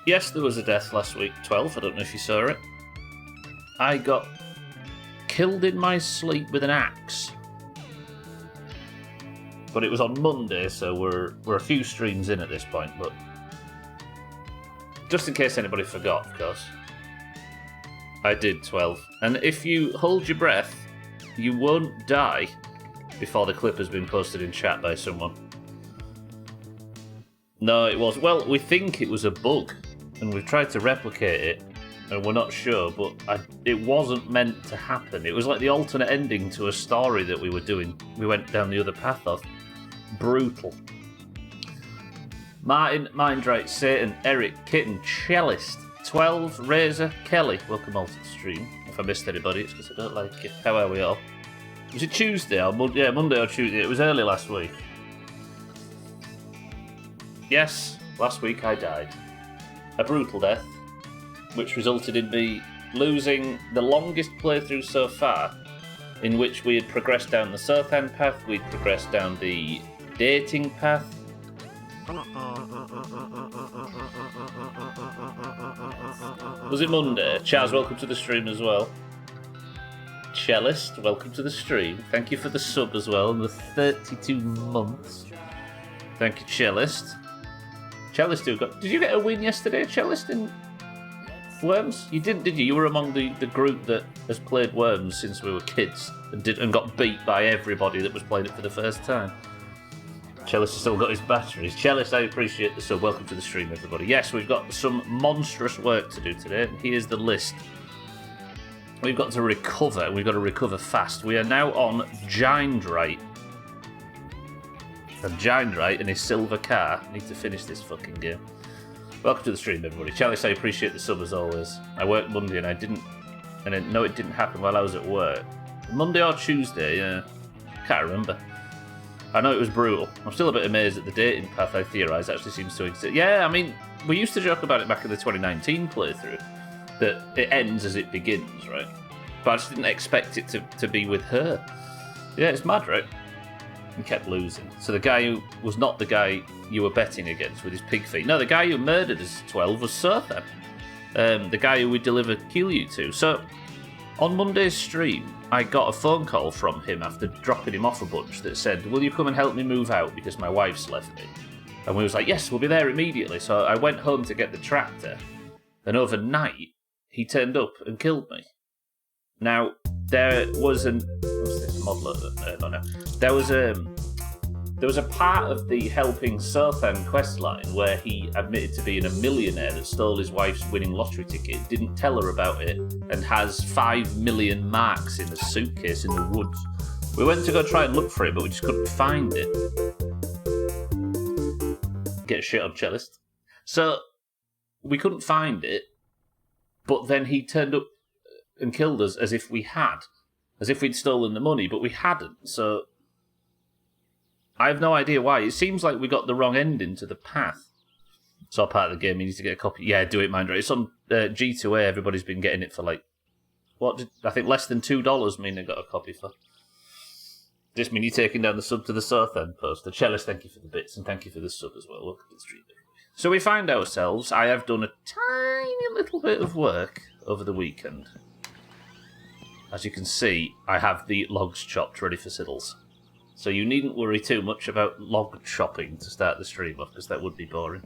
Yes, there was a death last week, 12. I don't know if you saw it. I got killed in my sleep with an axe. But it was on Monday, so we're a few streams in at this point, but just in case anybody forgot, of course. I did 12. And if you hold your breath, you won't die before the clip has been posted in chat by someone. No, it was. Well, we think it was a bug, and we've tried to replicate it, and we're not sure, but it wasn't meant to happen. It was like the alternate ending to a story that we were doing. We went down the other path of. Brutal. Martin, Mindrate, Satan, Eric, Kitten, Cellist, 12, Razor, Kelly. Welcome all to the stream. If I missed anybody, it's because I don't like it. How are we all? Was it Tuesday or Monday? Yeah, Monday or Tuesday. It was early last week. Yes, last week I died. A brutal death, which resulted in me losing the longest playthrough so far, in which we had progressed down the Southend path, we'd progressed down the dating path. Was it Monday? Chaz, welcome to the stream as well. Cellist, welcome to the stream. Thank you for the sub as well, and the 32 months. Thank you, Cellist. Cellist, did you get a win yesterday, Cellist, in Worms? You didn't, did you? You were among the group that has played Worms since we were kids and got beat by everybody that was playing it for the first time. Cellist has still got his batteries. Cellist, I appreciate the sub. Welcome to the stream, everybody. Yes, we've got some monstrous work to do today. Here's the list. We've got to recover, and we've got to recover fast. We are now on Gindrite. And Gindrite in his silver car. I need to finish this fucking game. Welcome to the stream, everybody. Chalice, I appreciate the sub as always. I worked Monday and I didn't know it didn't happen while I was at work. Monday or Tuesday, yeah. Can't remember. I know it was brutal. I'm still a bit amazed that the dating path I theorise actually seems to exist. Yeah, I mean, we used to joke about it back in the 2019 playthrough, that it ends as it begins, right? But I just didn't expect it to be with her. Yeah, it's mad, right? And kept losing. So the guy who was not the guy you were betting against with his pig feet. No, the guy who murdered us 12 was Surthan. The guy who we delivered kill you to. So on Monday's stream, I got a phone call from him after dropping him off a bunch that said, will you come and help me move out because my wife's left me? And we was like, yes, we'll be there immediately. So I went home to get the tractor, and overnight he turned up and killed me. Now, there was an... What's this? Modeler? No. There was a part of the Helping Southend questline where he admitted to being a millionaire that stole his wife's winning lottery ticket, didn't tell her about it, and has 5 million marks in a suitcase in the woods. We went to go try and look for it, but we just couldn't find it. Get shit on Cellist. So, we couldn't find it, but then he turned up and killed us as if we had. As if we'd stolen the money, but we hadn't, so... I have no idea why. It seems like we got the wrong ending to the path. It's all part of the game. You need to get a copy. Yeah, do it, Mindra. It's on G2A. Everybody's been getting it for I think less than $2 mean they got a copy for. Just mean you taking down the sub to the Southend post. The Cellist, thank you for the bits, and thank you for the sub as well. Welcome to the stream. So we find ourselves, I have done a tiny little bit of work over the weekend. As you can see, I have the logs chopped ready for Siddles. So you needn't worry too much about log chopping to start the stream off, because that would be boring.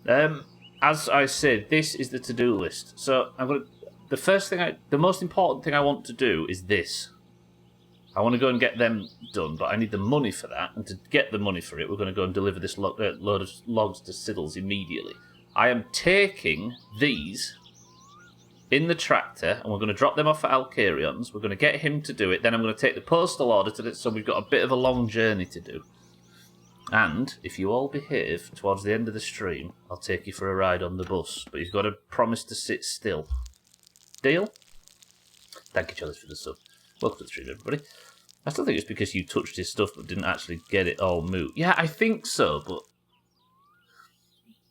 As I said, this is the to-do list. So the most important thing I want to do is this. I want to go and get them done, but I need the money for that. And to get the money for it, we're going to go and deliver this load of logs to Siddles immediately. I am taking these in the tractor, and we're going to drop them off at Alcarion's. We're going to get him to do it. Then I'm going to take the postal order to it, so we've got a bit of a long journey to do. And if you all behave towards the end of the stream, I'll take you for a ride on the bus. But you've got to promise to sit still. Deal? Thank you, Charlie, for the sub. Welcome to the stream, everybody. I still think it's because you touched his stuff but didn't actually get it all moved. Yeah, I think so, but...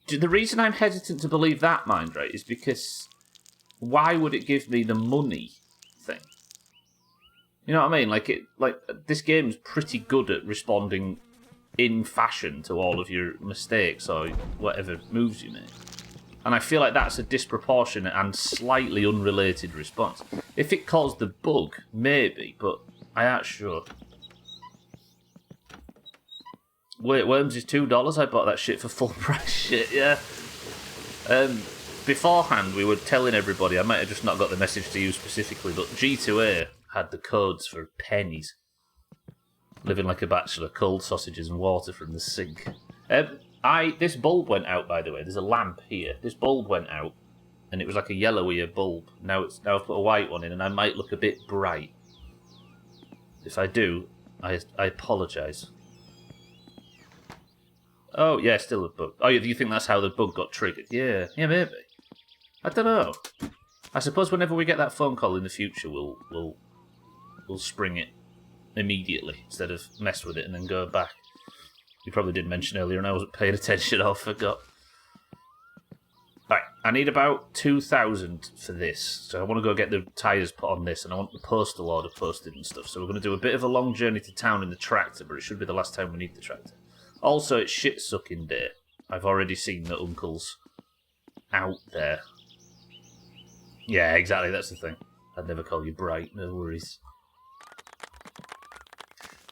the reason I'm hesitant to believe that, Mindrate, is because... why would it give me the money thing? You know what I mean? This game's pretty good at responding in fashion to all of your mistakes or whatever moves you make. And I feel like that's a disproportionate and slightly unrelated response. If it caused the bug, maybe, but I ain't sure. Wait, Worms is $2? I bought that shit for full price shit, yeah. Beforehand, we were telling everybody, I might have just not got the message to you specifically, but G2A had the codes for pennies. Living like a bachelor, cold sausages and water from the sink. This bulb went out, by the way. There's a lamp here. This bulb went out, and it was like a yellowier bulb. Now I've put a white one in, and I might look a bit bright. If I do, I apologise. Oh, yeah, still a bug. Oh, do you think that's how the bug got triggered? Yeah, maybe. I don't know. I suppose whenever we get that phone call in the future, we'll spring it immediately instead of mess with it and then go back. You probably did mention earlier, and I wasn't paying attention. I forgot. Right, I need about 2,000 for this, so I want to go get the tyres put on this, and I want the postal order posted and stuff. So we're going to do a bit of a long journey to town in the tractor, but it should be the last time we need the tractor. Also, it's shit-sucking day. I've already seen that Uncle's out there. Yeah, exactly, that's the thing. I'd never call you bright, no worries.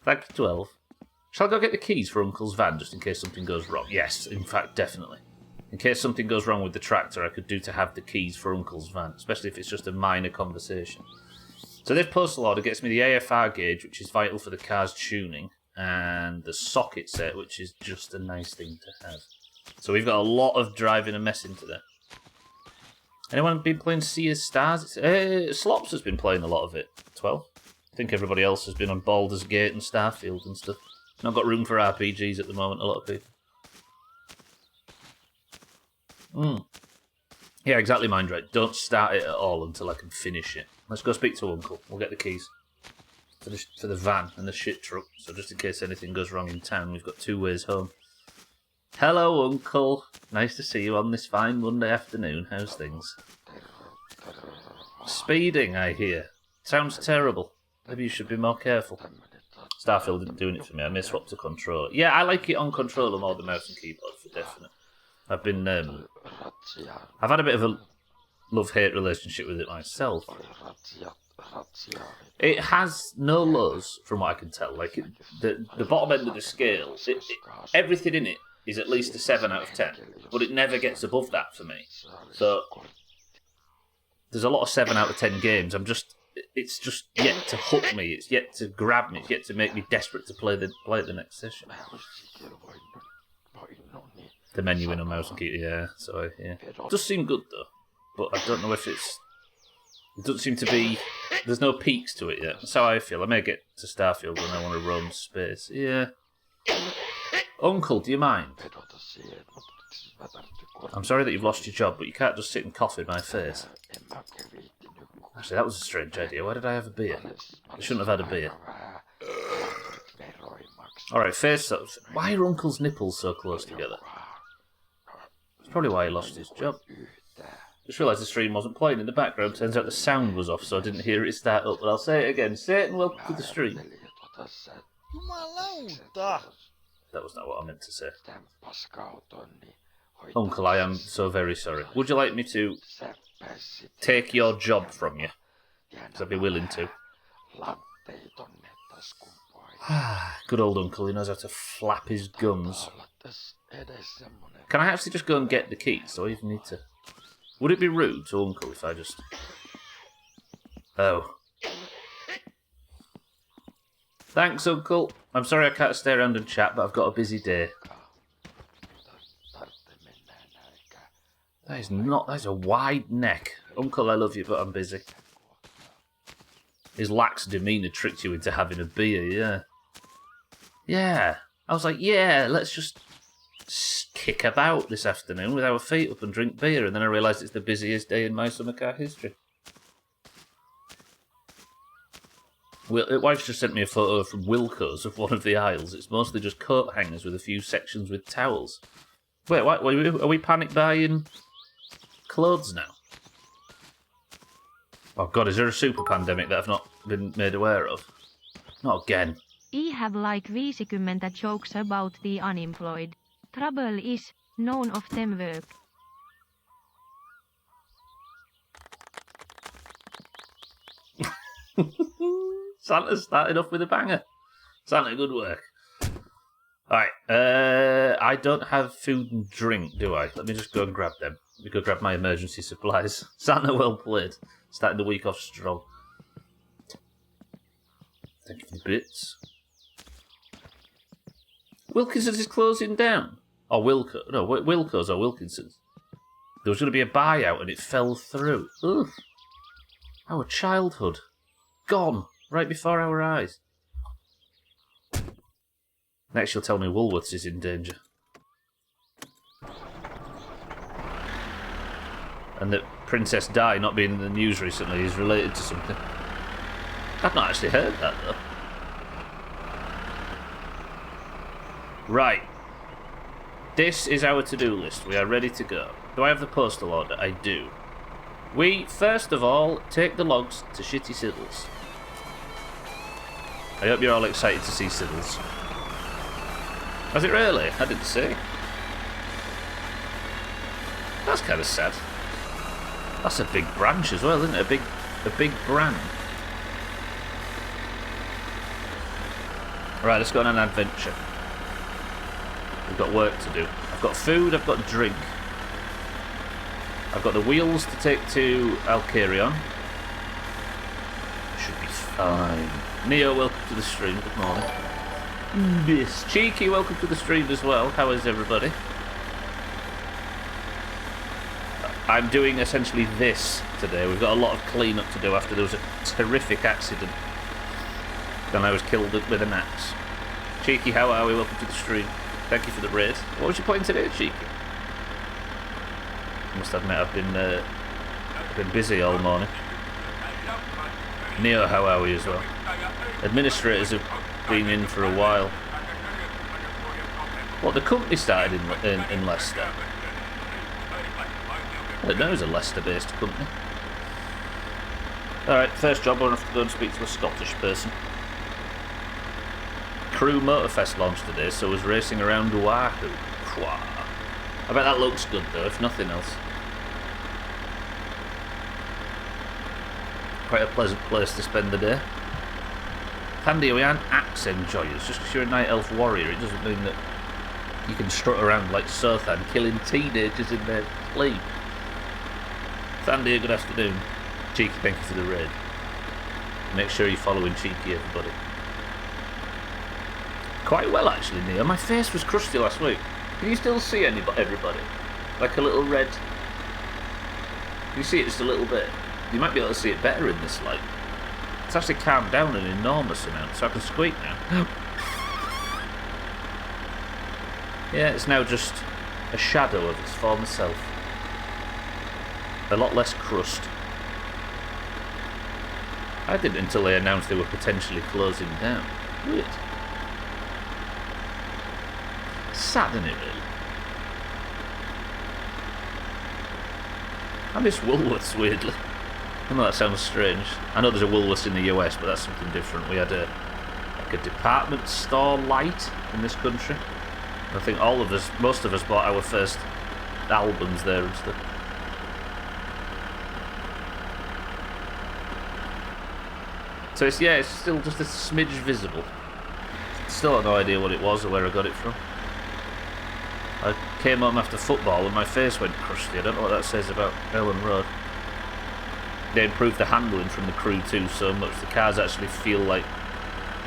Thank you, 12. Shall I go get the keys for Uncle's van, just in case something goes wrong? Yes, in fact, definitely. In case something goes wrong with the tractor, I could do to have the keys for Uncle's van, especially if it's just a minor conversation. So this postal order gets me the AFR gauge, which is vital for the car's tuning, and the socket set, which is just a nice thing to have. So we've got a lot of driving and messing today. Anyone been playing Sea of Stars? Slops has been playing a lot of it. 12. I think everybody else has been on Baldur's Gate and Starfield and stuff. Not got room for RPGs at the moment, a lot of people. Yeah, exactly, Mindray. Don't start it at all until I can finish it. Let's go speak to Uncle. We'll get the keys for the van and the shit truck. So just in case anything goes wrong in town, we've got 2 ways home. Hello, Uncle. Nice to see you on this fine Monday afternoon. How's things? Speeding, I hear. Sounds terrible. Maybe you should be more careful. Starfield isn't doing it for me. I may swap to controller. Yeah, I like it on controller more than mouse and keyboard, for definite. I've been... I've had a bit of a love-hate relationship with it myself. It has no lows, from what I can tell. Like, the bottom end of the scale, everything in it is at least a 7 out of 10. But it never gets above that for me. So, there's a lot of 7 out of 10 games. It's just yet to hook me. It's yet to grab me. It's yet to make me desperate to play the next session. The menu in a mouse and keyboard, yeah. So yeah, it does seem good though, but I don't know if it's. It doesn't seem to be. There's no peaks to it yet. That's how I feel. I may get to Starfield when I want to roam space. Yeah. Uncle, do you mind? I'm sorry that you've lost your job, but you can't just sit and cough in my face. Actually, that was a strange idea. Why did I have a beer? I shouldn't have had a beer. Alright, face up. Why are Uncle's nipples so close together? That's probably why he lost his job. Just realised the stream wasn't playing in the background. Turns out the sound was off, so I didn't hear it start up. But I'll say it again. Satan, welcome to the stream. That was not what I meant to say. Uncle, I am so very sorry. Would you like me to take your job from you? Because I'd be willing to. Good old Uncle, he knows how to flap his gums. Can I actually just go and get the keys? Do I even need to... Would it be rude to Uncle if I just... Oh. Thanks, Uncle. I'm sorry I can't stay around and chat, but I've got a busy day. That is a wide neck. Uncle, I love you, but I'm busy. His lax demeanour tricked you into having a beer, yeah. Yeah. I was like, yeah, let's just kick about this afternoon with our feet up and drink beer, and then I realised it's the busiest day in my summer car history. Well, my wife's just sent me a photo from Wilco's of one of the aisles. It's mostly just coat hangers with a few sections with towels. Wait, what, are we panic buying clothes now? Oh god, is there a super pandemic that I've not been made aware of? Not again. I have like 50 jokes about the unemployed. Trouble is, none of them work. Santa's started off with a banger. Santa, good work. Alright, I don't have food and drink, do I? Let me just go and grab them. Let me go grab my emergency supplies. Santa, well played. Starting the week off strong. Thank you for the bits. Wilkinson's is closing down. Or Wilco. No, Wilco's or Wilkinson's. There was going to be a buyout and it fell through. Ugh. Our childhood. Gone. Right before our eyes. Next you'll tell me Woolworths is in danger. And that Princess Di not being in the news recently is related to something. I've not actually heard that though. Right. This is our to-do list. We are ready to go. Do I have the postal order? I do. We, first of all, take the logs to Shitty Siddles. I hope you're all excited to see Siddles. Was it really? I didn't see. That's kind of sad. That's a big branch as well, isn't it? A big brand. Right, let's go on an adventure. We've got work to do. I've got food, I've got drink. I've got the wheels to take to Alcarion. Should be fine. Neo, welcome to the stream. Good morning. Yes. Cheeky, welcome to the stream as well. How is everybody? I'm doing essentially this today. We've got a lot of clean-up to do after there was a terrific accident. Then I was killed with an axe. Cheeky, how are we? Welcome to the stream. Thank you for the raid. What was you playing today, Cheeky? I must admit I've been busy all morning. Neo, how are we as well? Administrators have been in for a while. What, the company started in Leicester? I don't know, it's a Leicester-based company. Alright, first job, I'll have to go and speak to a Scottish person. Crew Motorfest launched today, so I was racing around Oahu. I bet that looks good though, if nothing else. Quite a pleasant place to spend the day. Handy, we aren't axe enjoyers. Just because you're a night elf warrior, it doesn't mean that you can strut around like Sothan, killing teenagers in their sleep. Sandy, good afternoon. Cheeky, thank you for the raid. Make sure you're following Cheeky, everybody. Quite well, actually, Neo. My face was crusty last week. Can you still see everybody? Like a little red... Can you see it just a little bit? You might be able to see it better in this light. It's actually calmed down an enormous amount, so I can squeak now. Yeah, it's now just a shadow of its former self. A lot less crust. I didn't until they announced they were potentially closing down. Weird. Sad, isn't it, really? I miss Woolworths, weirdly. I know that sounds strange. I know there's a Woolworths in the US, but that's something different. We had a department store light in this country. I think most of us bought our first albums there and stuff. So it's still just a smidge visible. Still have no idea what it was or where I got it from. I came home after football and my face went crusty. I don't know what that says about Ellen Road. They improved the handling from the Crew 2 so much. The cars actually feel like,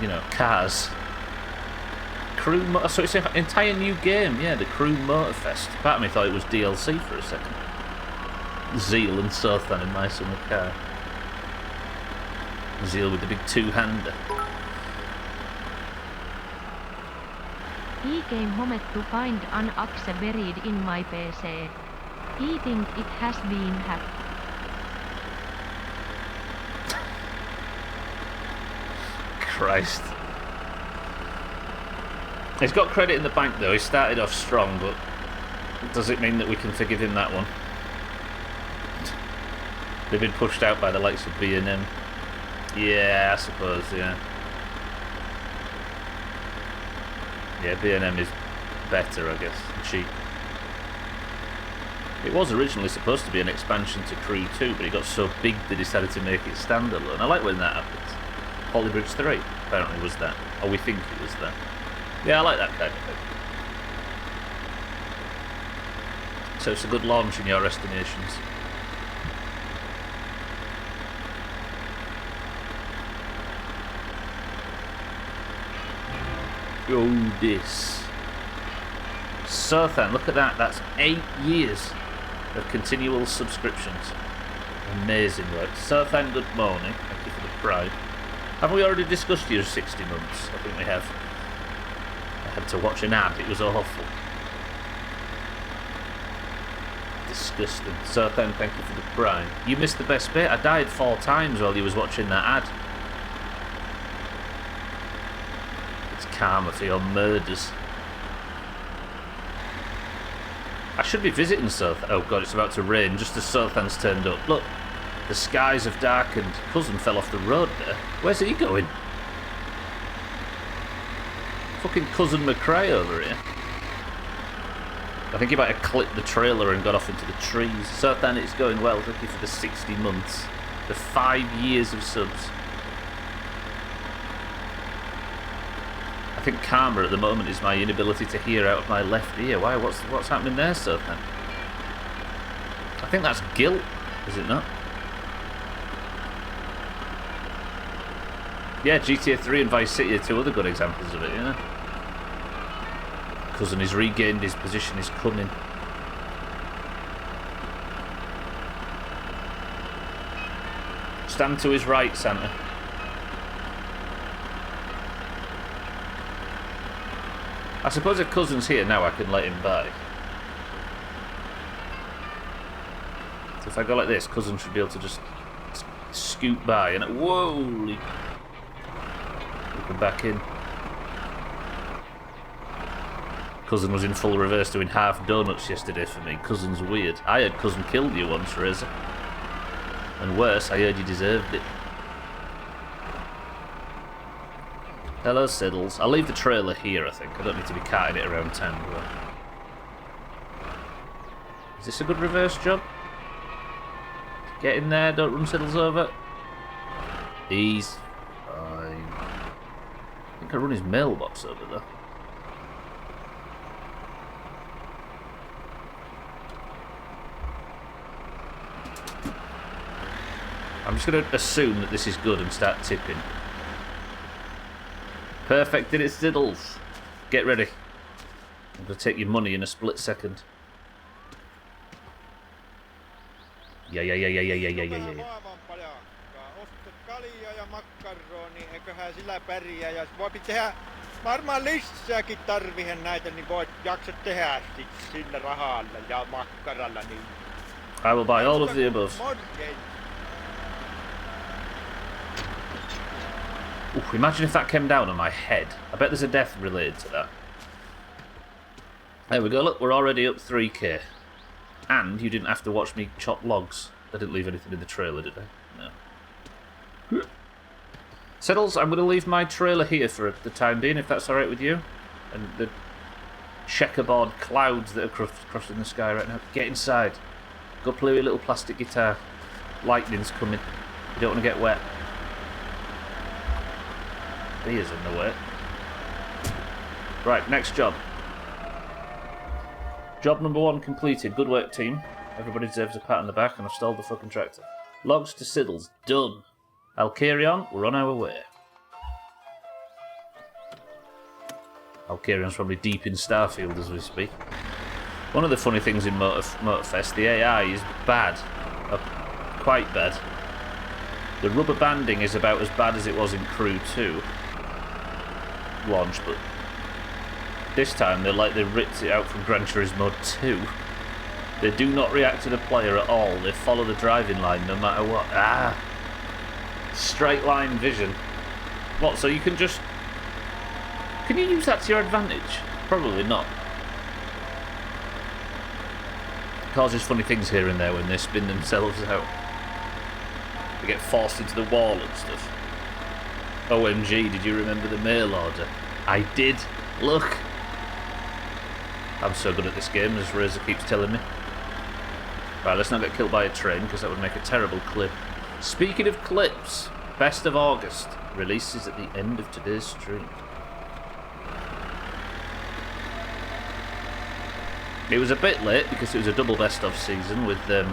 you know, cars. So it's an entire new game, yeah, the Crew Motorfest. Part of me thought it was DLC for a second. Zeal and Sothan in my summer car. Zeal with the big two-hander. He came home to find an axe buried in my PC. He thinks it has been hacked. Christ. He's got credit in the bank though, he started off strong, but does it mean that we can forgive him that one? They've been pushed out by the likes of B&M. Yeah, I suppose, yeah. Yeah, B&M is better, I guess, and cheap. It was originally supposed to be an expansion to Crew 2, but it got so big they decided to make it standalone. I like when that happens. Holy Bridge 3 apparently was that. Or we think it was that. Yeah, I like that kind of thing. So it's a good launch in your estimations. Oh, this. Southend, look at that. That's 8 years of continual subscriptions. Amazing work. Southend, good morning. Thank you for the pride. Have we already discussed your 60 months? I think we have. I had to watch an ad. It was awful. Disgusting. Southend, thank you for the pride. You missed the best bit. I died 4 times while you was watching that ad. It's karma for your murders. I should be visiting South. Oh god, it's about to rain just as Southand's turned up. Look, the skies have darkened. Cousin fell off the road there. Where's he going? Fucking Cousin McRae over here. I think he might have clipped the trailer and got off into the trees. Southend, it's going well. Thank you for the 60 months. The 5 years of subs. I think karma at the moment is my inability to hear out of my left ear. Why? What's happening there, Southend? I think that's guilt, is it not? Yeah, GTA 3 and Vice City are 2 other good examples of it, yeah. Cousin has regained his position, he's coming. Stand to his right, Santa. I suppose if Cousin's here now, I can let him by. So if I go like this, Cousin should be able to just scoot by and... Whoa! Come back in. Cousin was in full reverse doing half donuts yesterday for me. Cousin's weird. I heard Cousin killed you once, Razor. And worse, I heard you deserved it. Hello, Siddles. I'll leave the trailer here, I think. I don't need to be carting it around town, do I? Is this a good reverse job? Get in there, don't run Siddles over. He's fine. I think I run his mailbox over there. I'm just going to assume that this is good and start tipping. Perfect, did it, Siddles. Get ready. I'm going to take your money in a split second. Yeah. Kaljaa ja makkaronia, eiköhän sillä pärjää. Ja voi tehdä, varmaan lisääkin tarvihen näitä, niin voit jaksa tehdä sillä rahalla ja makkaralla. Niin. I will buy all of the above. Ooh, imagine if that came down on my head. I bet there's a death related to that. There we go, look, we're already up 3k. And you didn't have to watch me chop logs. I didn't leave anything in the trailer, did I? No. Settles, I'm going to leave my trailer here for the time being, if that's alright with you. And the checkerboard clouds that are crossing the sky right now. Get inside. Go play with a little plastic guitar. Lightning's coming. You don't want to get wet. Beer's in the way. Right, next job. Job number 1 completed. Good work, team. Everybody deserves a pat on the back, and I've stalled the fucking tractor. Logs to Siddles. Done. I'll carry on. We're on our way. Alcarion's probably deep in Starfield as we speak. One of the funny things in Motorfest, the AI is bad. Quite bad. The rubber banding is about as bad as it was in Crew 2 launch, but this time they're like they ripped it out from Gran Turismo 2. They do not react to the player at all. They follow the driving line no matter what. Straight line vision. What, so you can just... Can you use that to your advantage? Probably not. It causes funny things here and there when they spin themselves out. They get forced into the wall and stuff. OMG, did you remember the mail order? I did. Look. I'm so good at this game, as Razor keeps telling me. Right, let's not get killed by a train, because that would make a terrible clip. Speaking of clips, Best of August releases at the end of today's stream. It was a bit late because it was a double best of season with the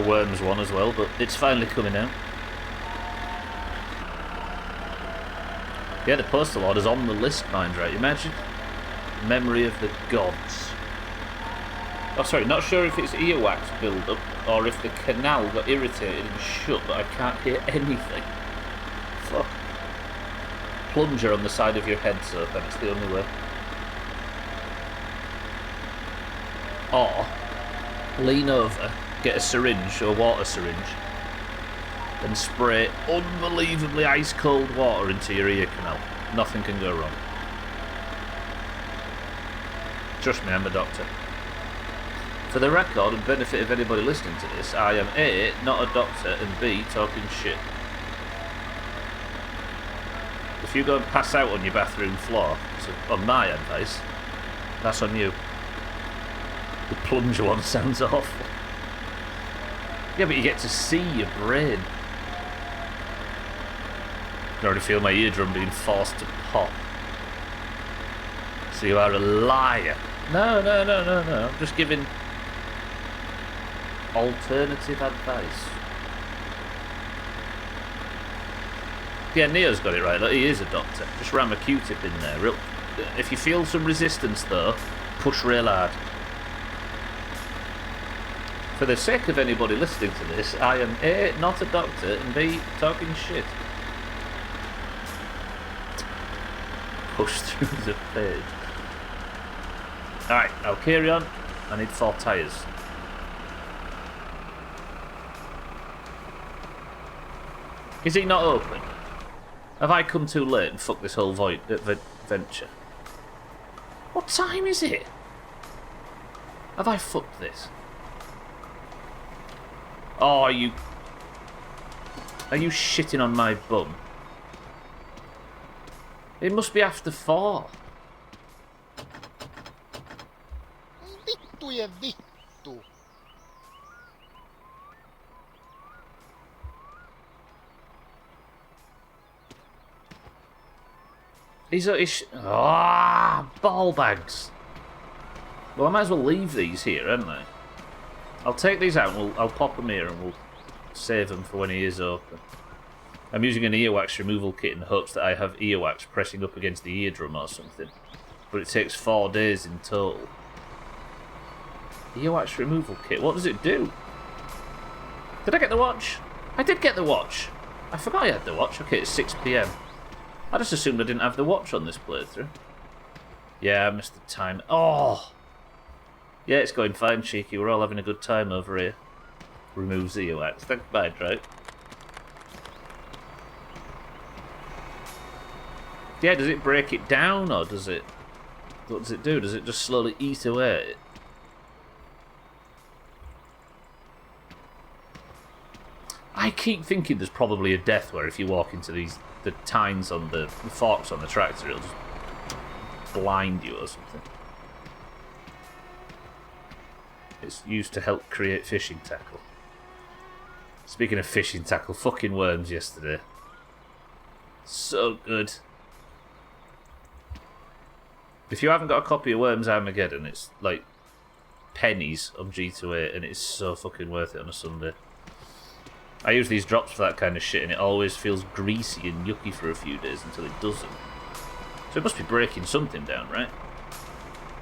Worms one as well, but it's finally coming out. Yeah, the Postal Order's on the list, mind right. Imagine. Memory of the Gods. Oh, sorry, not sure if it's earwax build-up or if the canal got irritated and shut, but I can't hear anything. Fuck. Plunger on the side of your head, so that's the only way. Or lean over, get a syringe, or a water syringe, and spray unbelievably ice-cold water into your ear canal. Nothing can go wrong. Trust me, I'm a doctor. For the record and benefit of anybody listening to this, I am A, not a doctor, and B, talking shit. If you go and pass out on your bathroom floor, so on my advice, that's on you. The plunger one sounds awful. Yeah, but you get to see your brain. I can already feel my eardrum being forced to pop. So you are a liar. No. I'm just giving alternative advice. Yeah, Neo's got it right. Look, he is a doctor. Just ram a Q-tip in there. If you feel some resistance, though, push real hard. For the sake of anybody listening to this, I am A, not a doctor, and B, talking shit. Push through the page. Alright, I'll carry on. I need 4 tyres. Is he not open? Have I come too late and fucked this whole venture? What time is it? Have I fucked this? Oh, are you shitting on my bum? It must be after 4. Vittu ja vittu. Ball bags. Well, I might as well leave these here, hadn't I? I'll take these out and I'll pop them here and we'll save them for when he is open. I'm using an earwax removal kit in the hopes that I have earwax pressing up against the eardrum or something. But it takes 4 days in total. Earwax removal kit, what does it do? Did I get the watch? I did get the watch. I forgot I had the watch. Okay, it's 6 PM. I just assumed I didn't have the watch on this playthrough. Yeah, I missed the time. Oh! Yeah, it's going fine, Cheeky. We're all having a good time over here. Removes earwax. Thanks, bye, right? Yeah, does it break it down, or does it... What does it do? Does it just slowly eat away? I keep thinking there's probably a death where if you walk into the tines on the forks on the tractor, it'll just blind you or something. It's used to help create fishing tackle. Speaking of fishing tackle, fucking worms yesterday. So good. If you haven't got a copy of Worms Armageddon, it's like pennies on G2A and it's so fucking worth it on a Sunday. I use these drops for that kind of shit and it always feels greasy and yucky for a few days until it doesn't. So it must be breaking something down, right?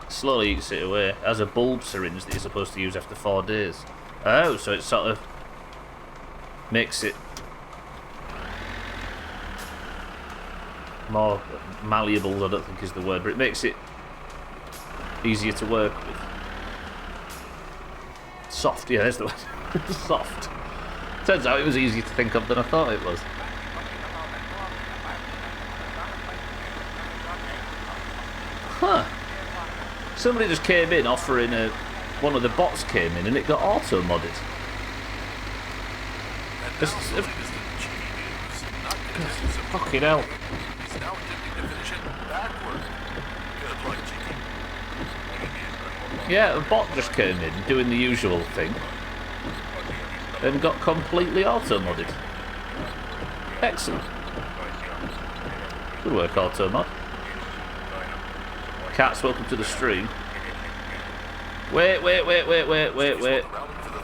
Slowly eats it away. It has a bulb syringe that you're supposed to use after 4 days. Oh, so it sort of makes it more malleable, I don't think is the word, but it makes it easier to work with. Soft, yeah, there's the word. Soft. Turns out it was easier to think of than I thought it was. Huh. Somebody just came in offering one of the bots came in and it got auto-modded. Fucking hell. Yeah, a bot just came in, doing the usual thing. And got completely auto-modded. Excellent. Good work, auto-mod. Cats, welcome to the stream. Wait. For the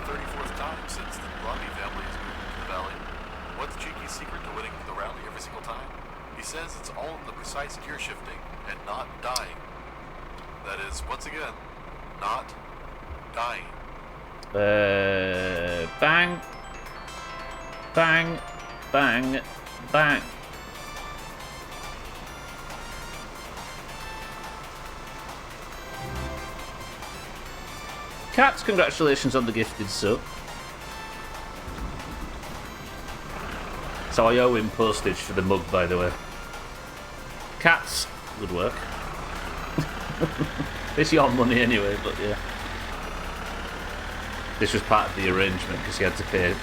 34th time since the Blondie family has moved into the valley. What's Cheeky's secret to winning the rally every single time? He says it's all in the precise gear shifting and not dying. That is, once again, not dying. Bang. Bang. Bang. Bang. Cats, congratulations on the gifted sub. So I owe him postage for the mug, by the way. Cats, good work. It's your money anyway, but yeah. This was part of the arrangement because he had to pay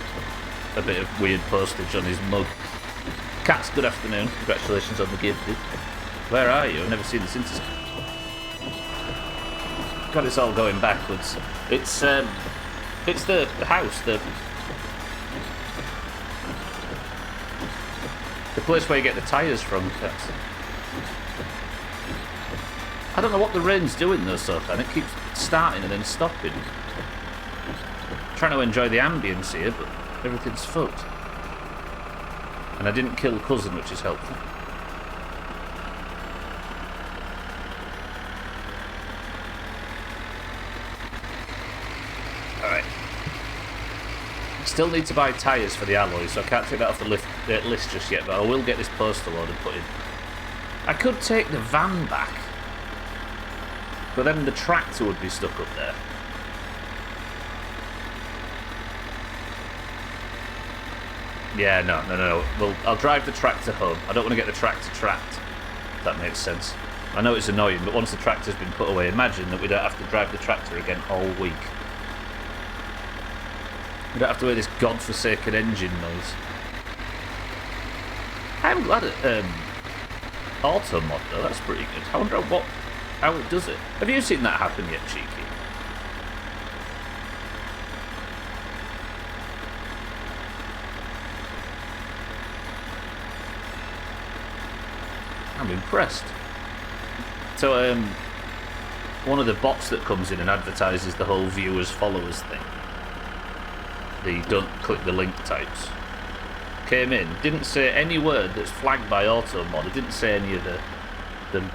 a bit of weird postage on his mug. Cats, good afternoon. Congratulations on the gifted. Where are you? I've never seen this interstate. God, it's all going backwards. It's the house, the place where you get the tyres from, Cats. I don't know what the rain's doing though, so far. It keeps starting and then stopping. I'm trying to enjoy the ambience here, but everything's fucked. And I didn't kill Cousin, which is helpful. Alright. Still need to buy tyres for the alloy, so I can't take that off the list just yet, but I will get this postal order put in. I could take the van back, but then the tractor would be stuck up there. Yeah, no. Well, I'll drive the tractor home. I don't want to get the tractor trapped, if that makes sense. I know it's annoying, but once the tractor's been put away, imagine that we don't have to drive the tractor again all week. We don't have to hear this godforsaken engine noise. I'm glad at auto mod though, that's pretty good. I wonder how it does it. Have you seen that happen yet, Cheeky? I'm impressed. So, one of the bots that comes in and advertises the whole viewers followers thing, the don't click the link types, came in, didn't say any word that's flagged by auto mod. It didn't say any of the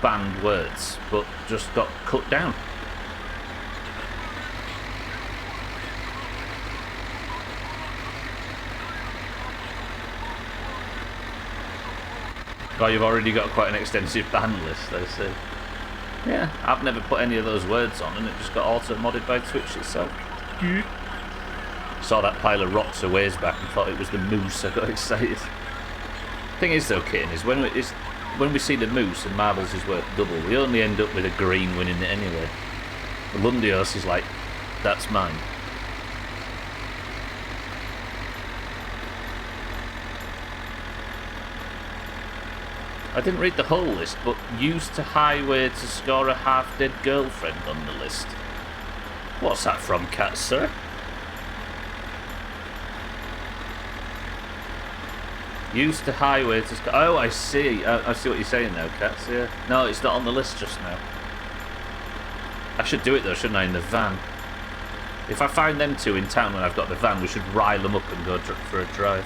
banned words, but just got cut down. Oh, you've already got quite an extensive ban list, I see. Yeah, I've never put any of those words on and it just got auto-modded by Twitch itself. Saw that pile of rocks a ways back and thought it was the moose. I got excited. Thing is though, Kitten, is when we see the moose and marbles is worth double, we only end up with a green winning it anyway. The Lundios is like, that's mine. I didn't read the whole list, but used to highway to score a half-dead girlfriend on the list. What's that from, Cat, sir? Used to highway to score... Oh, I see. I see what you're saying now, Cats, yeah. No, it's not on the list just now. I should do it, though, shouldn't I, in the van? If I find them two in town when I've got the van, we should rile them up and go for a drive.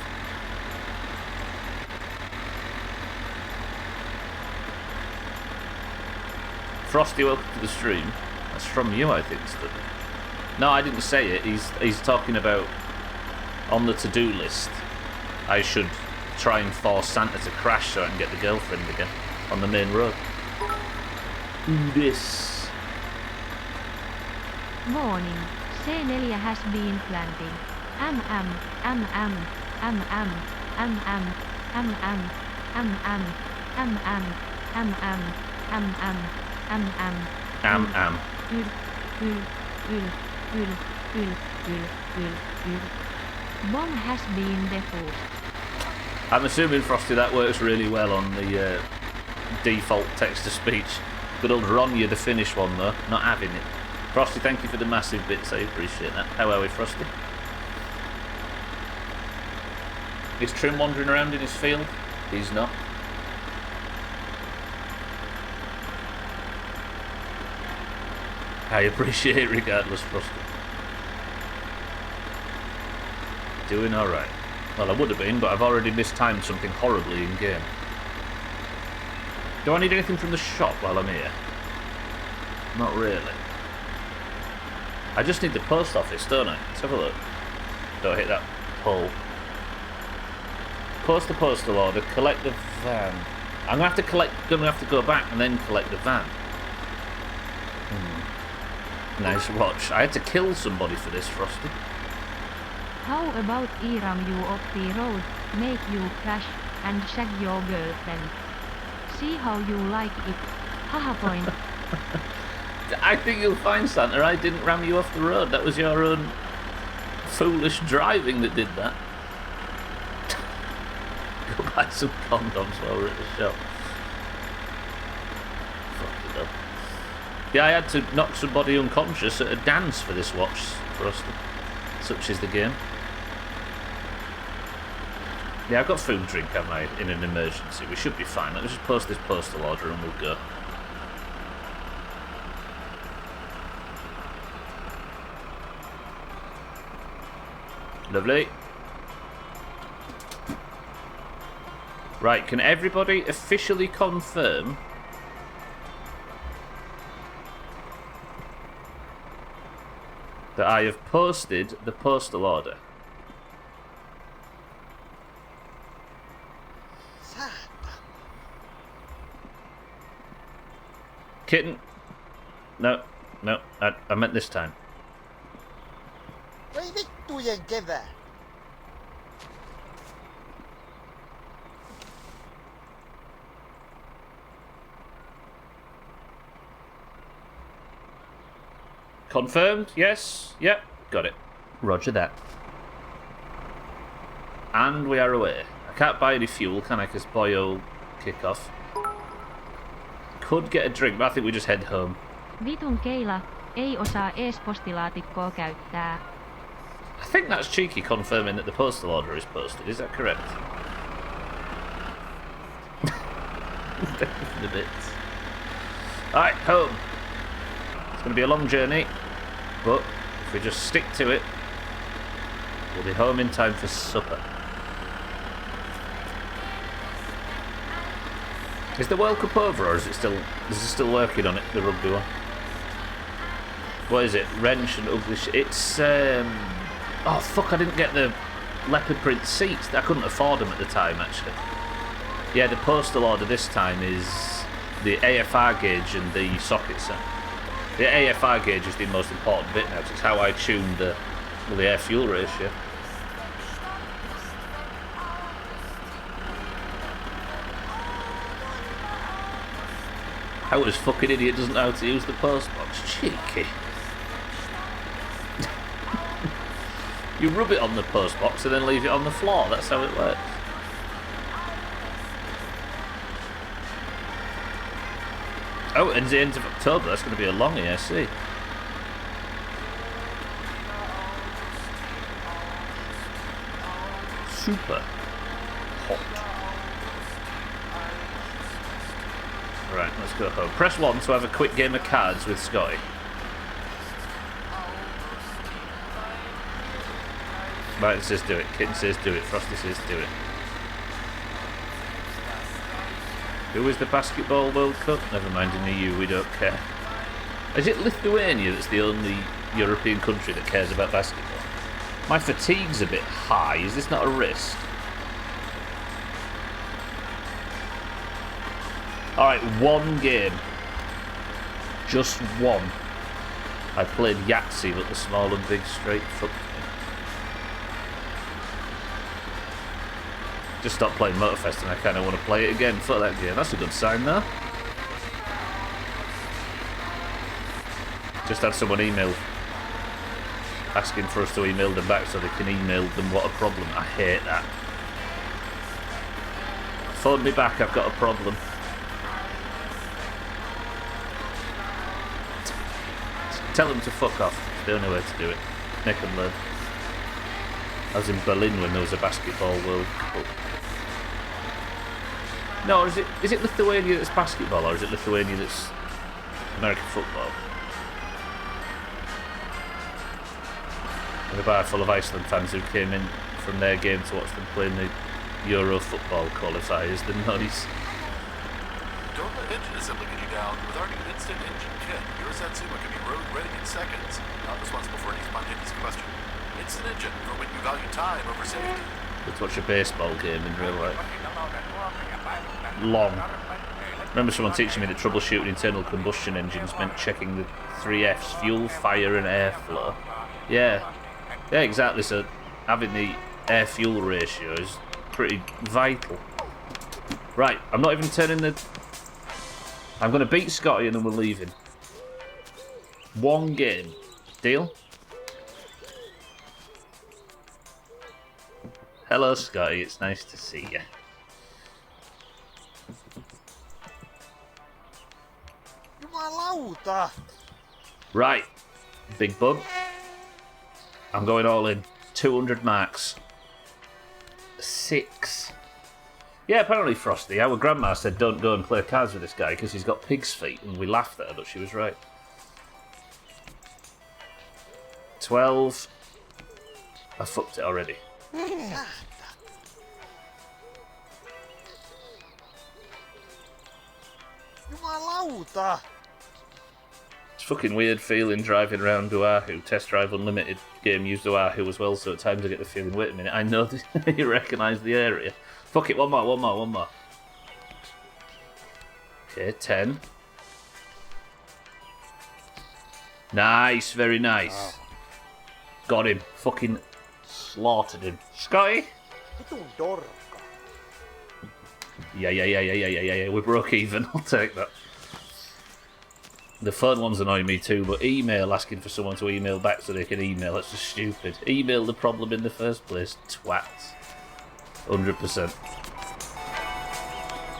Frosty, welcome to the stream. That's from you, I think, Stubby. No, I didn't say it. He's talking about on the to-do list. I should try and force Santa to crash so I can get the girlfriend again on the main road. This. Warning. C4 has been planting. Bomb has been defused. I'm assuming, Frosty, that works really well on the default text-to-speech. Good old Ron, you're the Finnish one, though. Not having it. Frosty, thank you for the massive bits. I appreciate that. How are we, Frosty? Is Trim wandering around in his field? He's not. I appreciate it regardless, Frosty. Doing alright. Well, I would have been, but I've already mistimed something horribly in game. Do I need anything from the shop while I'm here? Not really. I just need the post office, don't I? Let's have a look. Don't hit that hole. Post the postal order, collect the van. I'm gonna have to go back and then collect the van. Nice watch. I had to kill somebody for this, Frosty. How about Iram you off the road, make you crash, and shag your girlfriend? See how you like it. Haha point. I think you'll find, Santa, I didn't ram you off the road. That was your own foolish driving that did that. Go buy some condoms while we're at the shop. Fuck it up. Yeah, I had to knock somebody unconscious at a dance for this watch, Frosty. Such is the game. Yeah, I've got food and drink, haven't I, in an emergency. We should be fine. Let's just post this postal order and we'll go. Lovely. Right, can everybody officially confirm that I have posted the postal order? Kitten? No, I meant this time. Voi vittujen kevää. Confirmed? Yes? Yep. Got it. Roger that. And we are away. I can't buy any fuel, can I? Because boy, kick off. Could get a drink, but I think we just head home. Vitun keila, ei osaa ees postilaatikkoa käyttää. I think that's cheeky confirming that the postal order is posted. Is that correct? The bits. Alright, home. It's going to be a long journey, but if we just stick to it, we'll be home in time for supper. Is the World Cup over, or is it still working on it, the rugby one? What is it? Wrench and ugly it's oh fuck, I didn't get the leopard print seats. I couldn't afford them at the time, actually. Yeah, the postal order this time is the AFR gauge and the socket set. The AFR gauge is the most important bit now, because it's how I tuned the air fuel ratio. How this fucking idiot doesn't know how to use the post box. Cheeky. You rub it on the post box and then leave it on the floor. That's how it works. Oh, and the end of October. That's going to be a long ESC. Super hot. Right, let's go home. Press 1 to have a quick game of cards with Scotty. Right, it says do it. Kitten says do it. Frosty says do it. Who is the Basketball World Cup? Never mind, in the EU, we don't care. Is it Lithuania that's the only European country that cares about basketball? My fatigue's a bit high. Is this not a risk? Alright, one game. Just one. I played Yahtzee, but the small and big straight fucked me. Just stopped playing Motorfest and I kind of want to play it again. Fuck that game. That's a good sign, though. Just had someone email asking for us to email them back so they can email them what a problem. I hate that. Phone me back, I've got a problem. Tell them to fuck off. It's the only way to do it. Make them learn. I was in Berlin when there was a basketball World Cup. No, is it Lithuania that's basketball, or is it Lithuania that's American football? And a bar full of Iceland fans who came in from their game to watch them playing the Euro football qualifiers. The noise. Don't let engine assembly get you down. With our new instant engine kit, your Satsuma can be road ready in seconds. Not responsible for any spontaneous combustion. Instant engine for when you value time over safety. Let's watch a baseball game in real life. Long. Remember someone teaching me that troubleshooting internal combustion engines meant checking the 3 Fs: fuel, fire and airflow. Yeah, exactly. So having the air-fuel ratio is pretty vital. Right, I'm not even turning the... I'm going to beat Scotty and then we're leaving. 1 game. Deal? Hello, Scotty. It's nice to see you. Jumalauta! Right, big bug. I'm going all in. 200 marks. 6. Yeah, apparently, Frosty, our grandma said don't go and play cards with this guy because he's got pig's feet, and we laughed at her, but she was right. 12. I fucked it already. Jumalauta! It's fucking weird feeling driving around Oahu. Test Drive Unlimited game used Oahu as well, so at times I get the feeling, wait a minute, I know you recognise the area. Fuck it, one more. Okay, 10. Nice, very nice. Oh. Got him. Fucking slaughtered him. Scotty? Vitun dorka. Yeah. We broke even. I'll take that. The phone ones annoy me too, but email asking for someone to email back so they can email, that's just stupid. Email the problem in the first place, twats. 100%.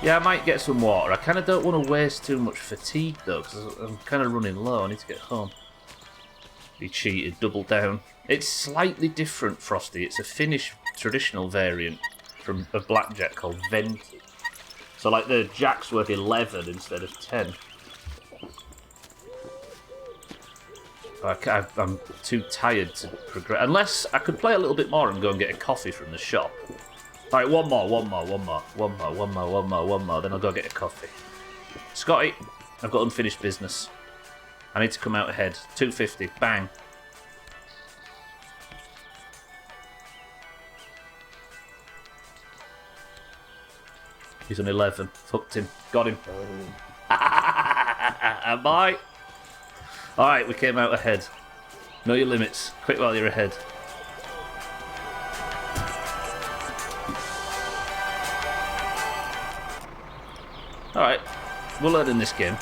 Yeah, I might get some water. I kind of don't want to waste too much fatigue though, because I'm kind of running low. I need to get home. He cheated, double down. It's slightly different, Frosty. It's a Finnish traditional variant from a blackjack called Venti. So like the jack's worth 11 instead of 10. I'm too tired to progress. Unless I could play a little bit more and go and get a coffee from the shop. Alright, one more. Then I'll go get a coffee. Scotty, I've got unfinished business. I need to come out ahead. 250, bang. He's on 11. Fucked him. Got him. Bye. Alright, we came out ahead. Know your limits. Quick while you're ahead. Alright, we'll learn in this game.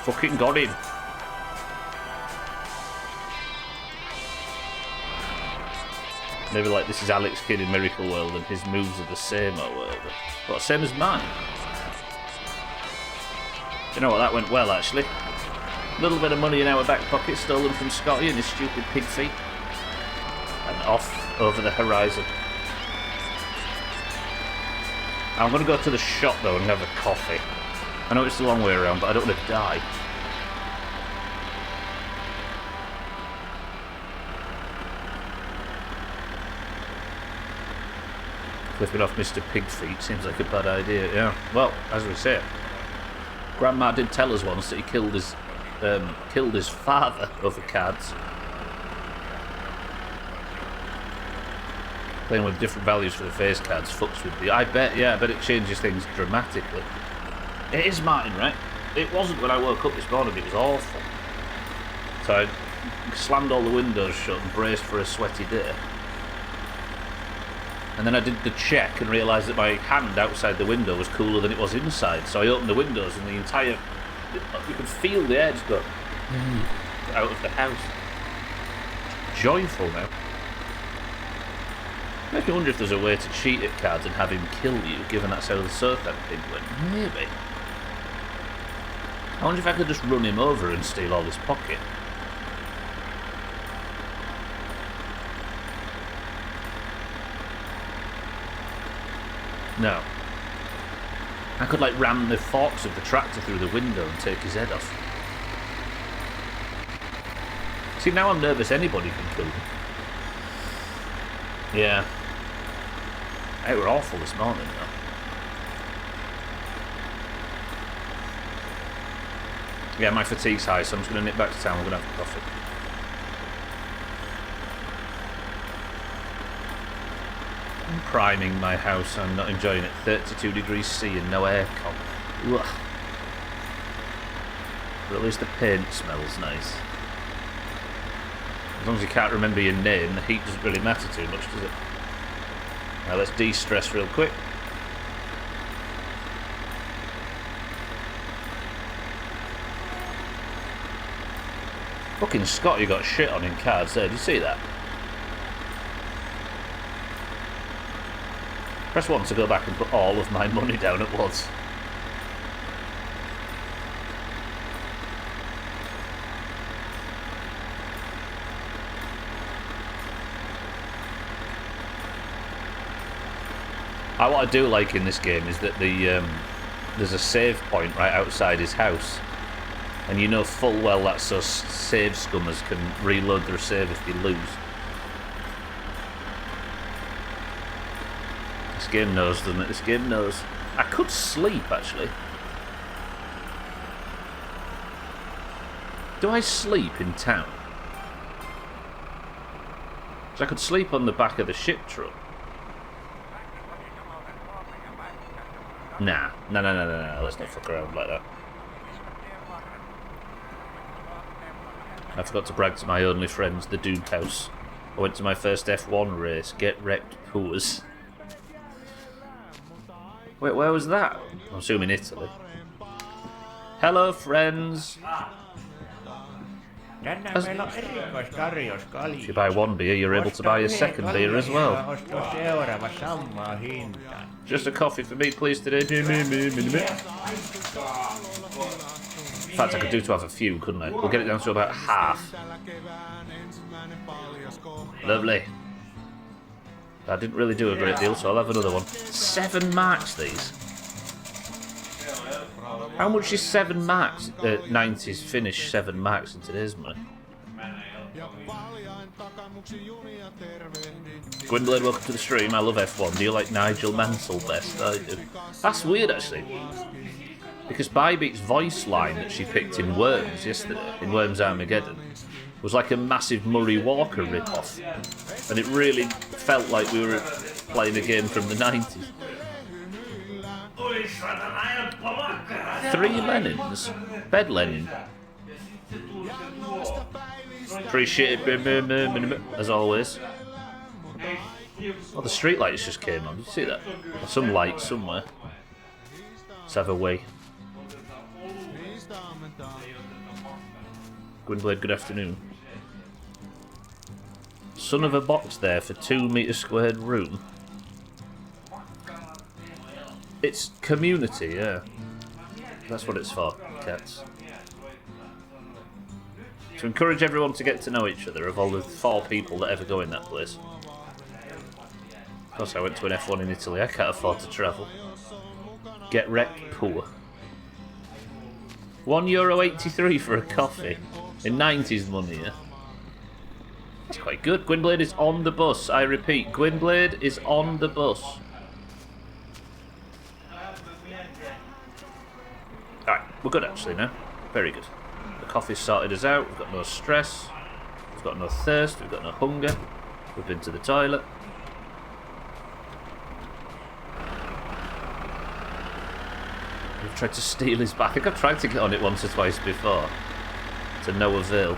Fucking got him. Maybe like this is Alex Kidd in Miracle World and his moves are the same or whatever. What, same as mine? You know what, that went well actually. A little bit of money in our back pocket stolen from Scotty and his stupid pig feet. And off over the horizon. I'm going to go to the shop though and have a coffee. I know it's a long way around, but I don't want to die. Flipping off Mr. Pig Feet seems like a bad idea, yeah. Well, as we say, Grandma did tell us once that he killed his father over cards. Playing with different values for the face cards fucks with the... I bet it changes things dramatically. It is Martin, right? It wasn't when I woke up this morning, it was awful. So I slammed all the windows shut and braced for a sweaty day. And then I did the check and realised that my hand outside the window was cooler than it was inside. So I opened the windows and the entire... You could feel the air just go... out of the house. Joyful now. I can wonder if there's a way to cheat at cards and have him kill you, given that's how the Southampton thing went. Maybe. I wonder if I could just run him over and steal all his pocket. No. I could like ram the forks of the tractor through the window and take his head off. See, now I'm nervous anybody can kill me. Yeah. They were awful this morning though. Yeah, my fatigue's high, so I'm just going to nip back to town. We're going to have coffee. I'm priming my house. I'm not enjoying it. 32 degrees C and no aircon. Ugh. But at least the paint smells nice. As long as you can't remember your name, the heat doesn't really matter too much, does it? Now let's de-stress real quick. Fucking Scott, you got shit on in cards there. Did you see that? Press 1 to go back and put all of my money down at once. What I do like in this game is that there's a save point right outside his house. And you know full well that so save scummers can reload their save if they lose. This game knows, doesn't it? This game knows. I could sleep, actually. Do I sleep in town? So I could sleep on the back of the ship truck. Nah. No. Let's not fuck around like that. I forgot to brag to my only friends, the Doomhaus. I went to my first F1 race. Get wrecked, poors. Wait, where was that? I'm assuming Italy. Hello, friends. If you buy one beer, you're able to buy a second beer as well. Just a coffee for me, please, today. In fact, I could do to have a few, couldn't I? We'll get it down to about half. Lovely. I didn't really do a great deal, so I'll have another one. 7 marks, these. How much is 7 marks? 90s Finnish 7 marks in today's money. Gwynblade, welcome to the stream. I love F1. Do you like Nigel Mansell best? I do. That's weird, actually. Because Bybeat's voice line that she picked in Worms yesterday, in Worms Armageddon, was like a massive Murray Walker rip-off. And it really felt like we were playing a game from the 90s. 3 Lenins? Bed Lenin. Appreciate it, as always. Oh, the street lights just came on. Did you see that? Or some light somewhere. Let's have a wee. Gwynblade, good afternoon. Son of a box there for 2 metre squared room. It's community, yeah. That's what it's for, cats. To encourage everyone to get to know each other of all the 4 people that ever go in that place. Of course I went to an F1 in Italy, I can't afford to travel. Get wrecked, poor. €1.83 for a coffee. In 90s money, yeah? That's quite good. Gwynblade is on the bus. I repeat, Gwynblade is on the bus. Alright, we're good actually now. Very good. The coffee's sorted us out. We've got no stress. We've got no thirst. We've got no hunger. We've been to the toilet. We've tried to steal his back. I think I've tried to get on it once or twice before. To no avail.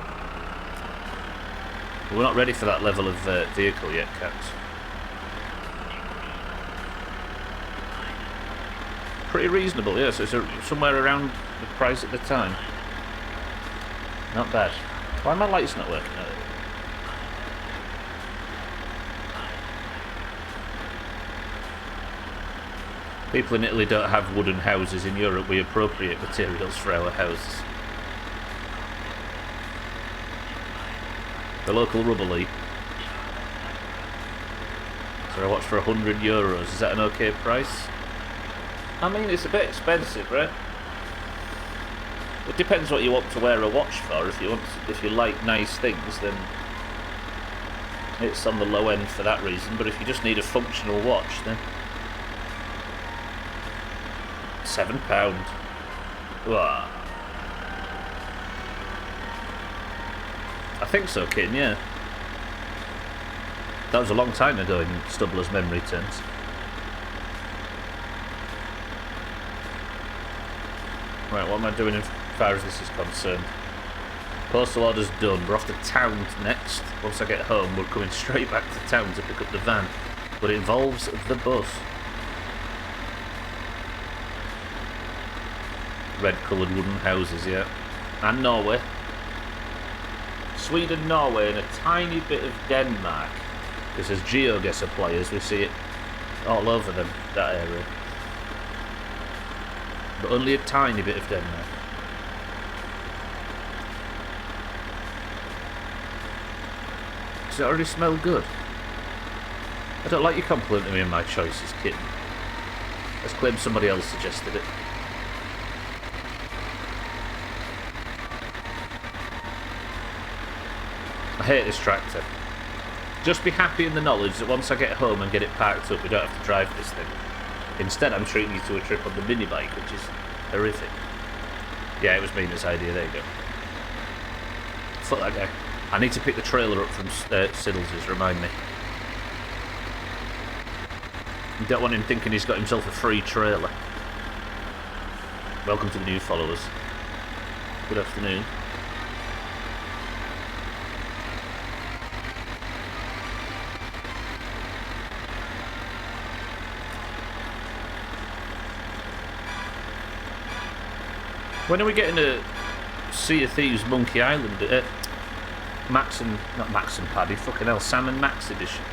But we're not ready for that level of vehicle yet, cats. Pretty reasonable, yeah, so it's somewhere around the price at the time. Not bad. Why are my lights not working? People in Italy don't have wooden houses. In Europe, we appropriate materials for our houses. The local rubber league. So I watched for €100. Is that an okay price? I mean, it's a bit expensive, right? It depends what you want to wear a watch for. If you like nice things, then it's on the low end for that reason. But if you just need a functional watch, then £7. Wow. I think so, Kitten, yeah. That was a long time ago in Stubbler's memory terms. Right, what am I doing as far as this is concerned? Postal order's done. We're off to town next. Once I get home, we're coming straight back to town to pick up the van. But it involves the bus. Red-coloured wooden houses, yeah. And Norway. Sweden, Norway, and a tiny bit of Denmark. Because as GeoGuessr players, we see it all over them, that area. But only a tiny bit of Denmark. Does it already smell good? I don't like you complimenting me on my choices, Kitten. Let's claim somebody else suggested it. I hate this tractor. Just be happy in the knowledge that once I get home and get it parked up, we don't have to drive this thing. Instead, I'm treating you to a trip on the mini bike, which is horrific. Yeah, it was Mina's idea, there you go. Fuck that guy. I need to pick the trailer up from Siddles', remind me. You don't want him thinking he's got himself a free trailer. Welcome to the new followers. Good afternoon. When are we getting to Sea of Thieves Monkey Island? Max and... not Max and Paddy, fucking hell, Sam and Max edition.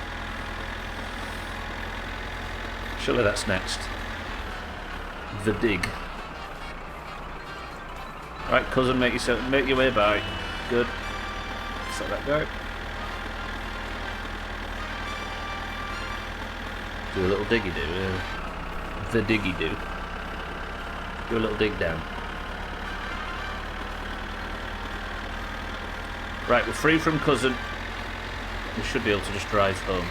Surely that's next. The Dig. Right, cousin, make your way by. Good. Just let that go. Do a little diggy do. The diggy do. Do a little dig down. Right, we're free from cousin. We should be able to just drive home.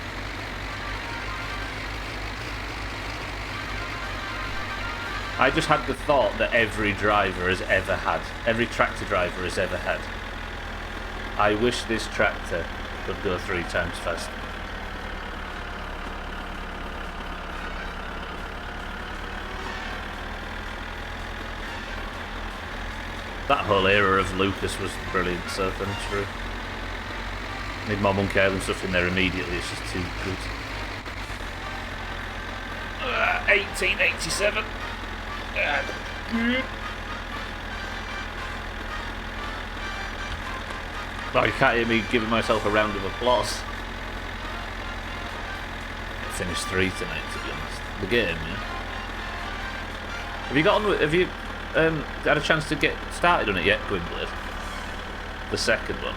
I just had the thought that every driver has ever had. Every tractor driver has ever had. I wish this tractor could go 3 times faster. That whole era of Lucas was brilliant, so that's true. Need more Monkey Island stuff in there immediately, it's just too good. 1887. Well, you can't hear me giving myself a round of applause. I finished 3 tonight, to be honest. The game, yeah. Have you got on with... have you... had a chance to get started on it yet, Gwynblade? The second one.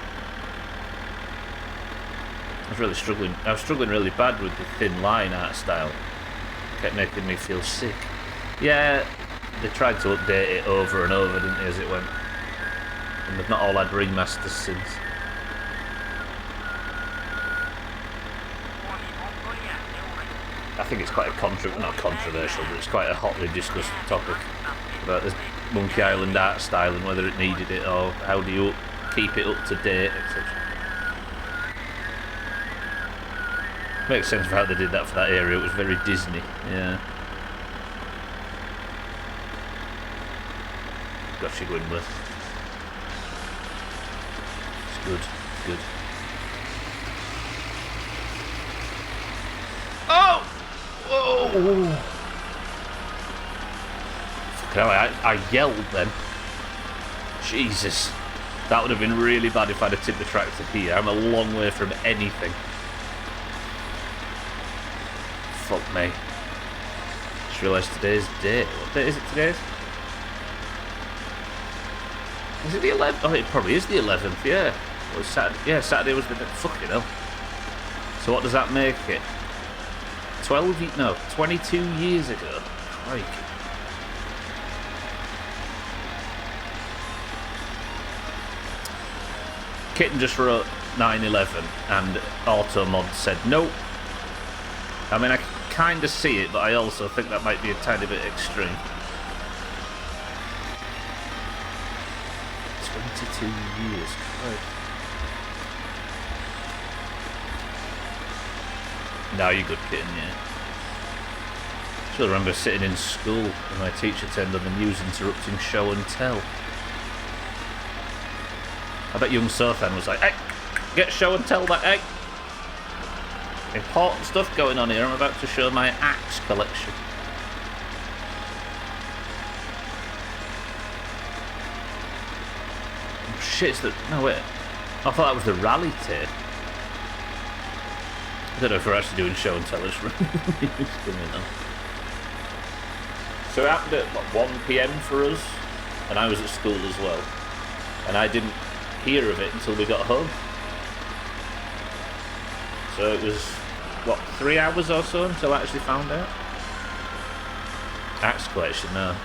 I was really struggling. I was struggling really bad with the thin line art style. It kept making me feel sick. Yeah, they tried to update it over and over, didn't they, as it went? And they've not all had remasters since. I think it's quite a not controversial, but it's quite a hotly discussed topic about the Monkey Island art style and whether it needed it or how do you keep it up to date, etc. Makes sense for how they did that for that area. It was very Disney, yeah. Gotcha, Gwynblade. It's good, it's good. Oh! Whoa! Fucking hell, I yelled then. Jesus. That would have been really bad if I'd have tipped the tractor here. I'm a long way from anything. Fuck me. Just realised today's date. What date is it today? Is it the 11th? Oh, it probably is the 11th, yeah. Well, it's Saturday. Yeah, Saturday was the... Fucking hell. So what does that make it? 22 years ago. Crikey. Kitten just wrote 9/11 and Automod said nope. I mean, I kind of see it, but I also think that might be a tiny bit extreme. 22 years. Christ. Now you're good, Kitten, yeah. I still remember sitting in school and my teacher turned on the news interrupting show and tell. I bet young Sothan was like, hey, get show and tell back, hey. Important stuff going on here. I'm about to show my axe collection. Oh, shit, it's the... No, wait. I thought that was the rally tape. I don't know if we're actually doing show and tell. It's coming on. So it happened at, what, 1 PM for us? And I was at school as well. And I didn't hear of it until we got home. So it was, what, 3 hours or so until I actually found out? Axe collection, no.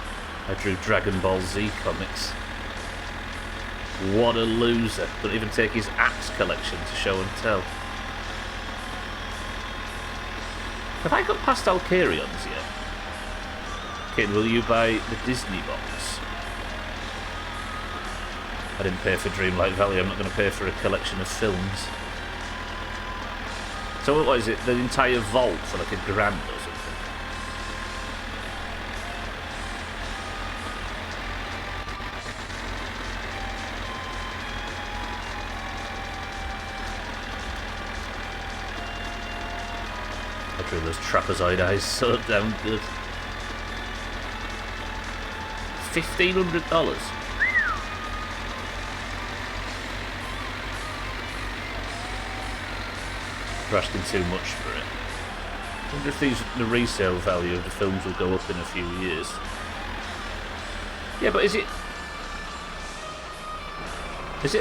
I drew Dragon Ball Z comics. What a loser. Couldn't even take his axe collection to show and tell. Have I got past Alcarions yet? Kid, will you buy the Disney box? I didn't pay for Dreamlight Valley, I'm not going to pay for a collection of films. So what is it, the entire vault for like $1,000 or something? I drew those trapezoid eyes so damn good. $1,500. We're asking too much for it. I wonder if the resale value of the films will go up in a few years. Yeah, but is it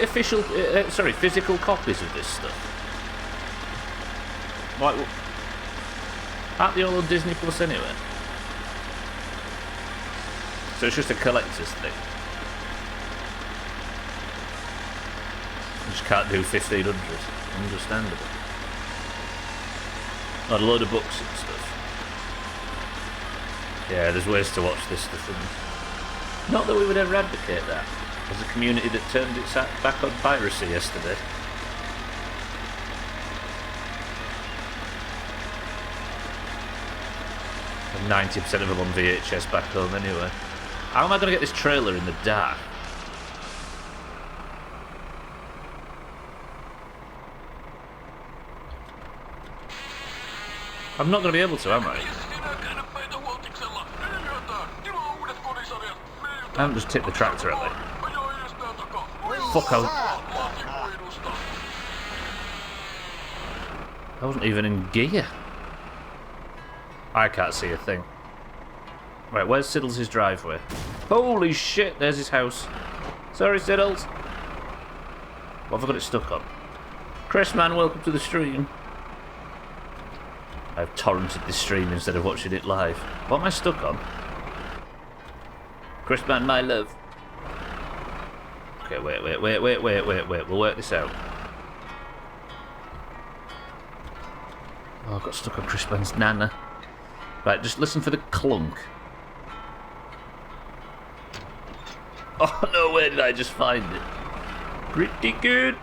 official? Sorry, physical copies of this stuff? Like, aren't they all on Disney Plus anyway? So it's just a collector's thing. You just can't do 1,500. Understandable. Not a load of books and stuff. Yeah, there's ways to watch this stuff. And not that we would ever advocate that. There's a community that turned its back on piracy yesterday. And 90% of them on VHS back home anyway. How am I going to get this trailer in the dark? I'm not going to be able to, am I? I haven't just tipped the tractor, have I? Fuck, I wasn't even in gear. I can't see a thing. Right, where's Siddles' driveway? Holy shit, there's his house. Sorry, Siddles. What have I got it stuck on? Chris, man, welcome to the stream. I've torrented this stream instead of watching it live. What am I stuck on? Chris, man, my love. Okay, wait. We'll work this out. Oh, I got stuck on Chris Man's Nana. Right, just listen for the clunk. Oh no, where did I just find it? Pretty good.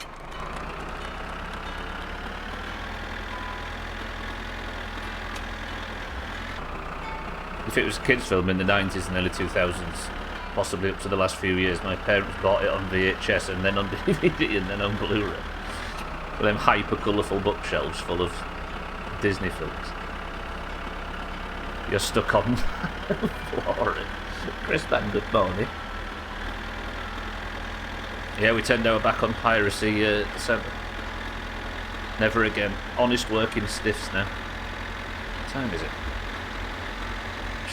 If it was a kids' film in the 90s and early 2000s, possibly up to the last few years, my parents bought it on VHS and then on DVD and then on Blu-ray. With them hyper colourful bookshelves full of Disney films. You're stuck on Flora. Chris Van, good morning. Yeah, we turned our back on piracy December. Never again. Honest working stiffs now. What time is it?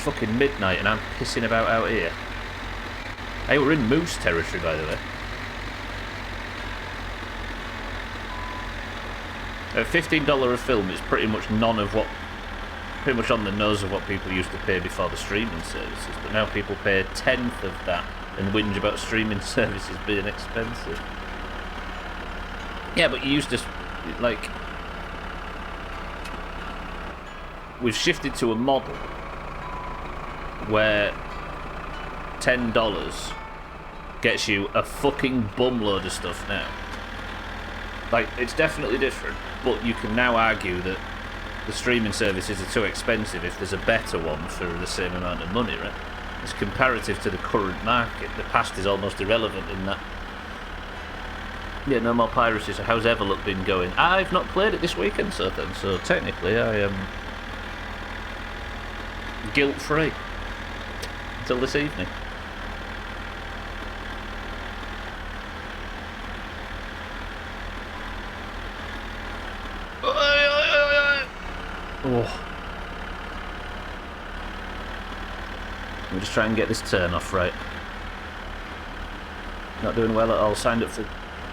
fucking midnight and I'm pissing about out here. Hey, we're in moose territory, by the way. At $15 a film, it's pretty much pretty much on the nose of what people used to pay before the streaming services. But now people pay a tenth of that and whinge about streaming services being expensive. Yeah, but you used to, like... We've shifted to a model where $10 gets you a fucking bumload of stuff now. Like, it's definitely different, but you can now argue that the streaming services are too expensive if there's a better one for the same amount of money, right? It's comparative to the current market. The past is almost irrelevant in that. Yeah, no more piracy, so how's Everlook been going? I've not played it this weekend, so technically I am guilt-free until this evening. Oh. Let me just try and get this turn off right. Not doing well at all. Signed up for...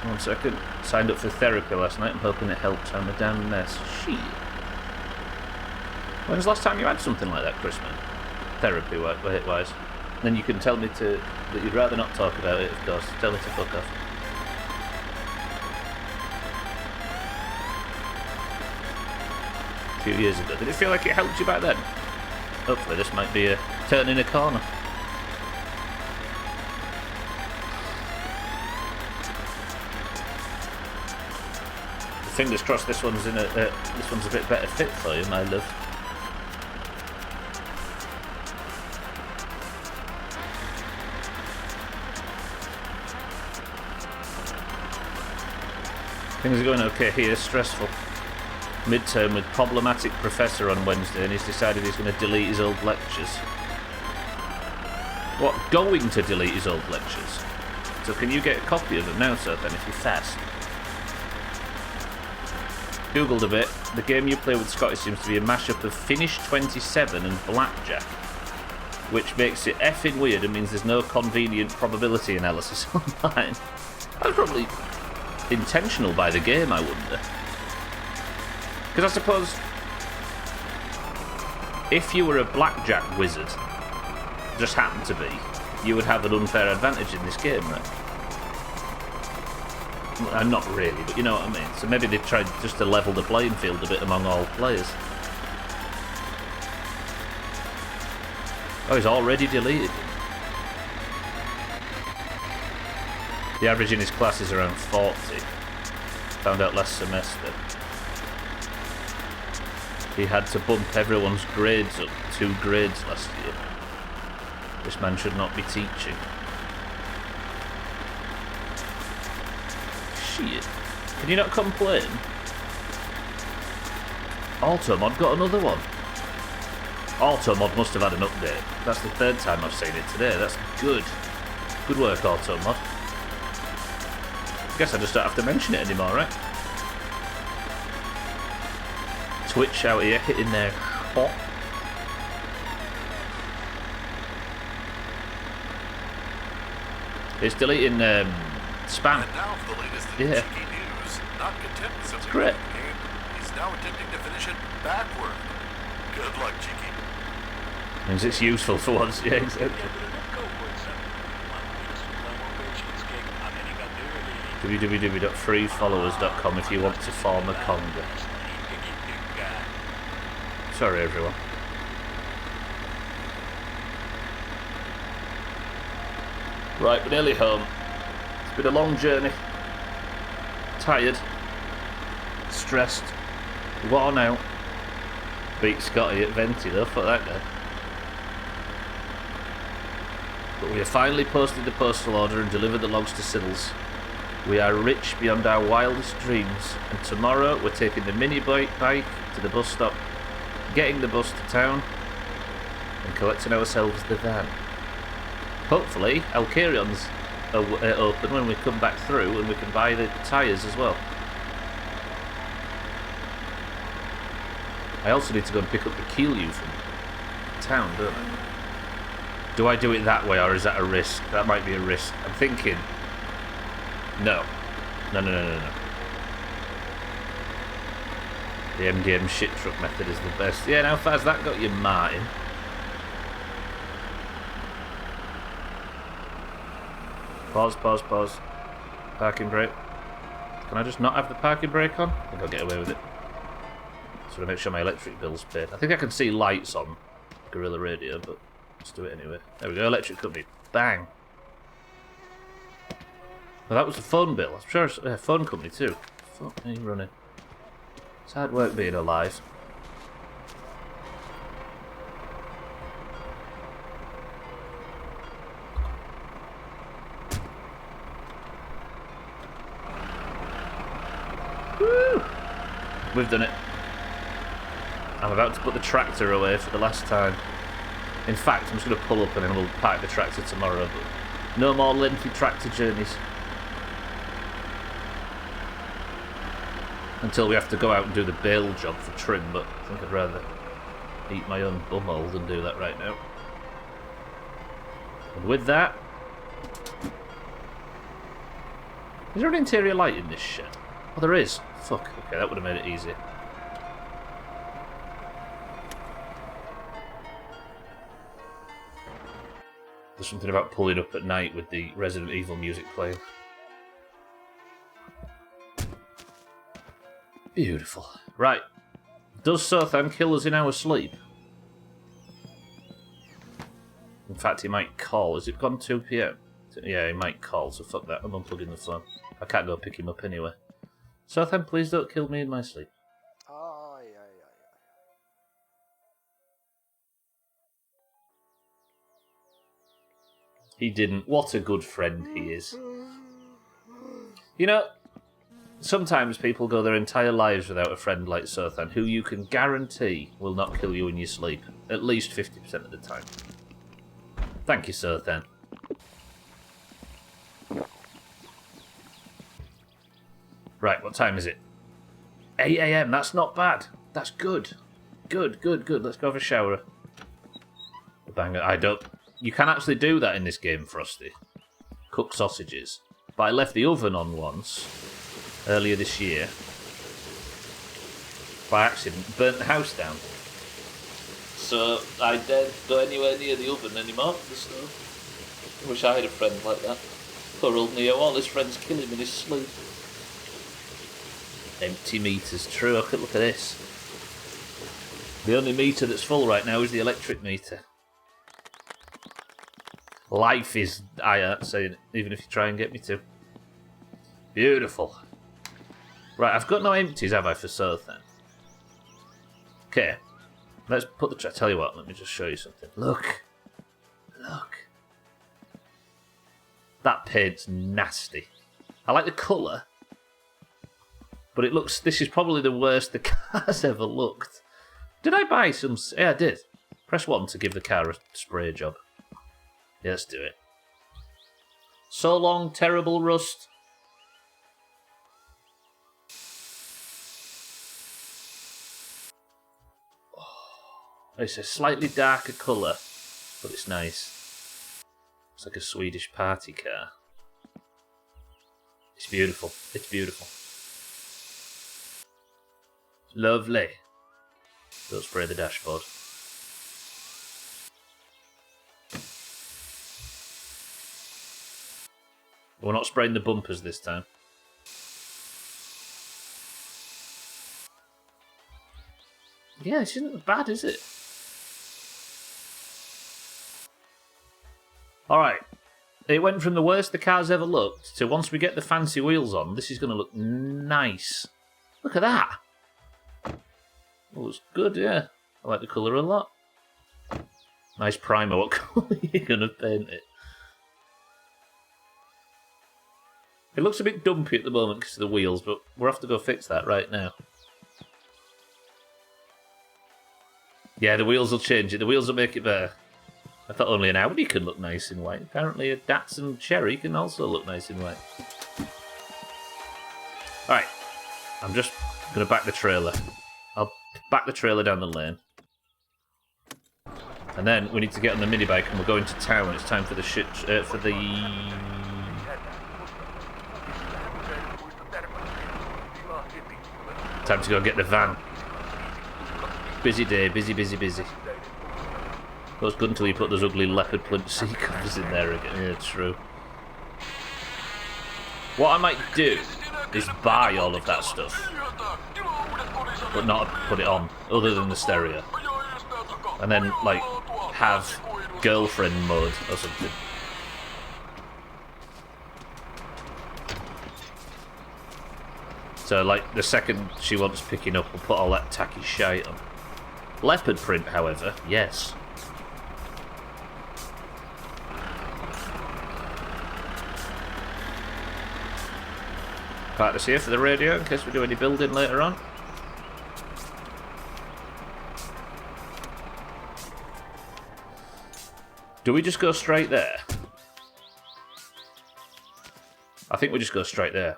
One second. Signed up for therapy last night. I'm hoping it helps. I'm a damn mess. Shit. When was the last time you had something like that, Chrisman? Therapy-wise. Then you can tell me that you'd rather not talk about it, of course. Tell me to fuck off. A few years ago. Did it feel like it helped you back then? Hopefully this might be a turn in a corner. Fingers crossed this one's a bit better fit for you, my love. Things are going okay here, stressful. Midterm with problematic professor on Wednesday and he's decided he's going to delete his old lectures. What, going to delete his old lectures? So can you get a copy of them now, sir, then, if you're fast? Googled a bit. The game you play with Scotty seems to be a mashup of Finish 27 and Blackjack, which makes it effing weird and means there's no convenient probability analysis online. That's probably intentional by the game, I wonder. Because I suppose if you were a blackjack wizard, just happened to be, you would have an unfair advantage in this game, right? Well, not really, but you know what I mean. So maybe they tried just to level the playing field a bit among all players. Oh, he's already deleted. The average in his class is around 40. Found out last semester. He had to bump everyone's grades up 2 grades last year. This man should not be teaching. Shit. Can you not complain? Automod got another one. Automod must have had an update. That's the 3rd time I've seen it today. That's good. Good work, Automod. Guess I just don't have to mention it anymore, right? Twitch out here hitting their spot. It's deleting spam. And now for the latest in cheeky news. Not content with simply great. playing the game, he's now attempting to finish it backward. Good luck, Cheeky. Means it's useful for once, yeah, exactly. www.freefollowers.com if you want to form a conga. Sorry, everyone. Right, we're nearly home. It's been a long journey. Tired. Stressed. Worn out. Beat Scotty at Venti though, fuck that guy. But we have finally posted the postal order and delivered the logs to Siddles. We are rich beyond our wildest dreams, and tomorrow we're taking the mini bike to the bus stop, getting the bus to town, and collecting ourselves the van. Hopefully, Alcarion's open when we come back through, and we can buy the tyres as well. I also need to go and pick up the Keelue from town, don't I? Do I do it that way, or is that a risk? That might be a risk. I'm thinking... No. No. The MDM shit truck method is the best. Yeah, now how far's that got you, Martin? Pause. Parking brake. Can I just not have the parking brake on? I think I'll get away with it. So to make sure my electric bill's paid. I think I can see lights on Gorilla Radio, but let's do it anyway. There we go, electric company. Bang. Well, that was the phone bill. I'm sure it's a phone company too. Fuck me running. It's hard work being alive. Woo! We've done it. I'm about to put the tractor away for the last time. In fact, I'm just going to pull up and then we'll park the tractor tomorrow. But no more lengthy tractor journeys. Until we have to go out and do the bale job for trim, but I think I'd rather eat my own bumhole than do that right now. And with that... Is there an interior light in this shed? Oh, there is. Fuck. Okay, that would have made it easier. There's something about pulling up at night with the Resident Evil music playing. Beautiful. Right. Does Sothan kill us in our sleep? In fact, he might call. Has it gone 2 PM? Yeah, he might call, so fuck that. I'm unplugging the phone. I can't go pick him up anyway. Sothan, please don't kill me in my sleep. He didn't. What a good friend he is. You know, sometimes people go their entire lives without a friend like Sothan, who you can guarantee will not kill you in your sleep. At least 50% of the time. Thank you, Sothan. Right, what time is it? 8 AM, that's not bad. That's good. Good. Let's go have a shower. Banger. I don't... You can actually do that in this game, Frosty. Cook sausages. But I left the oven on once, earlier this year. By accident, burnt the house down. So I don't go anywhere near the oven anymore, the stove. I wish I had a friend like that. Poor old Neo, all his friends kill him in his sleep. Empty meters, true, look at this. The only meter that's full right now is the electric meter. Life is dire, saying even if you try and get me to. Beautiful. Right, I've got no empties, have I, for Sothan? Okay. Let's put the... Tell you what, let me just show you something. Look. That paint's nasty. I like the colour. But it looks... This is probably the worst the car's ever looked. Did I buy some... Yeah, I did. Press 1 to give the car a spray job. Yeah, let's do it. So long, terrible rust. Oh, it's a slightly darker colour, but it's nice. It's like a Swedish party car. It's beautiful. It's beautiful. Lovely. Don't spray the dashboard. We're not spraying the bumpers this time. Yeah, this isn't bad, is it? Alright. It went from the worst the car's ever looked to once we get the fancy wheels on, this is going to look nice. Look at that. Oh, it's good, yeah. I like the colour a lot. Nice primer. What colour are you going to paint it? It looks a bit dumpy at the moment because of the wheels, but we'll have to go fix that right now. Yeah, the wheels will change it. The wheels will make it better. I thought only an Audi could look nice in white. Apparently a Datsun Cherry can also look nice in white. Alright. I'm just going to back the trailer. I'll back the trailer down the lane. And then we need to get on the mini bike and we're going to town. It's time for the time to go get the van. Busy day, busy. Well, it's good until you put those ugly leopard print seat covers in there again. Yeah, true. What I might do is buy all of that stuff, but not put it on, other than the stereo. And then, like, have girlfriend mode or something. So, like, the second she wants picking up, we'll put all that tacky shite on. Leopard print, however, yes. Park this here for the radio in case we do any building later on. Do we just go straight there? I think we just go straight there.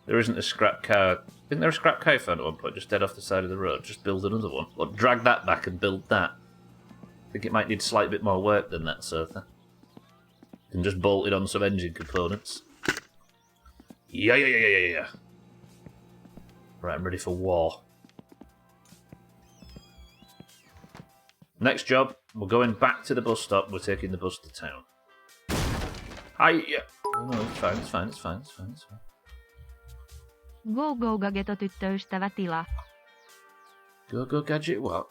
There isn't a scrap car. Isn't there a scrap car found at one point, just dead off the side of the road? Just build another one. Or drag that back and build that. I think it might need a slight bit more work than that, so and just bolt it on some engine components. Yeah. Right, I'm ready for war. Next job, we're going back to the bus stop. We're taking the bus to town. Yeah. No, it's fine. Go Gageto-tyttöystävä tila. Go gadget what?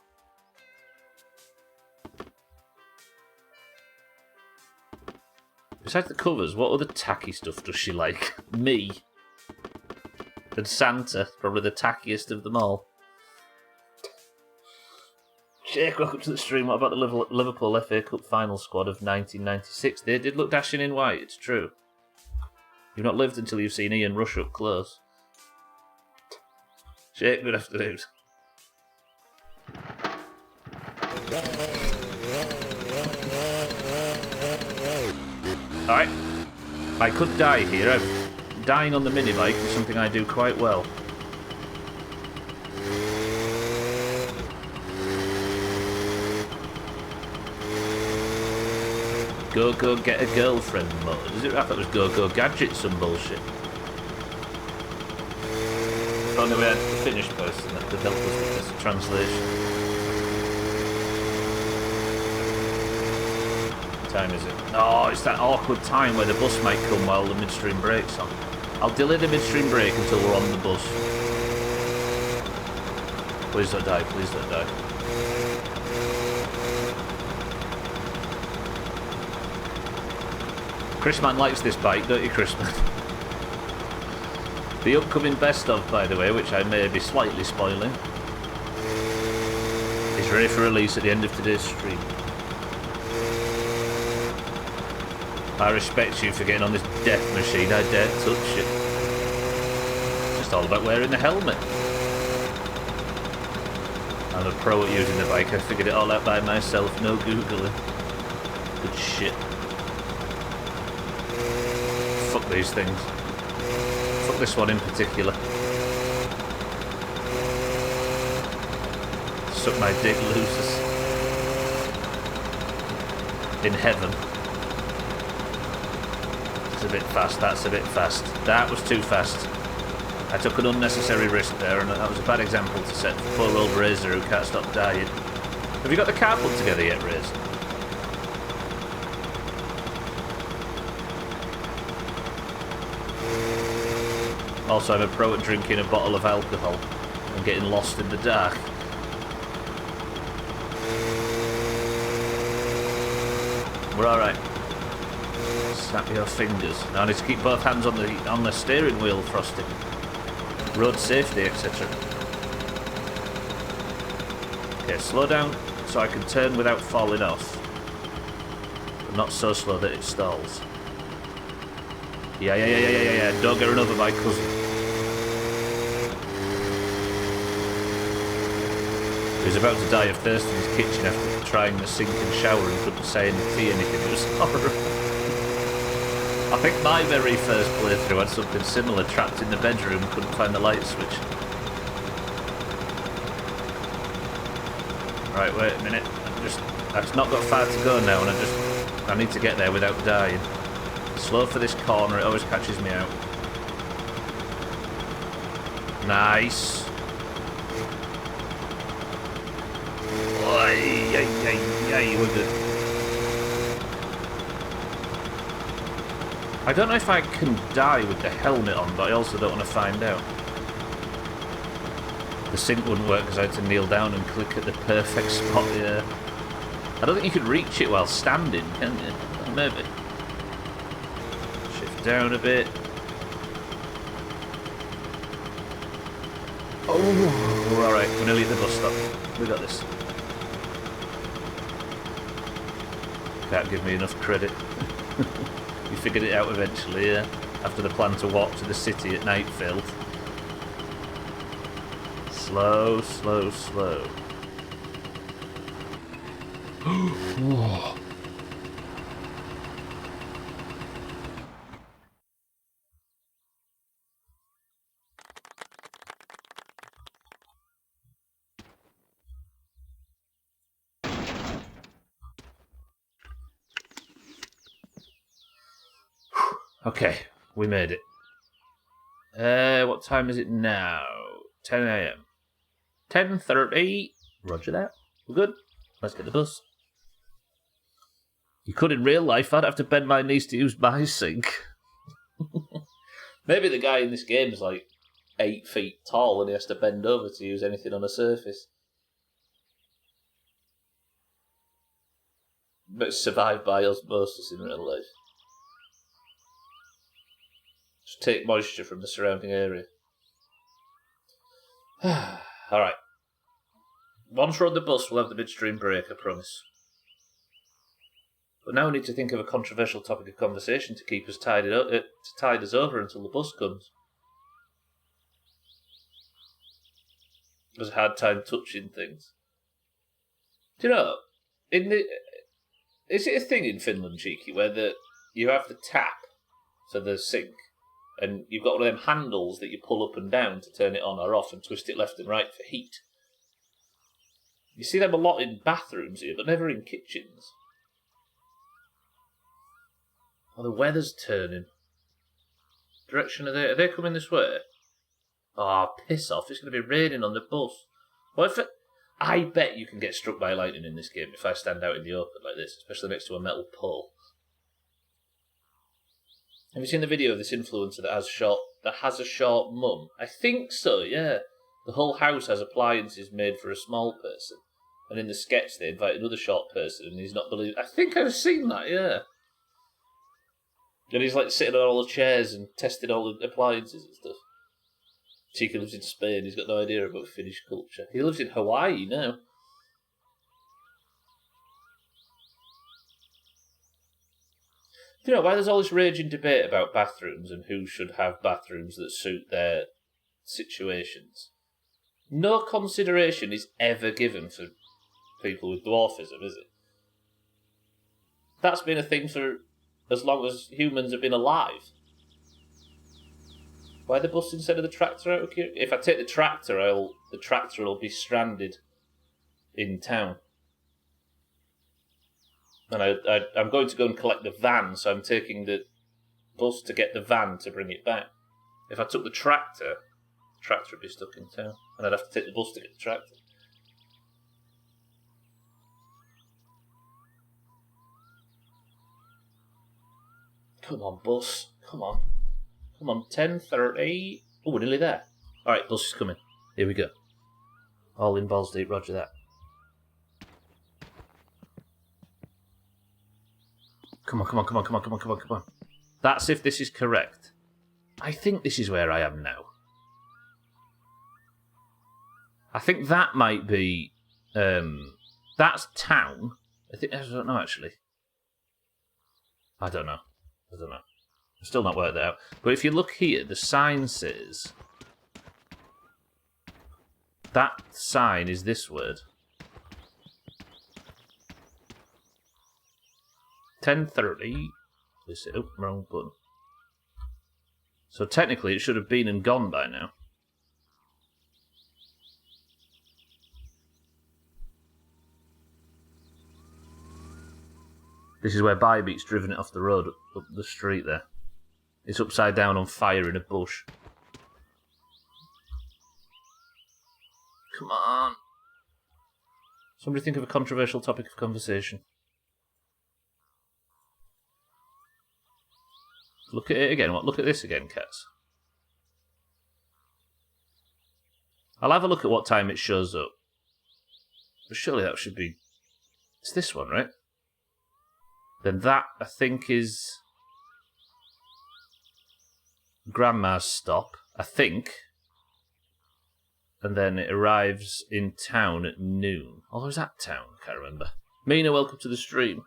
Besides the covers, what other tacky stuff does she like? Me. And Santa, probably the tackiest of them all. Jake, welcome to the stream. What about the Liverpool FA Cup final squad of 1996? They did look dashing in white, it's true. You've not lived until you've seen Ian Rush up close. Jake, good afternoon. Alright. I could die here. Dying on the mini bike is something I do quite well. Go get a girlfriend mode. Is it? I thought it was go gadget some bullshit. If only we had the Finnish person that could help us with this translation. What time is it? Oh, it's that awkward time where the bus might come while the midstream break's on. I'll delay the midstream break until we're on the bus. Please don't die, please don't die. Chrisman likes this bike, don't you, Chrisman? The upcoming best of, by the way, which I may be slightly spoiling, is ready for release at the end of today's stream. I respect you for getting on this death machine, I dare touch it. It's just all about wearing the helmet. I'm a pro at using the bike, I figured it all out by myself, no googling. Good shit. Fuck these things. Fuck this one in particular. Suck my dick, losers. In heaven. It's a bit fast, that's a bit fast. That was too fast. I took an unnecessary risk there, and that was a bad example to set for poor old Razor who can't stop dying. Have you got the car put together yet, Razor? Also, I'm a pro at drinking a bottle of alcohol and getting lost in the dark. We're alright. Snap your fingers. Now I need to keep both hands on the steering wheel, Frosty. Road safety, etc. Okay, slow down so I can turn without falling off. But not so slow that it stalls. Yeah. Don't get run over by cousin. He was about to die of thirst in his kitchen after trying the sink and shower and couldn't say anything. It was horrible. I think my very first playthrough had something similar, trapped in the bedroom, couldn't find the light switch. Right, wait a minute. I've just not got far to go now, and I need to get there without dying. Slow for this corner, it always catches me out. Nice. We're good. I don't know if I can die with the helmet on, but I also don't want to find out. The sync wouldn't work because I had to kneel down and click at the perfect spot here. I don't think you could reach it while standing, can you? Maybe. Shift down a bit. Oh, we're alright. We're nearly at the bus stop. We got this. Can't give me enough credit. You figured it out eventually, yeah? After the plan to walk to the city at night failed. Slow, slow, slow. Whoa. Okay, we made it. What time is it now? 10 a.m. 10:30. Roger that. We're good. Let's get the bus. You could in real life. I'd have to bend my knees to use my sink. Maybe the guy in this game is like 8 feet tall and he has to bend over to use anything on a surface. But survive by osmosis in real life. Just take moisture from the surrounding area. Alright. Once we're on the bus, we'll have the midstream break, I promise. But now we need to think of a controversial topic of conversation to keep us tide us over until the bus comes. It was a hard time touching things. Do you know, is it a thing in Finland, Cheeky, where you have the tap for the sink, and you've got one of them handles that you pull up and down to turn it on or off and twist it left and right for heat? You see them a lot in bathrooms here, but never in kitchens. Oh, the weather's turning. Direction are they coming this way? Oh, piss off, it's going to be raining on the bus. What if I bet you can get struck by lightning in this game if I stand out in the open like this, especially next to a metal pole. Have you seen the video of this influencer that has a short mum? I think so, yeah. The whole house has appliances made for a small person. And in the sketch they invite another short person and he's not believed. I think I've seen that, yeah. And he's like sitting on all the chairs and testing all the appliances and stuff. Chica lives in Spain, he's got no idea about Finnish culture. He lives in Hawaii now. Do you know why there's all this raging debate about bathrooms and who should have bathrooms that suit their situations? No consideration is ever given for people with dwarfism, is it? That's been a thing for as long as humans have been alive. Why the bus instead of the tractor out here? If I take the tractor, the tractor will be stranded in town. And I'm going to go and collect the van, so I'm taking the bus to get the van to bring it back. If I took the tractor would be stuck in town, and I'd have to take the bus to get the tractor. Come on, bus. Come on. Come on, 10:30. Oh, we're nearly there. Alright, bus is coming. Here we go. All in balls deep, roger that. Come on. That's if this is correct. I think this is where I am now. I think that might be... that's town. I don't know, actually. I don't know. I've still not worked that out. But if you look here, the sign says... that sign is this word. 10:30. Oh, wrong button. So technically it should have been and gone by now. This is where Bybeat's driven it off the road, up the street there. It's upside down on fire in a bush. Come on. Somebody think of a controversial topic of conversation. Look at it again. What? Look at this again, cats. I'll have a look at what time it shows up. But surely that should be... It's this one, right? Then that, I think, is... Grandma's stop, I think. And then it arrives in town at noon. Although is that town? I can't remember. Mina, welcome to the stream.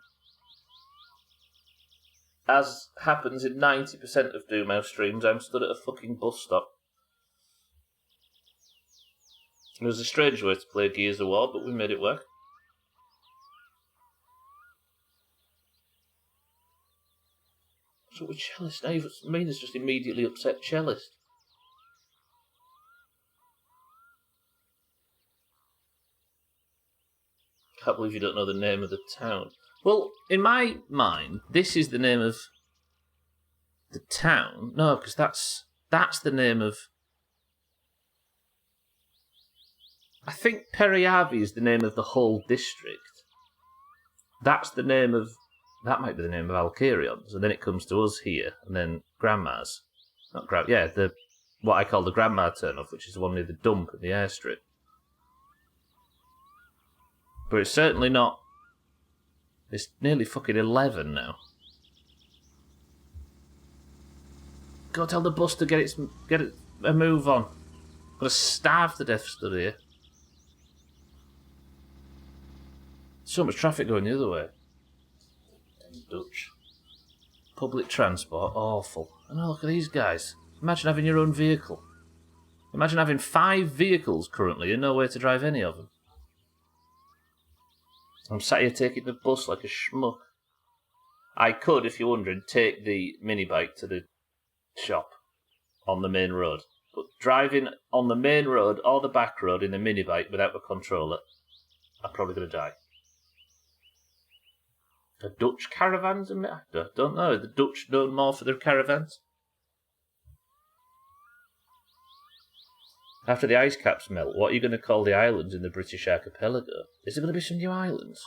As happens in 90% of Doomhaus streams, I'm stood at a fucking bus stop. It was a strange way to play Gears of War, but we made it work. So with Cellist, now Mina's just immediately upset Cellist. Can't believe you don't know the name of the town. Well, in my mind, this is the name of the town. No, because that's the name of... I think Periavi is the name of the whole district. That's the name of... That might be the name of Alkyrion's. And then it comes to us here, and then Grandma's. Not Grand... Yeah, what I call the Grandma turn-off, which is the one near the dump and the airstrip. But it's certainly not... It's nearly fucking 11 now. Go tell the bus to get it a move on. I'm gonna starve to death stood here. So much traffic going the other way. Damn Dutch. Public transport, awful. And oh, look at these guys. Imagine having your own vehicle. Imagine having 5 vehicles currently and no way to drive any of them. I'm sat here taking the bus like a schmuck. I could, if you're wondering, take the mini bike to the shop on the main road. But driving on the main road or the back road in a mini bike without a controller, I'm probably going to die. Are Dutch caravans? I don't know. Are the Dutch known more for their caravans? After the ice caps melt, what are you going to call the islands in the British archipelago? Is there going to be some new islands?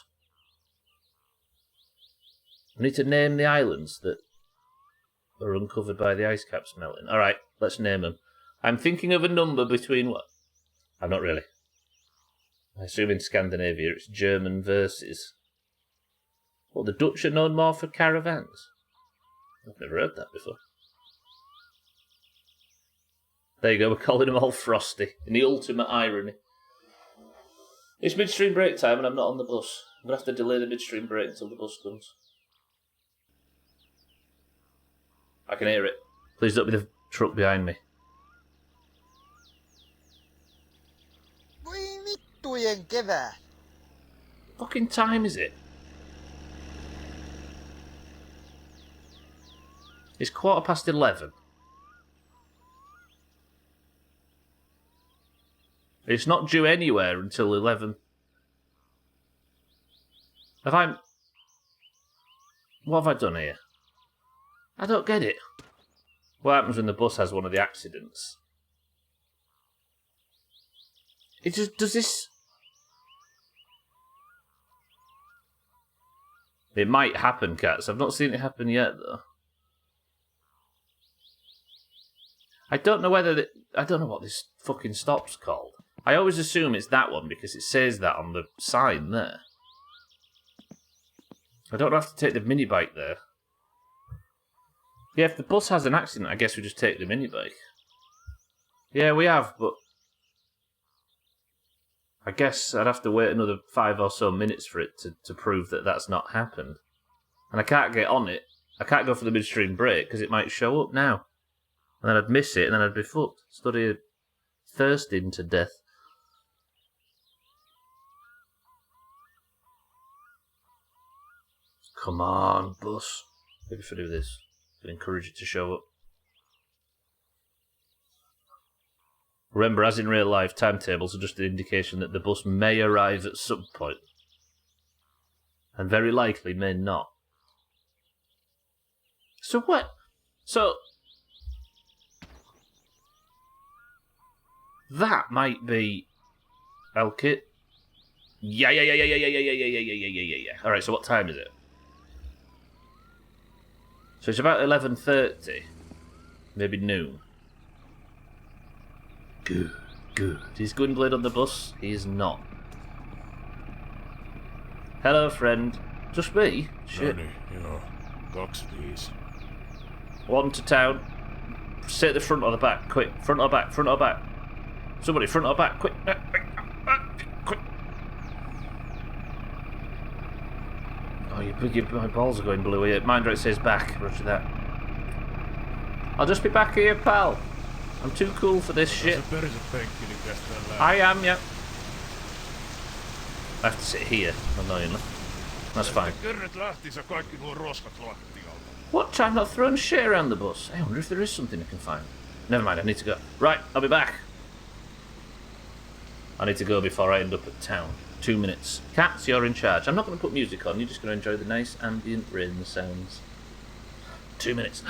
We need to name the islands that are uncovered by the ice caps melting. Alright, let's name them. I'm thinking of a number between what? I'm not really. I assume in Scandinavia it's German versus. Well, the Dutch are known more for caravans. I've never heard that before. There you go, we're calling them all Frosty, in the ultimate irony. It's midstream break time and I'm not on the bus. I'm going to have to delay the midstream break until the bus comes. I can hear it. Please don't be the truck behind me. Fucking time is it? It's 11:15. It's not due anywhere until 11. What have I done here? I don't get it. What happens when the bus has one of the accidents? It just does this. It might happen, cats. I've not seen it happen yet, though. I don't know I don't know what this fucking stop's called. I always assume it's that one because it says that on the sign there. I don't have to take the mini bike there. Yeah, if the bus has an accident, I guess we just take the mini bike. Yeah, we have, but I guess I'd have to wait another 5 or so minutes for it to prove that that's not happened. And I can't get on it. I can't go for the midstream break because it might show up now. And then I'd miss it and then I'd be fucked. Stood here thirsting to death. Come on, bus. Maybe if I do this, I can encourage it to show up. Remember, as in real life, timetables are just an indication that the bus may arrive at some point. And very likely may not. So what? So that might be Elkit. Yeah. All right. So what time is it? So it's about 11:30, maybe noon. Good. Is Gwynblade on the bus? He is not. Hello, friend. Just me? Shit. No niin, joo. 25. One to town. Sit at the front or the back, quick. Front or back, front or back. Somebody, front or back, quick. Quick. Oh, my balls are going blue here. Mind where it says back. Roger that. I'll just be back here, pal. I'm too cool for this shit. I am, yeah. I have to sit here, annoyingly. That's fine. What? I've not thrown shit around the bus. I wonder if there is something I can find. Never mind, I need to go. Right, I'll be back. I need to go before I end up at town. 2 minutes. Cats, you're in charge. I'm not going to put music on. You're just going to enjoy the nice ambient rain sounds. 2 minutes.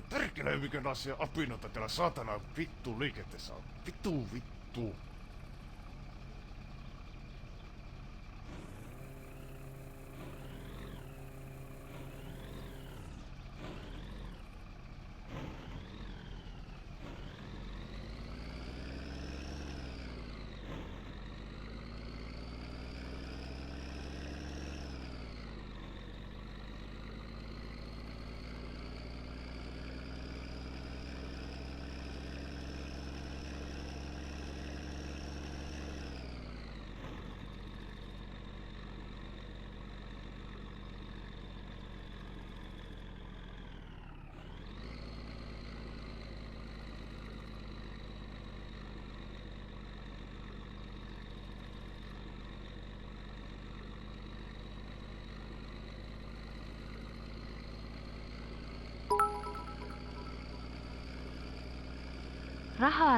Perkele, mikä asia apinoita täällä satana vittu liikenteessä on. Vittu. Rahaa.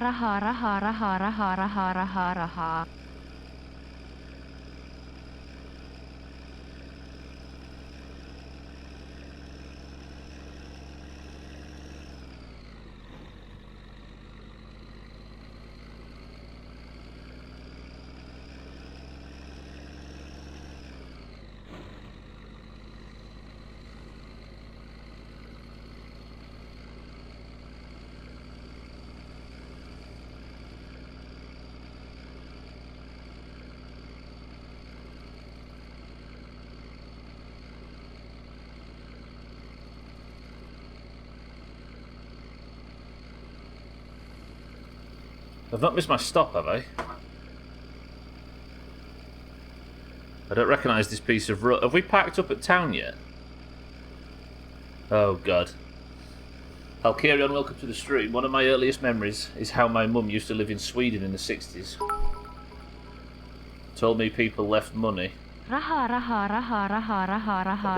I've not missed my stop, have I? I don't recognise this piece of road. Have we packed up at town yet? Oh, God. I'll carry on. Welcome to the stream. One of my earliest memories is how my mum used to live in Sweden in the 60s. Told me people left money at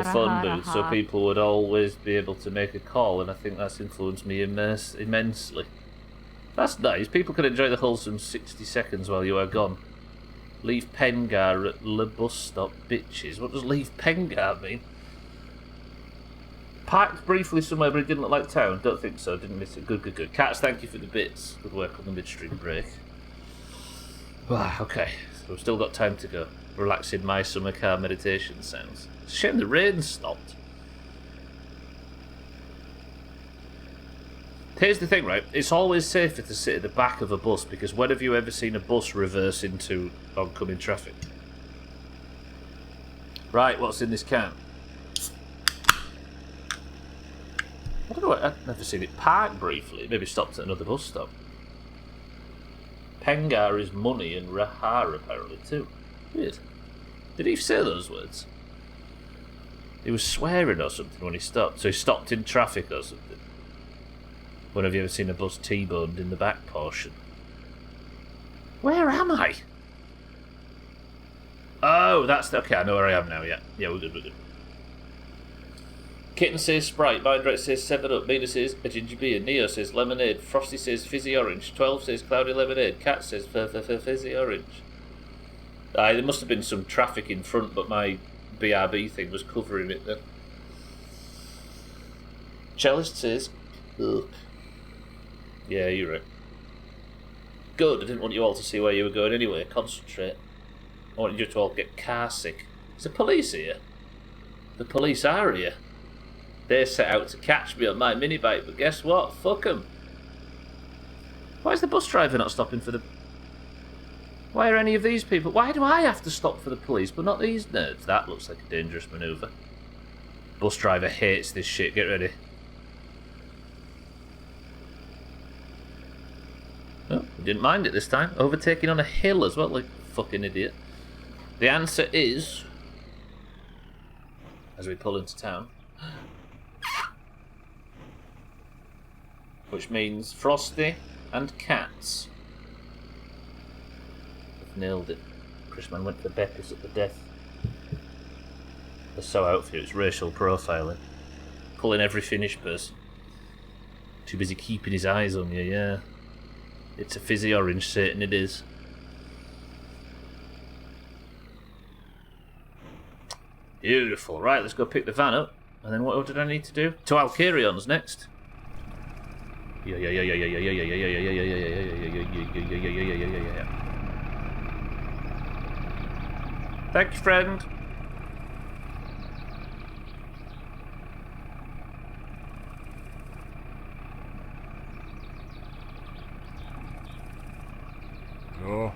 the phone booth so people would always be able to make a call, and I think that's influenced me immensely. That's nice. People can enjoy the wholesome 60 seconds while you are gone. Leave Pengar at Le Bus Stop, bitches. What does leave Pengar mean? Parked briefly somewhere, but it didn't look like town. Don't think so. Didn't miss it. Good, good, good. Cats, thank you for the bits. Good work on the midstream break. Okay, so we've still got time to go. Relaxing my summer car meditation sounds. It's a shame the rain stopped. Here's the thing, right? It's always safer to sit at the back of a bus because when have you ever seen a bus reverse into oncoming traffic? Right, what's in this can? I don't know, I've never seen it parked briefly. Maybe stopped at another bus stop. Pengar is money and Rahar apparently too. Weird. Did he say those words? He was swearing or something when he stopped. So he stopped in traffic or something. When have you ever seen a bus T-boned in the back portion? Where am I? Oh, that's... Okay, I know where I am now, yeah. Yeah, we're good, we're good. Kitten says Sprite, Mindrat says 7-Up, Mina says a ginger beer, Neo says lemonade, Frosty says fizzy orange, 12 says cloudy lemonade, Cat says fizzy orange. There must have been some traffic in front, but my BRB thing was covering it then. Cellist says... Ugh. Yeah, you're right. Good, I didn't want you all to see where you were going anyway. Concentrate. I wanted you to all get car sick. Is the police here? The police are here. They set out to catch me on my mini bike, but guess what? Fuck them. Why is the bus driver not stopping for the... Why are any of these people... Why do I have to stop for the police, but not these nerds? That looks like a dangerous manoeuvre. Bus driver hates this shit. Get ready. Oh, he didn't mind it this time. Overtaking on a hill as well, like a fucking idiot. The answer is... As we pull into town... Which means Frosty and Cats. I've nailed it. Chrisman went for Beppis at the death. They're so out for you, it's racial profiling. Pulling every Finnish person. Too busy keeping his eyes on you, yeah. It's a fizzy orange, Satan it is. Beautiful. Right, let's go pick the van up. And then what did I need to do? To Alcarion's next. Yeah. Thank you, friend. Joo.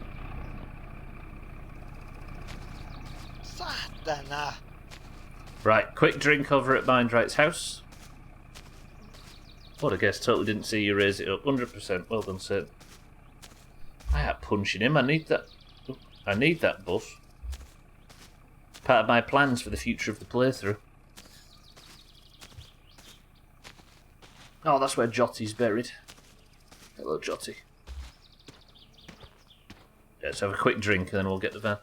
Saatana! Right, quick drink over at Mindright's house. What a guess, totally didn't see you raise it up. 100%, well done, sir. I ain't punching him, I need that bus. Part of my plans for the future of the playthrough. Oh, that's where Jotty's buried. Hello, Jotty. Yeah, let's have a quick drink and then we'll get the van.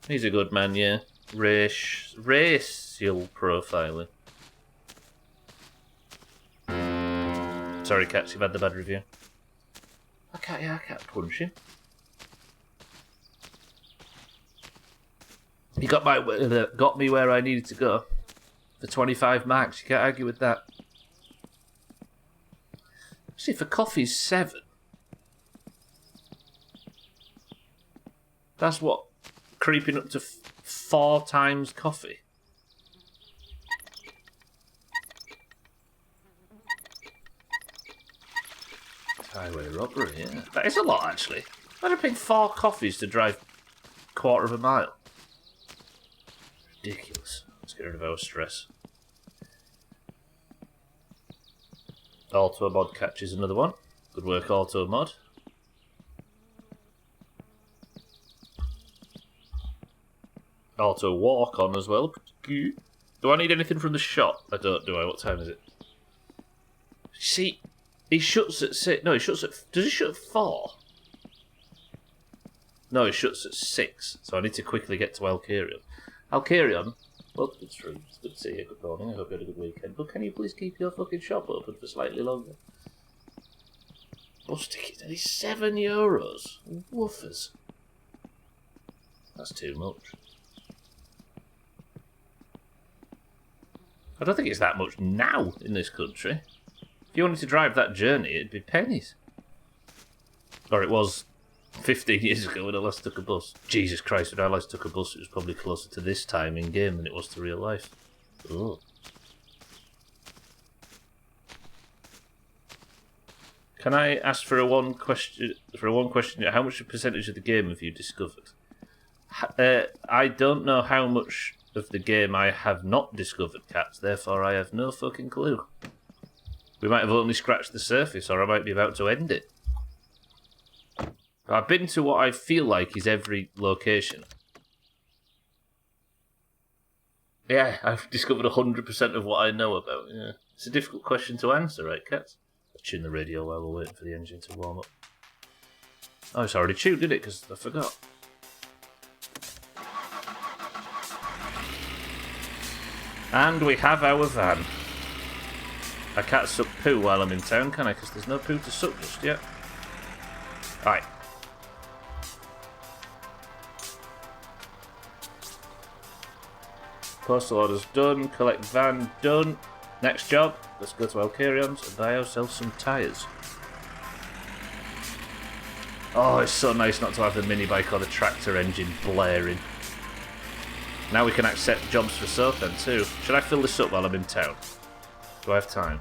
He's a good man, yeah. Racial profiling. Sorry, Cats, you've had the bad review. I can't punch him. He got me where I needed to go. For 25 marks, you can't argue with that. See, for coffee's 7. That's what? Creeping up to 4 times coffee. Highway robbery, yeah. That is a lot, actually. Imagine paying 4 coffees to drive a quarter of a mile. Ridiculous. Let's get rid of our stress. Auto mod catches another one. Good work, Auto mod. Auto walk on as well. Do I need anything from the shop? I don't, do I? What time is it? See, he shuts at 6. No, he shuts at... Does he shut at 4? No, he shuts at 6. So I need to quickly get to Alcarion. Alcarion, welcome to the stream. It's good to see you. Good morning. I hope you had a good weekend. But can you please keep your fucking shop open for slightly longer? bus ticket. It's €7. Woofers. That's too much. I don't think it's that much now in this country. If you wanted to drive that journey, it'd be pennies. Or it was 15 years ago when I last took a bus. Jesus Christ, when I last took a bus, it was probably closer to this time in game than it was to real life. Ugh. Can I ask for a one question? How much percentage of the game have you discovered? I don't know how much of the game I have not discovered, Cats. Therefore, I have no fucking clue. We might have only scratched the surface, or I might be about to end it. I've been to what I feel like is every location. Yeah, I've discovered 100% of what I know about. Yeah, it's a difficult question to answer, right, Cats? Tune the radio while we're waiting for the engine to warm up. Oh, it's already tuned, did it? Because I forgot. And we have our van. I can't suck poo while I'm in town, can I? Because there's no poo to suck just yet. Right. Postal orders done. Collect van done. Next job. Let's go to Alcarion's and buy ourselves some tyres. Oh, it's so nice not to have the minibike or the tractor engine blaring. Now we can accept jobs for Southend too. Should I fill this up while I'm in town? Do I have time?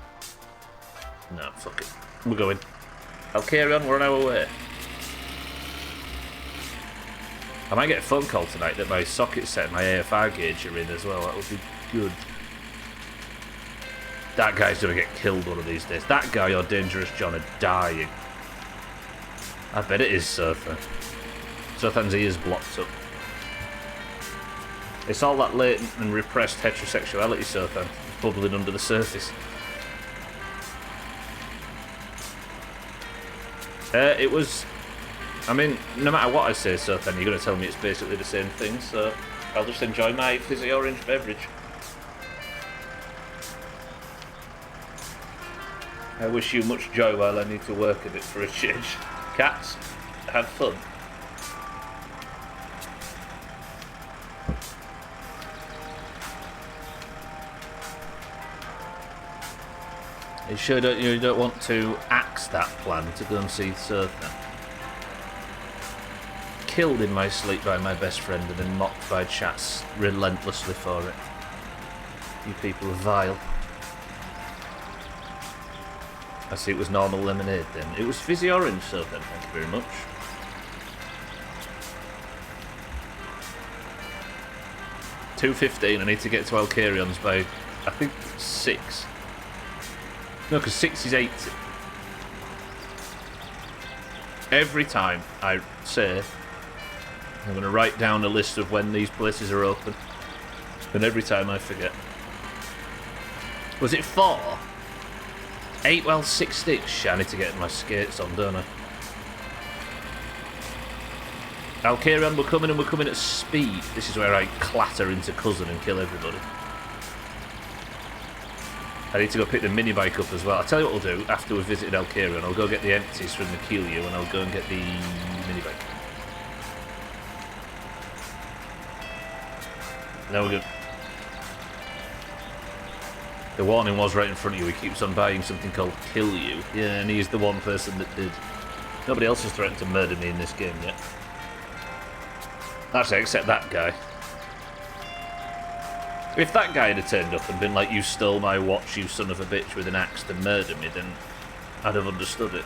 No, fuck it. We're going. Alcarion, we're on our way. I might get a phone call tonight that my socket set and my AFR gauge are in as well. That would be good. That guy's gonna get killed one of these days. That guy or Dangerous John are dying. I bet it is Surfer. Surfan's ears blocked up. It's all that latent and repressed heterosexuality, Surfan, bubbling under the surface. It was... I mean, no matter what I say, Surfan, you're going to tell me it's basically the same thing, so I'll just enjoy my fizzy orange beverage. I wish you much joy while I need to work a bit for a change. Cats, have fun. You sure you don't want to axe that plan to go and see Surfer? Killed in my sleep by my best friend and then mocked by chats relentlessly for it. You people are vile. I see it was normal lemonade then. It was fizzy orange, so then, thank you very much. $2.15, I need to get to Alcarion's by, I think, 6. No, because 6 is 80. Every time I say, I'm going to write down a list of when these places are open. And every time I forget. Was it 4? 8, well, 6 sticks. Shit, I need to get my skates on, don't I? Alcarion, we're coming and we're coming at speed. This is where I clatter into Cousin and kill everybody. I need to go pick the minibike up as well. I'll tell you what we'll do after we've visited Alcarion. I'll go get the empties from the Kilio and I'll go and get the minibike. Now we're good. The warning was right in front of you. He keeps on buying something called Kill You. Yeah, and he's the one person that did. Nobody else has threatened to murder me in this game yet. Actually, except that guy. If that guy had turned up and been like, you stole my watch, you son of a bitch, with an axe to murder me, then I'd have understood it.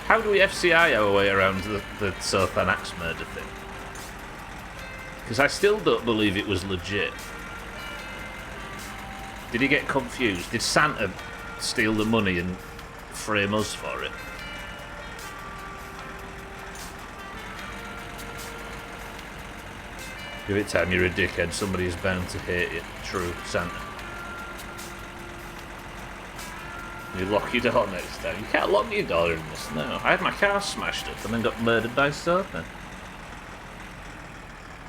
How do we FCI our way around the Sothan axe murder thing? Because I still don't believe it was legit. Did he get confused? Did Santa steal the money and frame us for it? Give it time, you're a dickhead. Somebody is bound to hate you. True, Santa. You lock your door next time. You can't lock your door in this, no. I had my car smashed up and then got murdered by Sothan.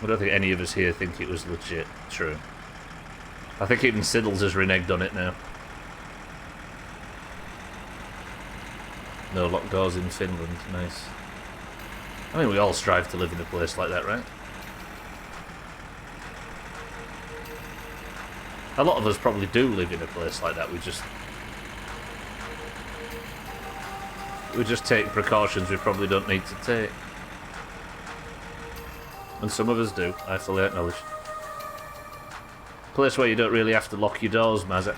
I don't think any of us here think it was legit. True. I think even Siddles has reneged on it now. No locked doors in Finland. Nice. I mean, we all strive to live in a place like that, right? A lot of us probably do live in a place like that. We just take precautions we probably don't need to take. And some of us do, I fully acknowledge. A place where you don't really have to lock your doors, Mazak.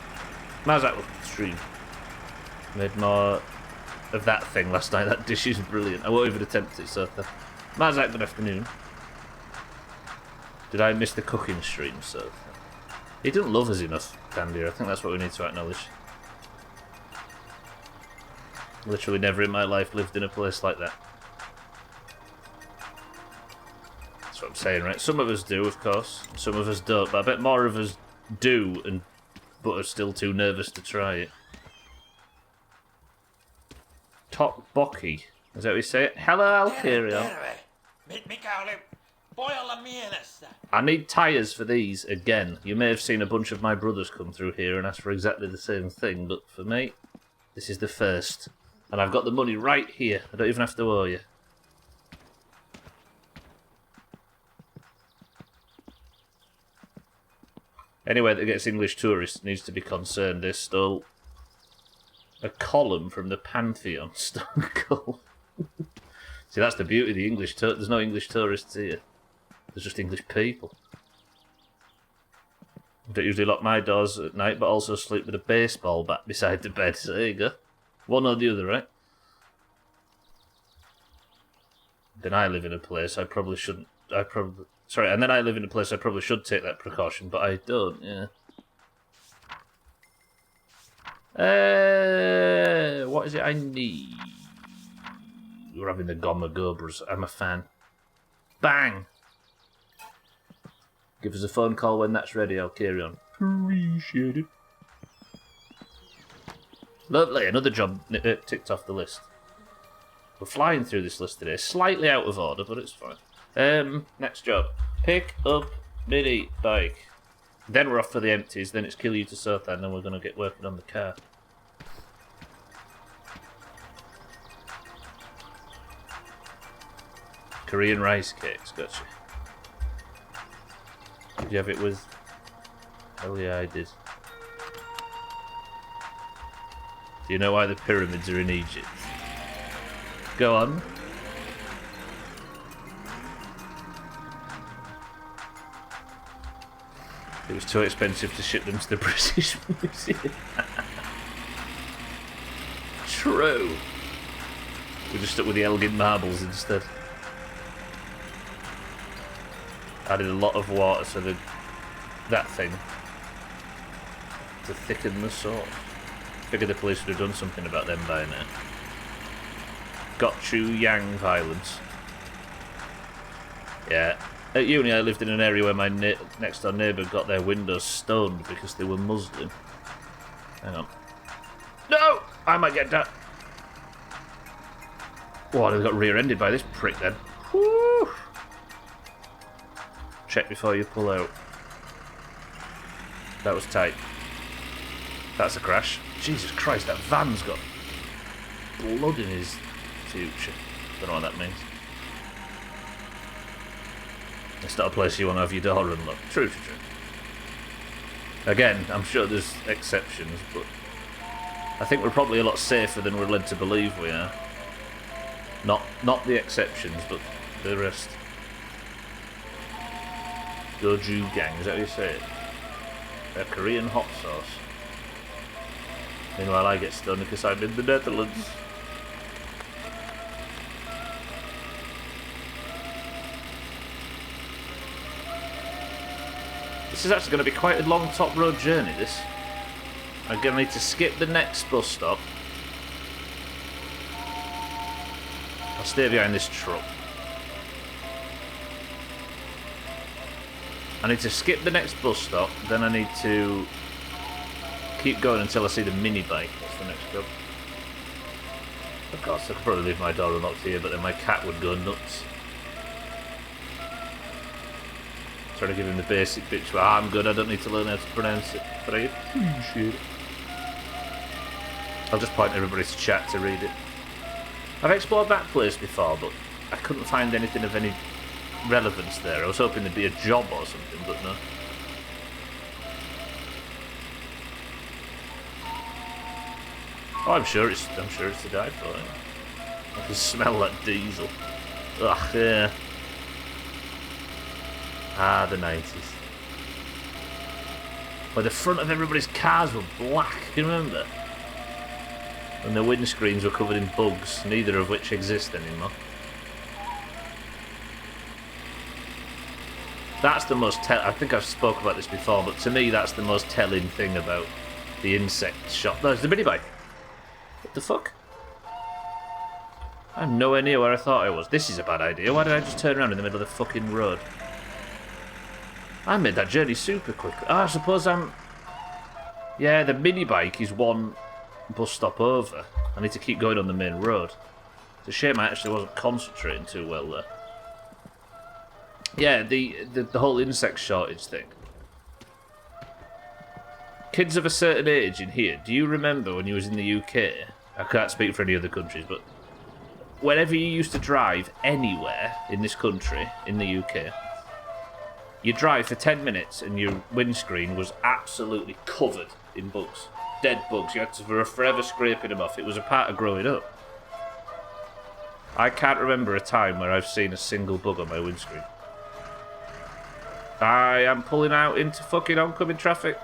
Mazak was stream. Made more of that thing last night. That dish is brilliant. I won't even attempt it, so... Mazak, good afternoon. Did I miss the cooking stream, so... He didn't love us enough, Candy. I think that's what we need to acknowledge. Literally never in my life lived in a place like that. That's what I'm saying, right? Some of us do, of course. Some of us don't, but I bet more of us do, but are still too nervous to try it. Tokboki. Is that what you say it? Hello, Alkirio. I need tyres for these again. You may have seen a bunch of my brothers come through here and ask for exactly the same thing, but for me, this is the first. And I've got the money right here. I don't even have to owe you. Anywhere that gets English tourists needs to be concerned. They stole a column from the Pantheon. Stone Cold. See, that's the beauty of the English tourists. There's no English tourists here. There's just English people. I don't usually lock my doors at night, but also sleep with a baseball bat beside the bed. So there you go. One or the other, right? Then I live in a place I probably shouldn't... and then I live in a place I probably should take that precaution, but I don't, yeah. What is it I need? We're having the Goma Gobras. I'm a fan. Bang! Give us a phone call when that's ready, I'll carry on. Appreciate it. Lovely, another job ticked off the list. We're flying through this list today. Slightly out of order, but it's fine. Next job. Pick up mini bike. Then we're off for the empties, then it's kill you to Sotha, and then we're going to get working on the car. Korean rice cakes, gotcha. Did you have it with... Hell yeah, I did. Do you know why the pyramids are in Egypt? Go on. It was too expensive to ship them to the British Museum. True. We just stuck with the Elgin marbles instead. Added a lot of water so that thing to thicken the sauce. Figured the police would have done something about them by now. Gochujang violence. Yeah. At uni I lived in an area where my next door neighbour got their windows stoned because they were Muslim. Hang on. No! I might get that. Whoa, they got rear-ended by this prick then. Woo! Check before you pull out. That was tight. That's a crash. Jesus Christ, that van's got blood in his future. Don't know what that means. It's not a place you want to have your door unlocked. True. Again, I'm sure there's exceptions, but I think we're probably a lot safer than we're led to believe we are. Not the exceptions, but the rest. Gochujang, is that how you say it? A Korean hot sauce. Meanwhile, I get stoned because I'm in the Netherlands. This is actually going to be quite a long top road journey, this. I'm going to need to skip the next bus stop. I'll stay behind this truck. I need to skip the next bus stop, then I need to keep going until I see the mini bike. That's the next job. Of course, I could probably leave my door unlocked here, but then my cat would go nuts. Trying to give him the basic bitch, well, I'm good, I don't need to learn how to pronounce it, but I appreciate it. I'll just point everybody to chat to read it. I've explored that place before, but I couldn't find anything of any relevance there. I was hoping there'd be a job or something, but no. Oh, I'm sure it's to die for. I can smell that diesel. Ugh, yeah. Ah, the 90s. Where the front of everybody's cars were black, can you remember? And the windscreens were covered in bugs, neither of which exist anymore. That's the most I think I've spoke about this before, but to me that's the most telling thing about the insect shop. No, it's the minibike. What the fuck? I'm nowhere near where I thought I was. This is a bad idea. Why did I just turn around in the middle of the fucking road? I made that journey super quick. I suppose I'm... Yeah, the minibike is one bus stop over. I need to keep going on the main road. It's a shame I actually wasn't concentrating too well there. Yeah, the whole insect shortage thing. Kids of a certain age in here, do you remember when you was in the UK? I can't speak for any other countries, but whenever you used to drive anywhere in this country, in the UK, you drive for 10 minutes and your windscreen was absolutely covered in bugs. Dead bugs. You had to forever scraping them off. It was a part of growing up. I can't remember a time where I've seen a single bug on my windscreen. I am pulling out into fucking oncoming traffic.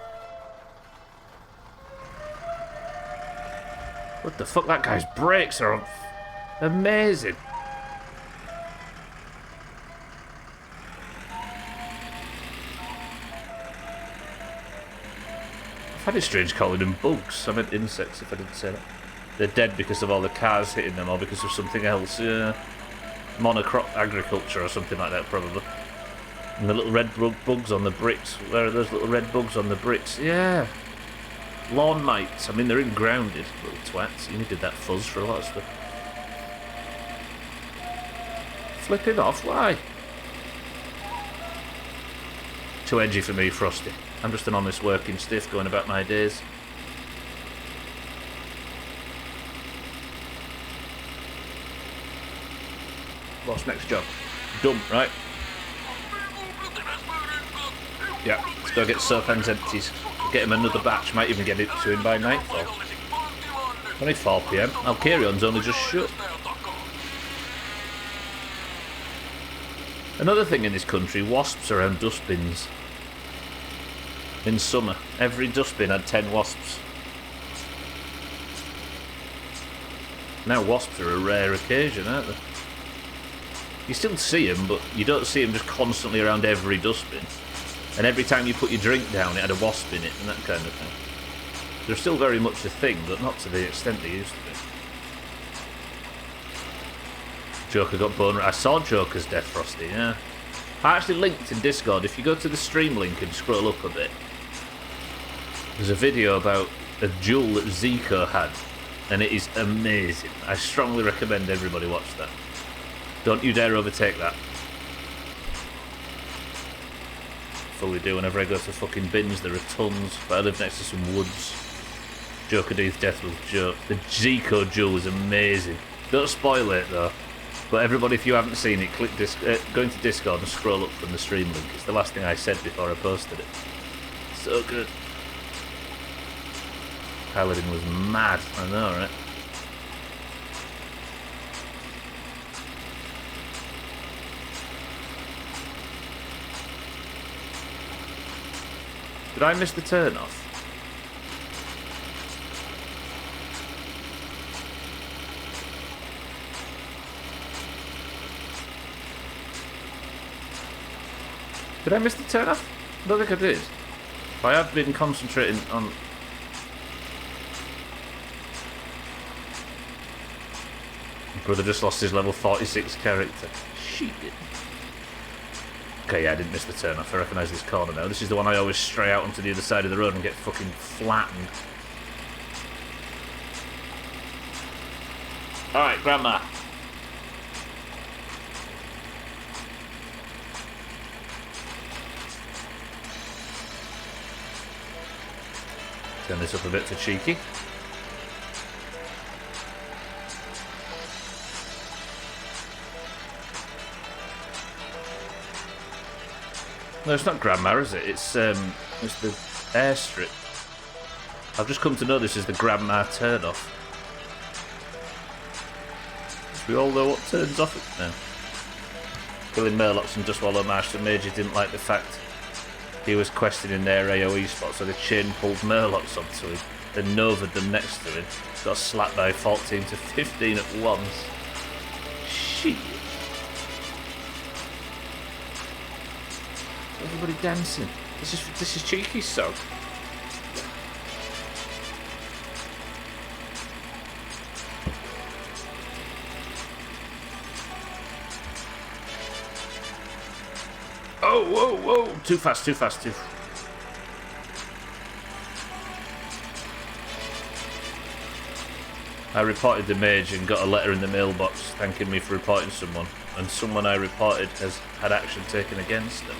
What the fuck? That guy's brakes are amazing. I find it strange calling them bugs. I meant insects if I didn't say that. They're dead because of all the cars hitting them or because of something else. Monocrop agriculture or something like that, probably. And the little red bugs on the bricks. Where are those little red bugs on the bricks? Yeah. Lawn mites. I mean, they're grounded, little twats. You needed that fuzz for a lot of stuff. Flipping off? Why? Too edgy for me, Frosty. I'm just an honest working stiff going about my days. What's next job? Dump, right? Yeah, let's go get Sopan's empties. Get him another batch, might even get it to him by nightfall. Only 4 PM. Alcarion's only just shut. Another thing in this country, wasps around dustbins. In summer, every dustbin had 10 wasps. Now wasps are a rare occasion, aren't they? You still see them, but you don't see them just constantly around every dustbin. And every time you put your drink down, it had a wasp in it, and that kind of thing. They're still very much a thing, but not to the extent they used to be. Joker got bone. I saw Joker's death, Frosty, yeah. I actually linked in Discord. If you go to the stream link and scroll up a bit, there's a video about a duel that Zico had, and it is amazing. I strongly recommend everybody watch that. Don't you dare overtake that. Fully do. Whenever I go to fucking bins, there are tons, but I live next to some woods. Joker D's death was joke. The Zico duel is amazing. Don't spoil it though. But everybody, if you haven't seen it, go into Discord and scroll up from the stream link. It's the last thing I said before I posted it. So good. Paladin was mad. I know, right? Did I miss the turn off? Did I miss the turn off? I don't think I did. I have been concentrating on... My brother just lost his level 46 character. Shit. Okay, yeah, I didn't miss the turn off. I recognise this corner now. This is the one I always stray out onto the other side of the road and get fucking flattened. Alright, Grandma. Turn this up a bit for cheeky. No, it's not Grandma, is it? It's the airstrip. I've just come to know this is the Grandma turn-off. We all know what turns off it now. Killing Murlocs and Dustwallow Marsh, the Major didn't like the fact he was questioning their AoE spot, so the chain pulled Murlocs onto him, then Nova'd them next to him. Got slapped by 14 to 15 at once. Shit. Everybody dancing. This is Cheeky's song. Oh, whoa, whoa! Too fast, too fast, too. I reported the mage and got a letter in the mailbox thanking me for reporting someone, and someone I reported has had action taken against them.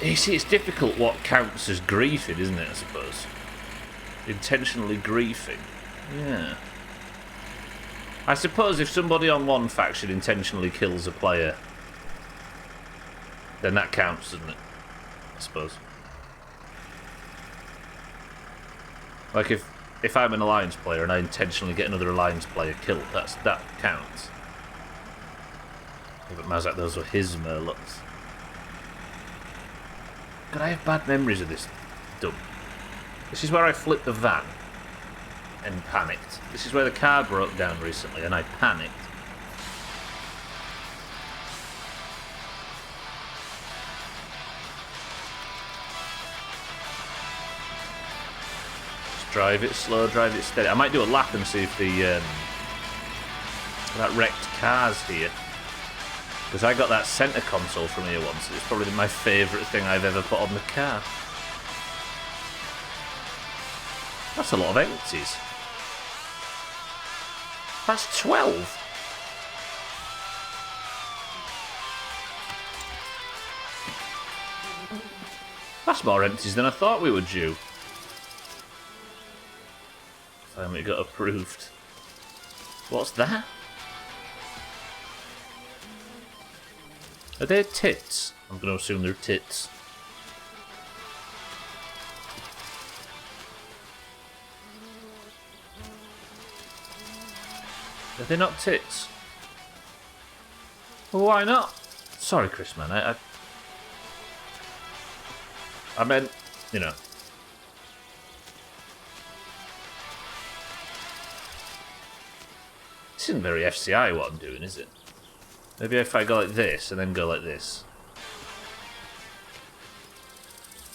You see, it's difficult what counts as griefing, isn't it, I suppose? Intentionally griefing. Yeah. I suppose if somebody on one faction intentionally kills a player, then that counts, doesn't it? I suppose. Like if I'm an Alliance player and I intentionally get another Alliance player killed, that counts. Yeah, but Mazak, those were his Murlocs. God, I have bad memories of this dump. This is where I flipped the van and panicked. This is where the car broke down recently and I panicked. Just drive it slow, drive it steady. I might do a lap and see if that wrecked car's here. Because I got that centre console from here once. It's probably my favourite thing I've ever put on the car. That's a lot of empties. That's 12. That's more empties than I thought we were due. Finally got approved. What's that? Are they tits? I'm going to assume they're tits. Are they not tits? Well, why not? Sorry, Chris, man. I meant, you know. This isn't very FCI what I'm doing, is it? Maybe if I go like this and then go like this.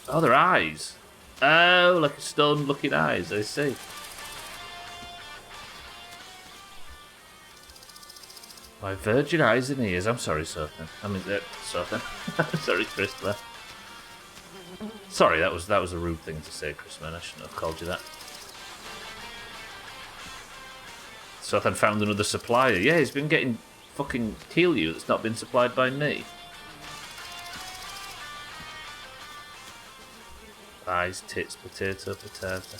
Oh, they're eyes. Oh, like a stone-looking eyes, I see. My virgin eyes and ears. I'm sorry, Sothan. I mean, Sothan. Sorry, Chris. Sorry, that was a rude thing to say, Chris, man. I shouldn't have called you that. Sothan found another supplier. Yeah, he's been getting fucking Heliu that's not been supplied by me. Eyes, tits, potato, potato.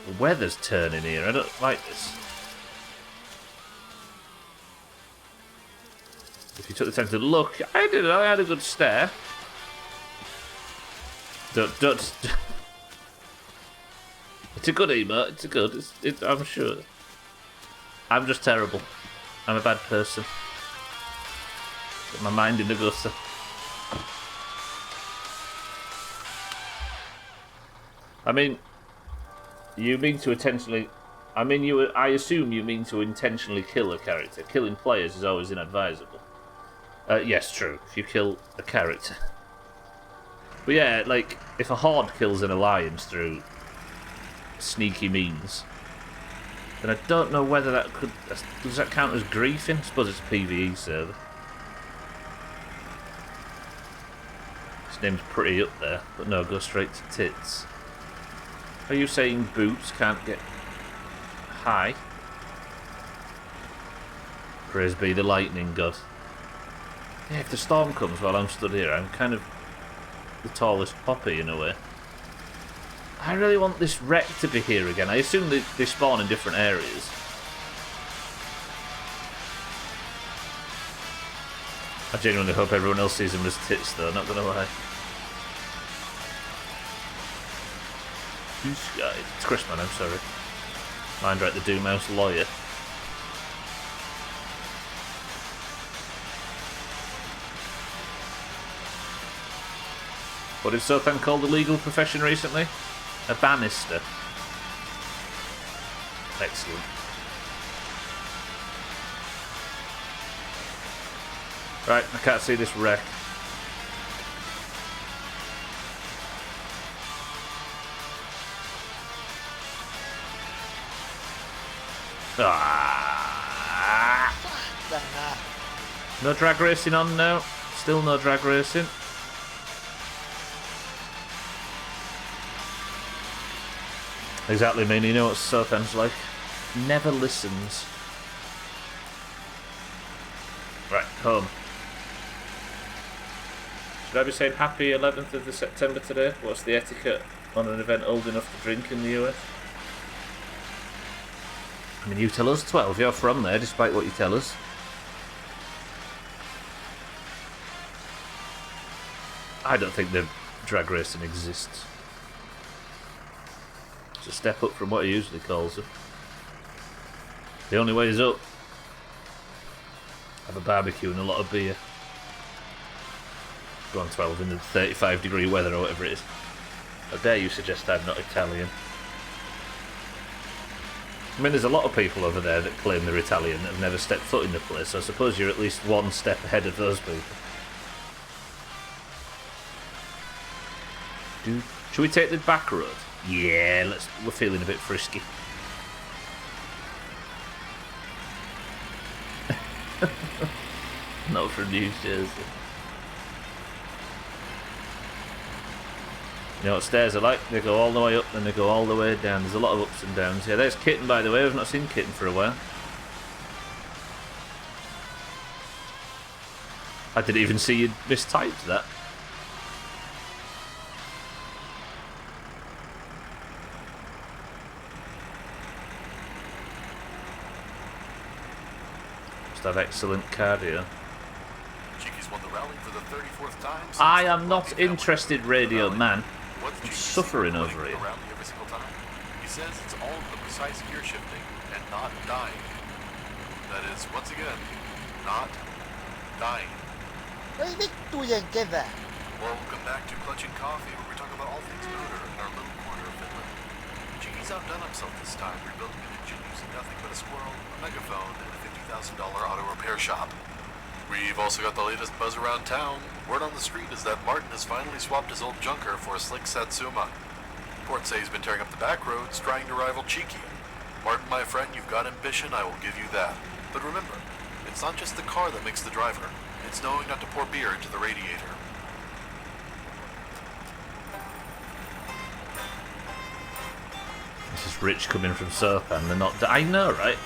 The weather's turning here. I don't like this. If you took the time to look, I did. I had a good stare. Don't. It's a good emote. It's a good. I'm sure. I'm just terrible. I'm a bad person. Got my mind in the gutter. I mean, you mean to intentionally... I assume you mean to intentionally kill a character. Killing players is always inadvisable. Yes, true. If you kill a character. But yeah, like, if a horde kills an alliance through sneaky means, then I don't know whether that could... Does that count as griefing? I suppose it's a PvE server. His name's pretty up there, but no, go straight to tits. Are you saying boots can't get high? Praise be the lightning god. Yeah, if the storm comes while I'm stood here, I'm kind of the tallest poppy in a way. I really want this wreck to be here again. I assume they spawn in different areas. I genuinely hope everyone else sees him as tits, though, not gonna lie. It's Chrisman, I'm sorry. Mind right, the Doomhaus lawyer. What did Sothan call the legal profession recently? A banister. Excellent. Right, I can't see this wreck. Ah! No drag racing on now. Still no drag racing. Exactly, I mean, you know what Sothan's like. Never listens. Right, home. Should I be saying happy 11th of September today? What's the etiquette on an event old enough to drink in the US? I mean, you tell us 12, you're from there, despite what you tell us. I don't think the drag racing exists. It's a step up from what he usually calls it. The only way is up. Have a barbecue and a lot of beer. Go on 12 in the 35-degree weather or whatever it is. How dare you suggest I'm not Italian? I mean, there's a lot of people over there that claim they're Italian that have never stepped foot in the place, so I suppose you're at least one step ahead of those people. Should we take the back road? Yeah, we're feeling a bit frisky. Not from New Jersey. You know what stairs are like? They go all the way up and they go all the way down. There's a lot of ups and downs. Yeah, there's Kitten, by the way. I've not seen Kitten for a while. I didn't even see you mistyped that. Must have excellent cardio. Cheeky's won the rally for the 34th time. I am not interested, Radio Man. I'm suffering over it. Every single time. He says it's all in the precise gear shifting and not dying. That is, once again, not dying. Vittujen kevää. Welcome back to Clutching Coffee, where we talk about all things motor in our little corner of Finland. Cheeky's outdone himself this time, rebuilding an engine using nothing but a squirrel, a megaphone, and a $50,000 auto repair shop. We've also got the latest buzz around town. Word on the street is that Martin has finally swapped his old junker for a slick Satsuma. Reports say he's been tearing up the back roads, trying to rival Cheeky. Martin, my friend, you've got ambition, I will give you that. But remember, it's not just the car that makes the driver. It's knowing not to pour beer into the radiator. This is rich coming from Sothan. They're not. I know, right?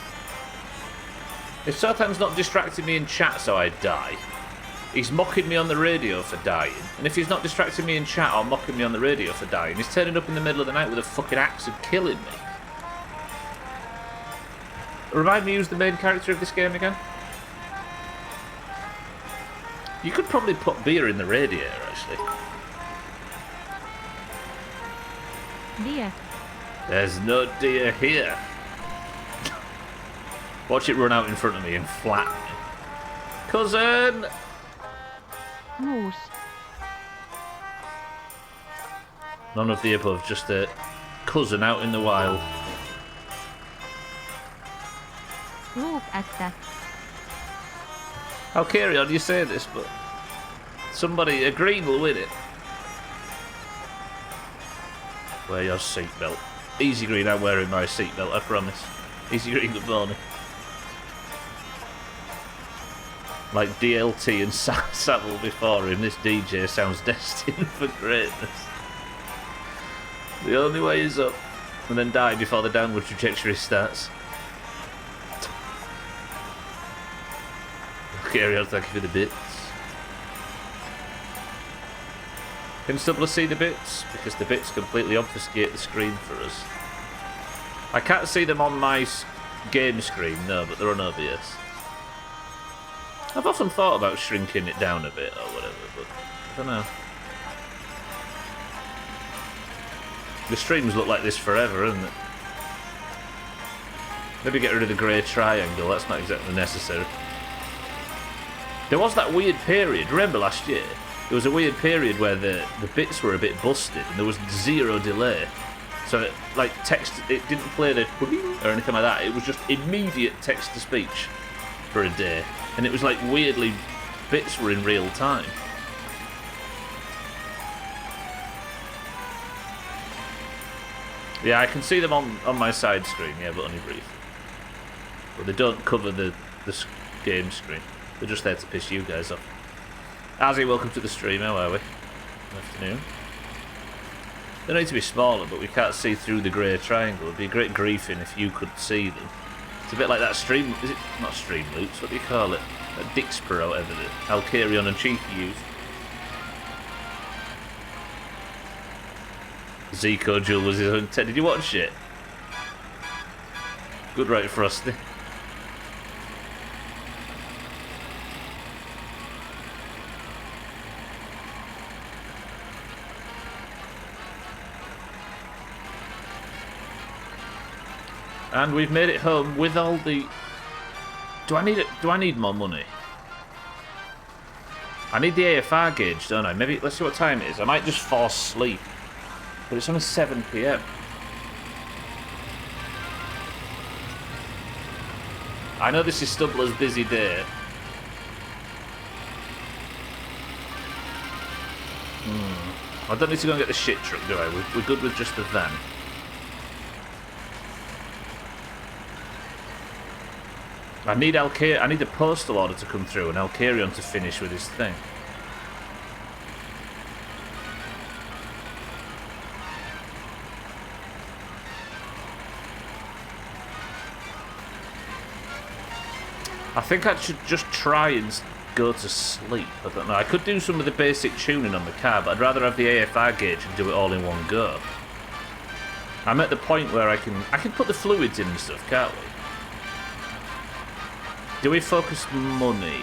If Sothan's not distracting me in chat so I die, he's mocking me on the radio for dying. And if he's not distracting me in chat or mocking me on the radio for dying, he's turning up in the middle of the night with a fucking axe and killing me. Remind me who's the main character of this game again? You could probably put beer in the radiator, actually. Dear. There's no deer here. Watch it run out in front of me and flatten me. Cousin! Moose. None of the above, just a cousin out in the wild. Look at that. How carry on you say this, but somebody, a green will win it. Wear your seatbelt. Easy Green, I'm wearing my seatbelt, I promise. Easy Green, good morning. Like DLT and Savile before him, this DJ sounds destined for greatness. The only way is up, and then die before the downward trajectory starts. Carry on, thank you for the bits. Can Stubbler see the bits? Because the bits completely obfuscate the screen for us. I can't see them on my game screen, no, but they're on OBS. I've often thought about shrinking it down a bit or whatever, but I don't know. The streams look like this forever, isn't it? Maybe get rid of the grey triangle, that's not exactly necessary. There was that weird period, remember last year? There was a weird period where the bits were a bit busted and there was zero delay. So, like, text, it didn't play the or anything like that. It was just immediate text-to-speech for a day. And it was like, weirdly, bits were in real time. Yeah, I can see them on my side screen, yeah, but only briefly. But they don't cover the game screen. They're just there to piss you guys off. Azzy, welcome to the stream, how are we? Good afternoon. They need to be smaller, but we can't see through the grey triangle. It'd be a great griefing if you could see them. It's a bit like that stream... Is it not stream loops? What do you call it? That Dixper or whatever that Alcarion and Cheeky use. Zico Jewel was his own... Did you watch it? Good right, Frosty. And we've made it home with all the... Do I need more money? I need the AFR gauge, don't I? Maybe, let's see what time it is. I might just force sleep. But it's only 7 PM. I know this is Stubbler's busy day. I don't need to go and get the shit truck, do I? We're good with just the van. I need the postal order to come through and Alcarion to finish with his thing. I think I should just try and go to sleep. I don't know. I could do some of the basic tuning on the car, but I'd rather have the AFR gauge and do it all in one go. I'm at the point where I can put the fluids in and stuff, can't we? Do we focus money?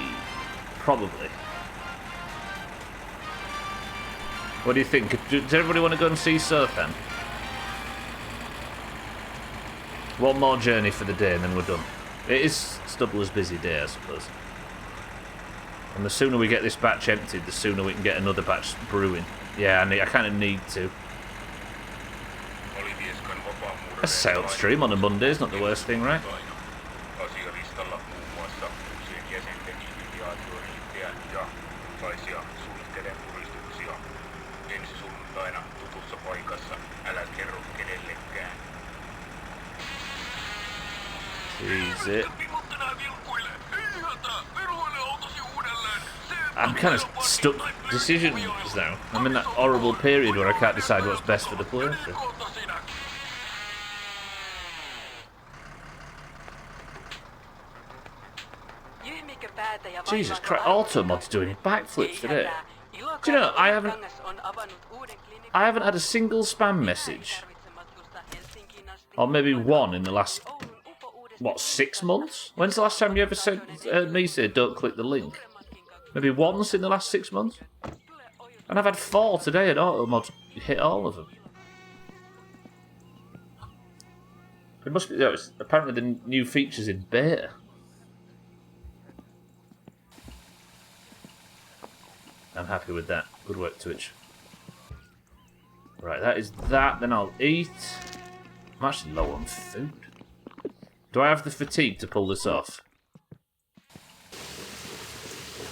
Probably. What do you think? Does everybody want to go and see Sothan? One more journey for the day and then we're done. It is Stubbler's busy day, I suppose. And the sooner we get this batch emptied, the sooner we can get another batch brewing. Yeah, I kind of need to. A sailed stream on a Monday is not the worst thing, right? It. I'm kind of stuck decisions now. I'm in that horrible period where I can't decide what's best for the playthrough. Jesus Christ, Automod's doing backflips today. Do you know, I haven't had a single spam message. Or maybe one in the last... What, 6 months? When's the last time you ever said me say don't click the link? Maybe once in the last 6 months? And I've had 4 today and Automod hit all of them. It must be, it's apparently the new features in beta. I'm happy with that. Good work, Twitch. Right, that is that, then I'll eat. I'm actually low on food. Do I have the fatigue to pull this off?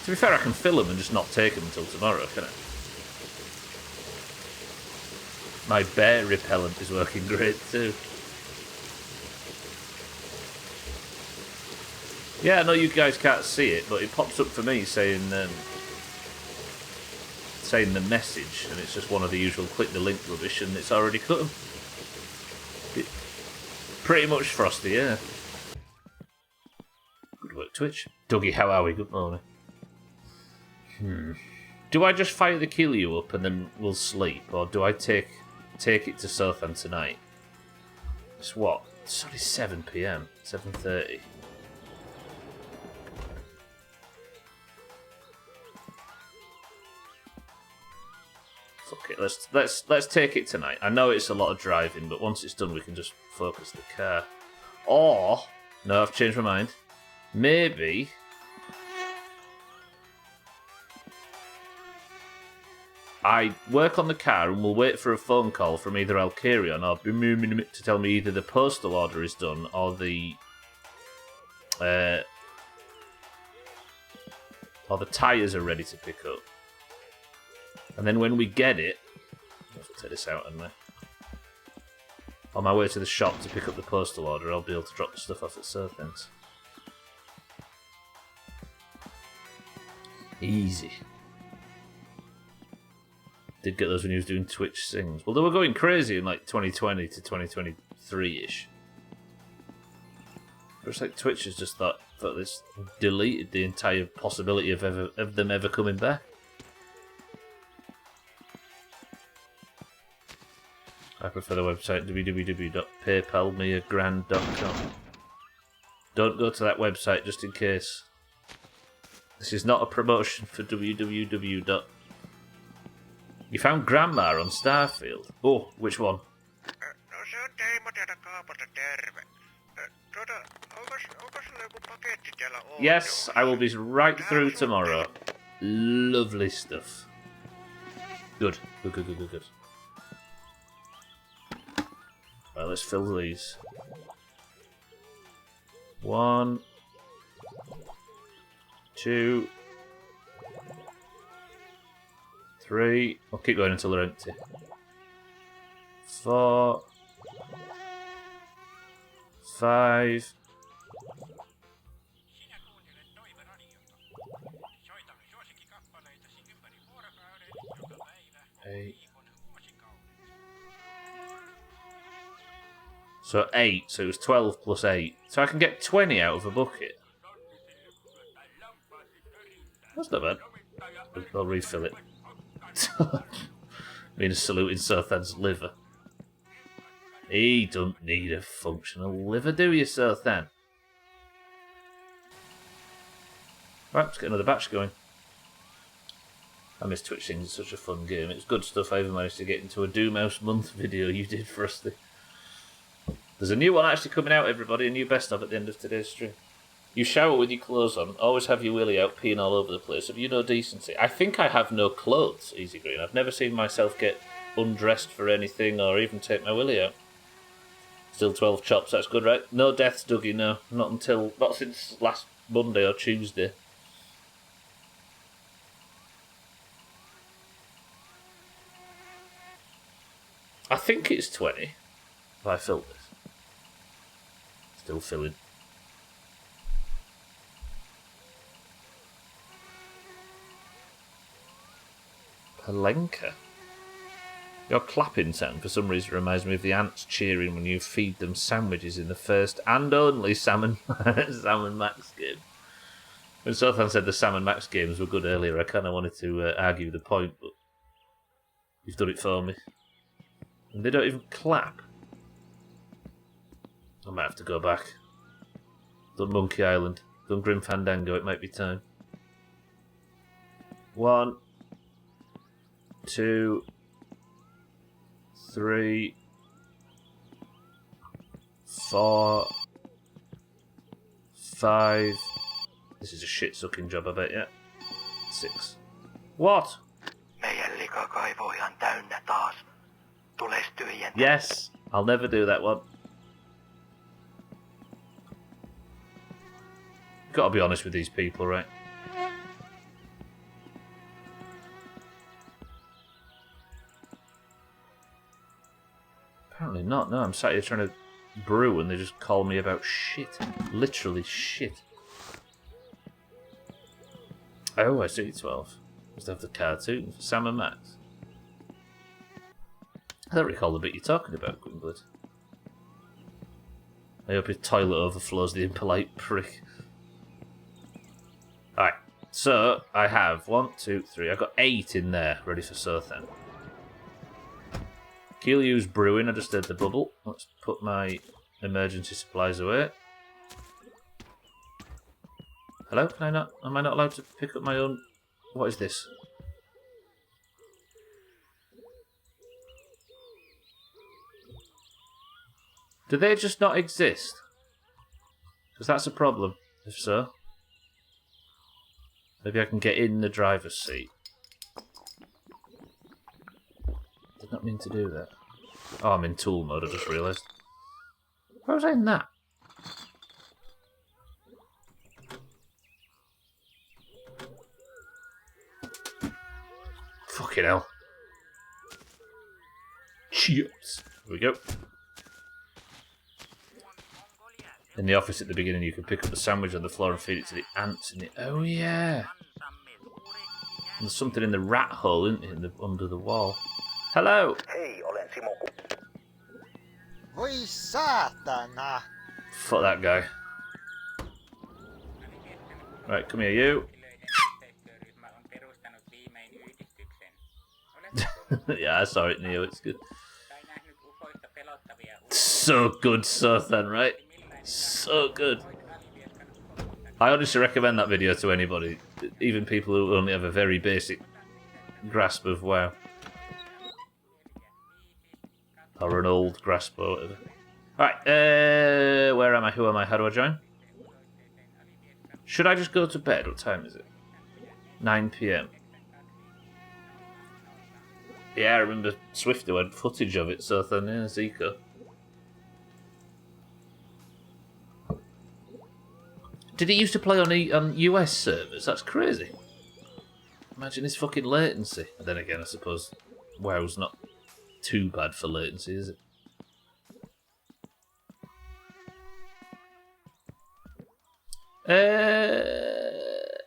To be fair, I can fill them and just not take them until tomorrow, can I? My bear repellent is working great too. Yeah, I know you guys can't see it, but it pops up for me saying the message, and it's just one of the usual click the link rubbish, and it's already cut them. Pretty much Frosty, yeah. Good work, Twitch. Dougie, how are we? Good morning. Do I just fire the kill you up and then we'll sleep, or do I take it to Sothan tonight? It's what? It's only 7 PM, 7:30. Fuck it. Let's take it tonight. I know it's a lot of driving, but once it's done, we can just focus the car. Or no, I've changed my mind. Maybe I work on the car and we'll wait for a phone call from either Alcarion or to tell me either the postal order is done or the tyres are ready to pick up. And then when we get it, I'll take this out, haven't I? On my way to the shop to pick up the postal order, I'll be able to drop the stuff off at Surfens. Easy. Did get those when he was doing Twitch sings. Well, they were going crazy in like 2020 to 2023-ish. But it's like Twitch has just thought this deleted the entire possibility of them ever coming back. I prefer the website www.paypalmeagrand.com. Don't go to that website just in case. This is not a promotion for www. You found Grandma on Starfield. Oh, which one? Yes, I will be right through tomorrow. Lovely stuff. Good. Right, let's fill these. 1, 2, 3. I'll keep going until they're empty. 4, 5. 8. So 8, so it was 12 plus 8. So I can get 20 out of a bucket. That's not bad. I'll refill it. Mean a salute in Sothan's liver. He don't need a functional liver, do you, Sothan? Right, let's get another batch going. I miss Twitch Things, it's such a fun game. It's good stuff. I even managed to get into a Doomhaus month video you did for us. There's a new one actually coming out, everybody. A new best of at the end of today's stream. You shower with your clothes on. Always have your willy out, peeing all over the place. Have you no decency? I think I have no clothes, Easy Green. I've never seen myself get undressed for anything or even take my willy out. Still 12 chops, that's good, right? No deaths, Dougie, no. Not since last Monday or Tuesday. I think it's 20. Have I filled this? Still filling. Palenka. Your clapping sound for some reason reminds me of the ants cheering when you feed them sandwiches in the first and only Sam and Max game. When Sothan said the Sam and Max games were good earlier, I kind of wanted to argue the point, but you've done it for me. And they don't even clap. I might have to go back. Done Monkey Island. Done Grim Fandango, it might be time. 1, 2, 3, 4, 5. This is a shit-sucking job, I bet, yeah. 6. What? Yes, I'll never do that one. Gotta be honest with these people, right? Apparently not, no. I'm sat here trying to brew and they just call me about shit. Literally shit. Oh, I see, 12. Must have the cartoon for Sam and Max. I don't recall the bit you're talking about, Gwynblood. I hope his toilet overflows, the impolite prick. Alright, so I have 1, 2, 3. I've got 8 in there, ready for Sothan. Kielyu's brewing, I just heard the bubble. Let's put my emergency supplies away. Hello, am I not allowed to pick up my own... What is this? Do they just not exist? Because that's a problem, if so. Maybe I can get in the driver's seat. Did not mean to do that. Oh, I'm in tool mode, I just realised. Why was I in that? Fucking hell. Cheers. Here we go. In the office at the beginning, you can pick up the sandwich on the floor and feed it to the ants in the... Oh, yeah. And there's something in the rat hole, isn't it, under the wall. Hello. Hei, olen Simo. Voi saatana! Fuck that guy. Right, come here, you. Yeah, I saw it, Neo. It's good. So good, Sothan, right? So good. I honestly recommend that video to anybody, even people who only have a very basic grasp of WoW. Or an old grasp or whatever. Right, where am I? Who am I? How do I join? Should I just go to bed? What time is it? 9 PM. Yeah, I remember Swifter had footage of it, so then, yeah, Zico. Did he used to play on US servers? That's crazy. Imagine his fucking latency. And then again, I suppose WoW's not too bad for latency, is it?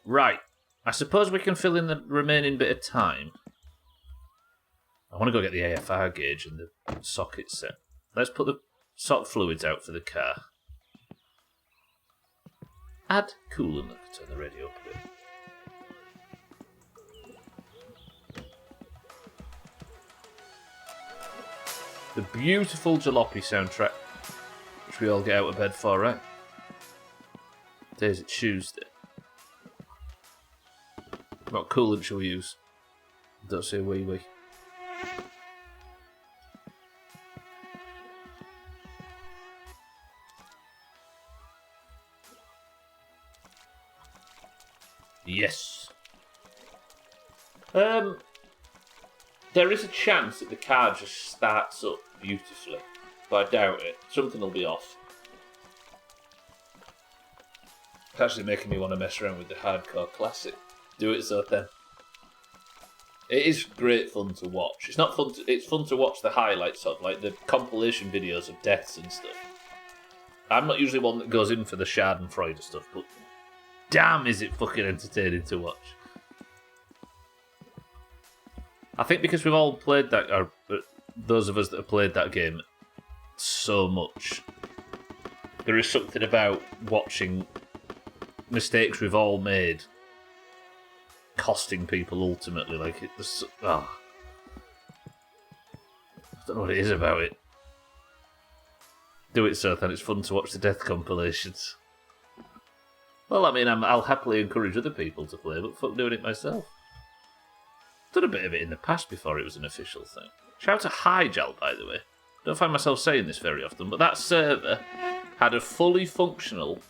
Right. I suppose we can fill in the remaining bit of time. I want to go get the AFR gauge and the socket set. Let's put the sock fluids out for the car. Add coolant. I can turn the radio up a bit. The beautiful Jalopy soundtrack, which we all get out of bed for, right? Today's Tuesday. What coolant shall we use? Don't say wee. Yes. There is a chance that the car just starts up beautifully, but I doubt it. Something will be off. It's actually making me want to mess around with the hardcore classic. Do it so then. It is great fun to watch. It's not fun. It's fun to watch the highlights of, like the compilation videos of deaths and stuff. I'm not usually one that goes in for the Schadenfreude stuff, but damn, is it fucking entertaining to watch. I think because we've all played that, or those of us that have played that game so much, there is something about watching mistakes we've all made costing people ultimately. Like, it's, I don't know what it is about it. Do it so then, it's fun to watch the death compilations. Well, I mean, I'll happily encourage other people to play, but fuck doing it myself. Done a bit of it in the past before it was an official thing. Shout out to Hijal, by the way. Don't find myself saying this very often, but that server had a fully functional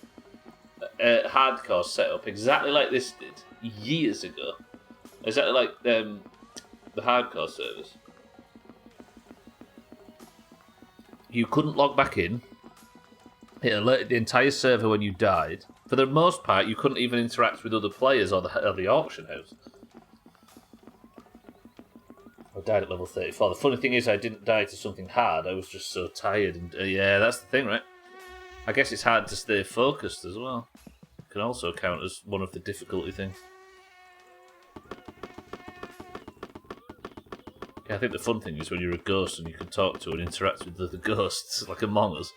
hardcore setup exactly like this did years ago. Exactly like the hardcore servers. You couldn't log back in. It alerted the entire server when you died. For the most part, you couldn't even interact with other players or the auction house. I died at level 34. The funny thing is, I didn't die to something hard. I was just so tired. And yeah, that's the thing, right? I guess it's hard to stay focused as well. It can also count as one of the difficulty things. Yeah, I think the fun thing is when you're a ghost and you can talk to and interact with other ghosts, like Among Us.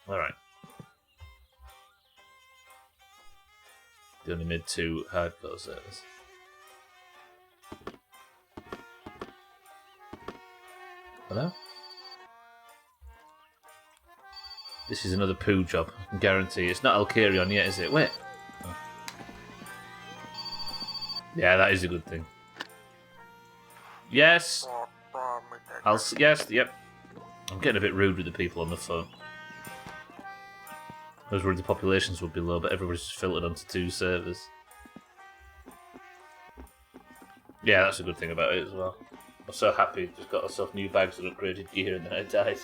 Alright. The only mid-2 hardcore servers. Hello? This is another poo job, I can guarantee. It's not Alkarion yet, is it? Wait. Oh. Yeah, that is a good thing. Yes. Yes. Yep. I'm getting a bit rude with the people on the phone. I was worried the populations would be low, but everybody's just filtered onto 2 servers. Yeah, that's a good thing about it as well. I'm so happy. Just got myself new bags and upgraded gear, and then I died.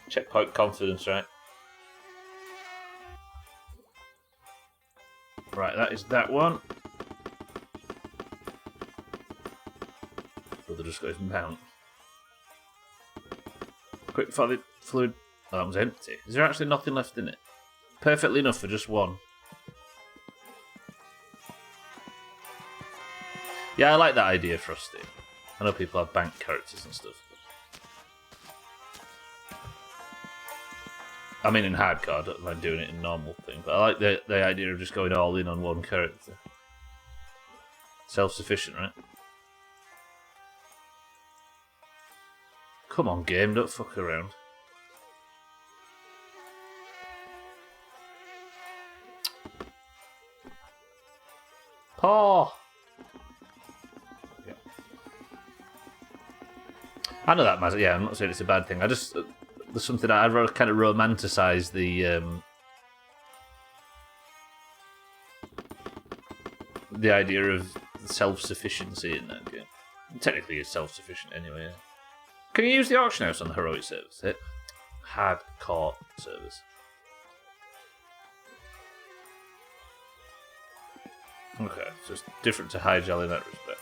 Checkpoint confidence, right? Right, that is that one. So they just got his mount. Quick for the fluid. Oh, that was empty. Is there actually nothing left in it? Perfectly enough for just one. Yeah, I like that idea, Frosty. I know people have bank characters and stuff. I mean, in hardcore, I don't mind doing it in normal thing, but I like the idea of just going all in on one character. Self-sufficient, right? Come on, game, don't fuck around. Paw! Yeah. I know that, Maz. Yeah, I'm not saying it's a bad thing. I just... there's something I kind of romanticise the idea of self-sufficiency in that game. Technically, it's self-sufficient anyway. Yeah. Can you use the auction house on the heroic servers? Hardcore servers. Okay, so it's different to High-Gel in that respect.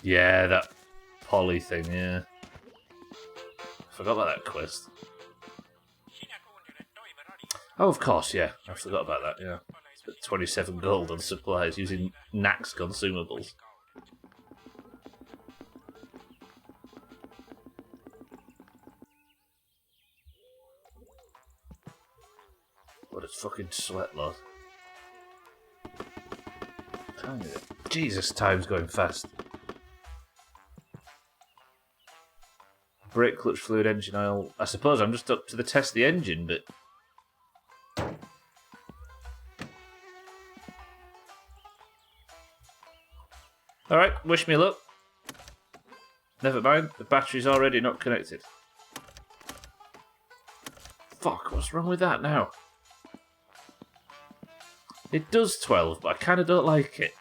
Yeah, that poly thing, yeah. Forgot about that quest. Oh, of course, yeah. I forgot about that, yeah. Spent 27 gold on supplies using Nax consumables. What a fucking sweat, lord. Jesus, time's going fast. Brake, clutch fluid, engine oil. I suppose I'm just up to the test the engine bit. Alright, wish me luck. Never mind, the battery's already not connected. Fuck, what's wrong with that now? It does 12, but I kind of don't like it.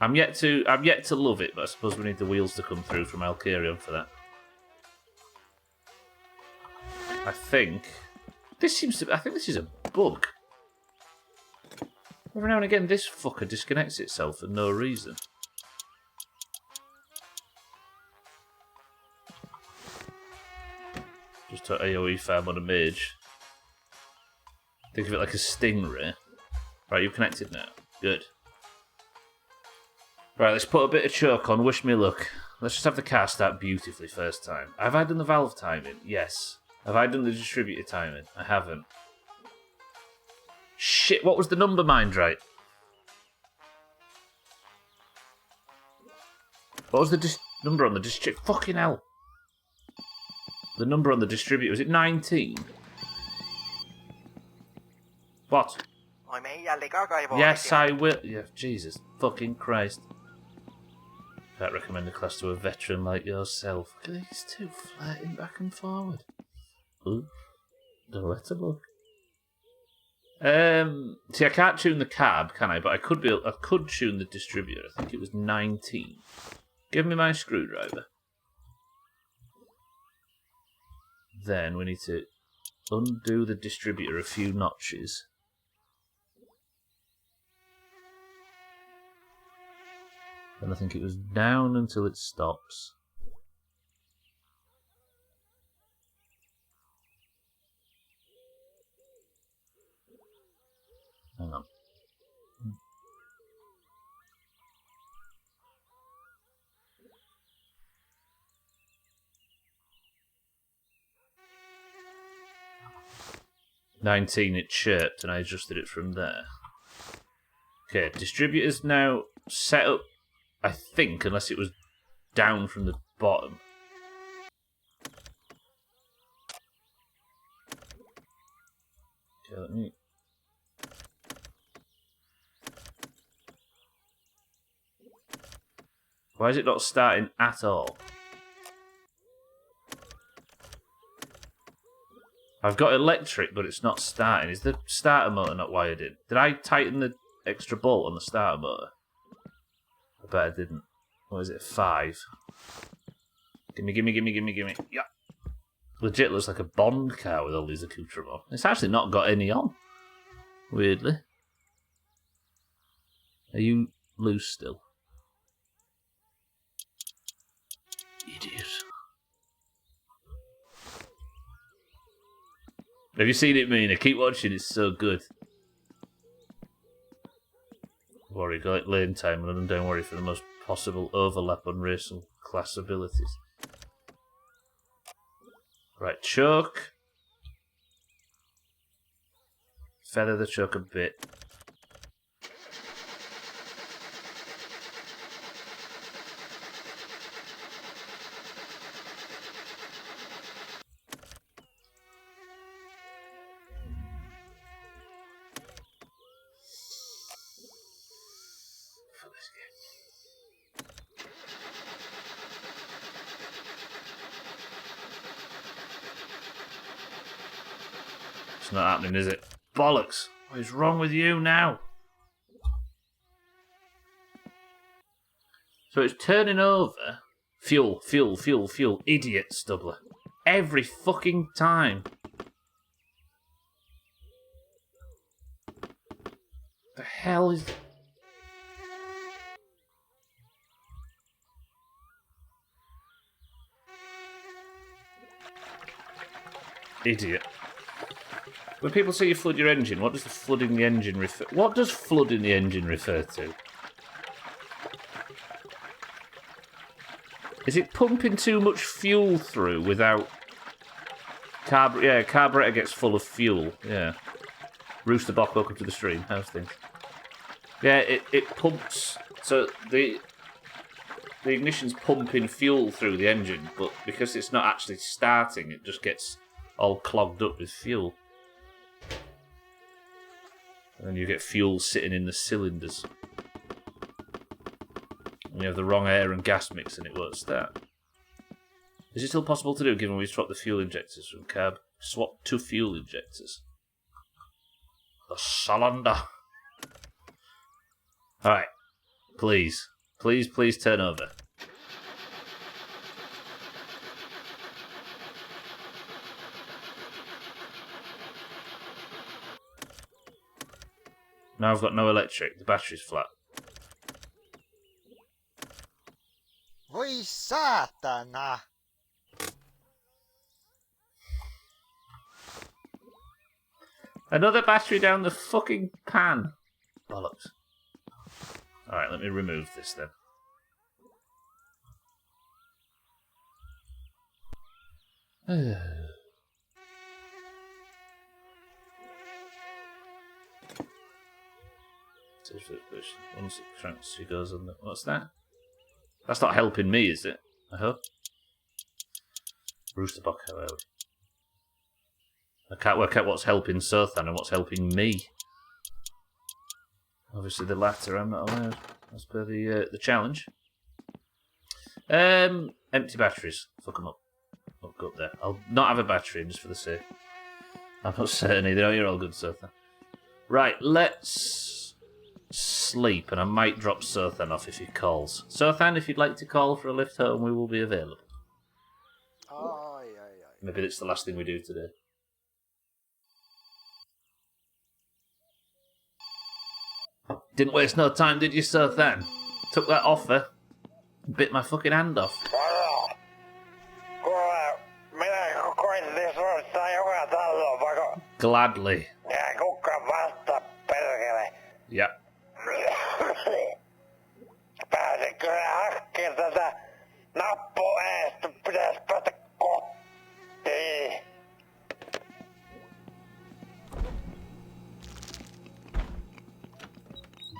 I'm yet to love it, but I suppose we need the wheels to come through from Alcarion for that. I think this is a bug. Every now and again, this fucker disconnects itself for no reason. Just an AoE farm on a mage. Think of it like a stingray. Right, you've connected now. Good. Right, let's put a bit of choke on. Wish me luck. Let's just have the car start beautifully first time. Have I done the valve timing? Yes. Have I done the distributor timing? I haven't. Shit, what was the number, mind right? What was the number on the distributor? Fucking hell. The number on the distributor, was it 19? What? Yes, I will. Yeah, Jesus fucking Christ. Can't recommend a class to a veteran like yourself. Look at these two flirting back and forward. Ooh, don't let her look. See, I can't tune the cab, can I? But I could tune the distributor. I think it was 19. Give me my screwdriver. Then we need to undo the distributor a few notches. And I think it was down until it stops. Hang on. $19 it chirped and I adjusted it from there. Okay, distributor's now set up, I think, unless it was down from the bottom. Okay, let me... Why is it not starting at all? I've got electric, but it's not starting. Is the starter motor not wired in? Did I tighten the extra bolt on the starter motor? I bet I didn't. What is it? 5. Gimme. Yeah. Legit looks like a Bond car with all these accoutrements. It's actually not got any on. Weirdly. Are you loose still? Idiot. Have you seen it, Mina? Keep watching, it's so good. Worry, got lane time, and don't worry for the most possible overlap on race and class abilities. Right, choke. Feather the choke a bit. It's not happening, is it? Bollocks! What is wrong with you now? So it's turning over. Fuel. Idiot Stubbler. Every fucking time. The hell is... Idiot. When people say you flood your engine, what does the flooding the engine refer... What does flooding the engine refer to? Is it pumping too much fuel through without... carburetor gets full of fuel, yeah. Rooster Bock, welcome to the stream. How's things? Yeah, it pumps... So the ignition's pumping fuel through the engine, but because it's not actually starting, it just gets all clogged up with fuel. And then you get fuel sitting in the cylinders. And you have the wrong air and gas mix and it won't start. Is it still possible to do, given we swapped the fuel injectors from carb? Swap to fuel injectors. The cylinder. Alright. Please. Please turn over. Now I've got no electric. The battery's flat. Voi saatana! Another battery down the fucking pan. Bollocks. Alright, let me remove this then. Once it transfer goes on the... What's that? That's not helping me, is it? I hope. Rooster Bock, however. I can't work out what's helping Sothan and what's helping me. Obviously the latter I'm not allowed, as per the challenge. Empty batteries. Fuck them up. I'll go up there. I'll not have a battery in just for the sake. I'm not certain either. Oh, you're all good, Sothan. Right, let's sleep, and I might drop Sothan off if he calls. Sothan, if you'd like to call for a lift home, we will be available. Ai. Maybe it's the last thing we do today. Didn't waste no time, did you, Sothan? Took that offer. Bit my fucking hand off. Gladly. Yep. Pääsinkö hakkeen tätä nappuäästä? Pitäis päästä kotiin.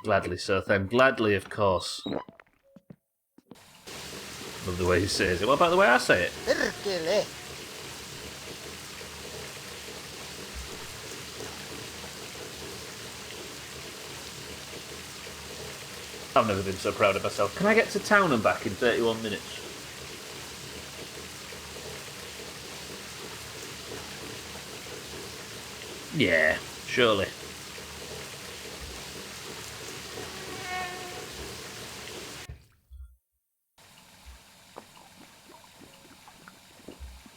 Gladly, Sothan. Gladly, of course. Love the way he says it. What about the way I say it? Perkele! I've never been so proud of myself. Can I get to town and back in 31 minutes? Yeah, surely.